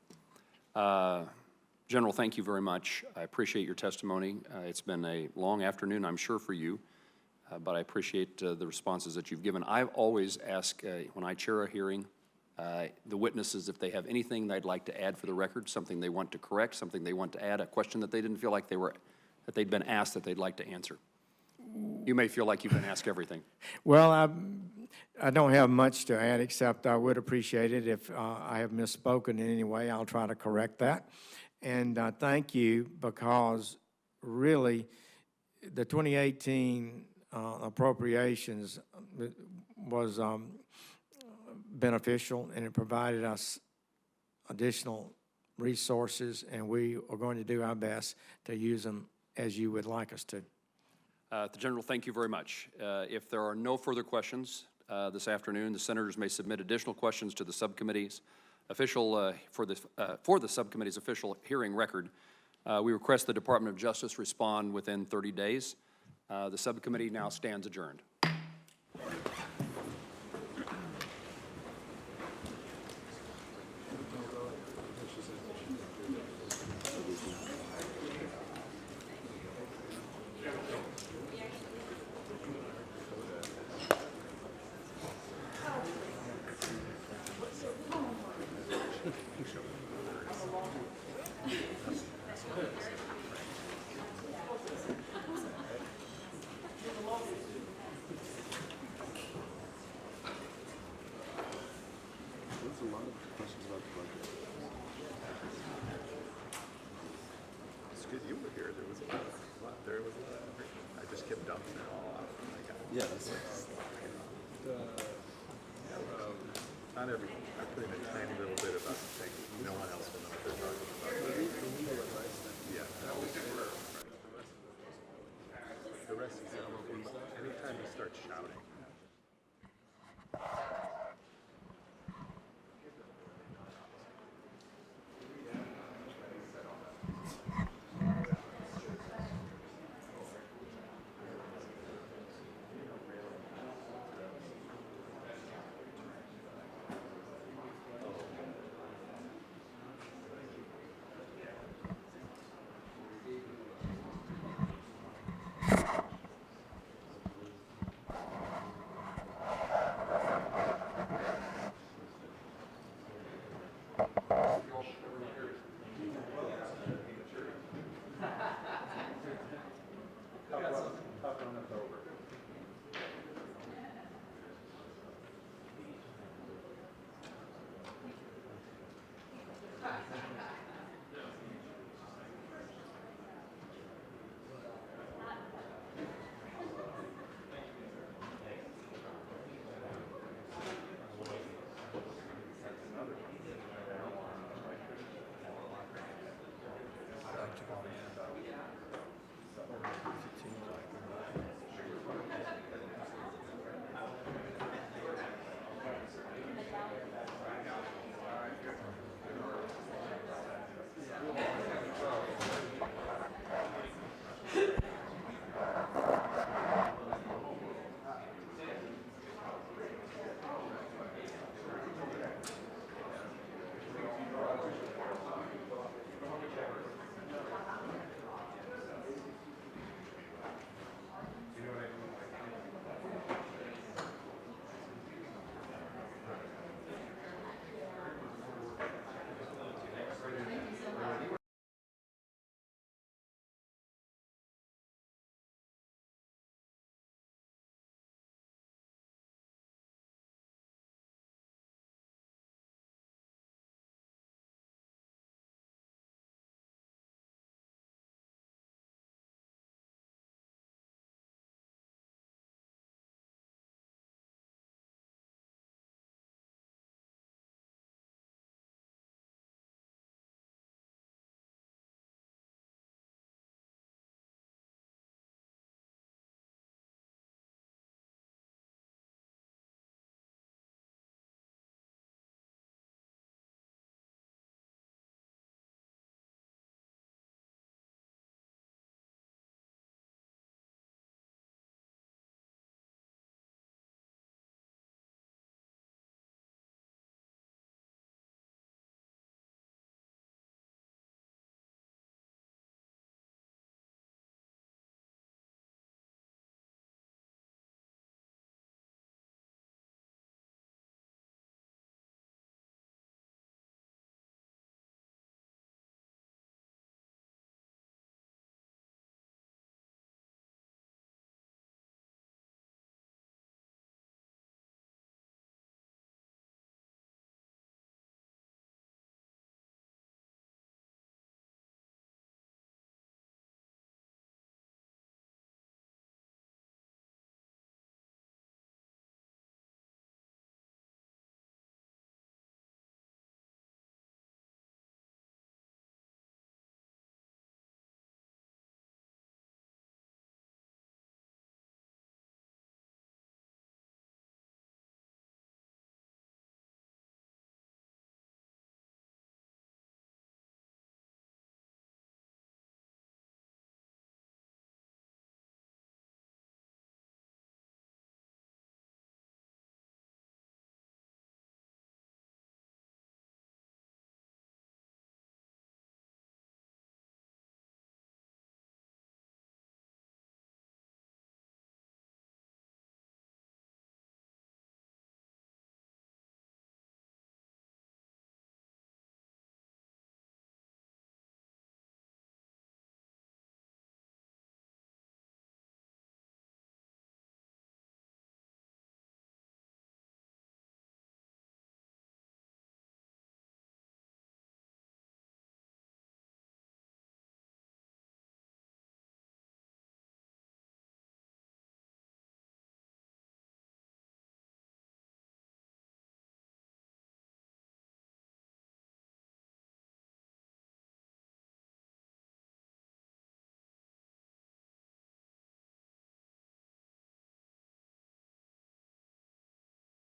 General, thank you very much. I appreciate your testimony. It's been a long afternoon, I'm sure, for you, but I appreciate the responses that you've given. I've always asked, when I chair a hearing, the witnesses if they have anything they'd like to add for the record, something they want to correct, something they want to add, a question that they didn't feel like that they'd been asked that they'd like to answer. You may feel like you've been asked everything. Well, I don't have much to add, except I would appreciate it if I have misspoken in any way. I'll try to correct that. And thank you, because really the 2018 appropriations was beneficial, and it provided us additional resources, and we are going to do our best to use them as you would like us to. The General, thank you very much. If there are no further questions this afternoon, the senators may submit additional questions to the subcommittee's official for the subcommittee's official hearing record. We request the Department of Justice respond within 30 days. The subcommittee now stands adjourned. Yeah, that's not every, I put in a tiny little bit about the thing. No one else will know what they're talking about. Yeah. The rest is, anytime you start shouting.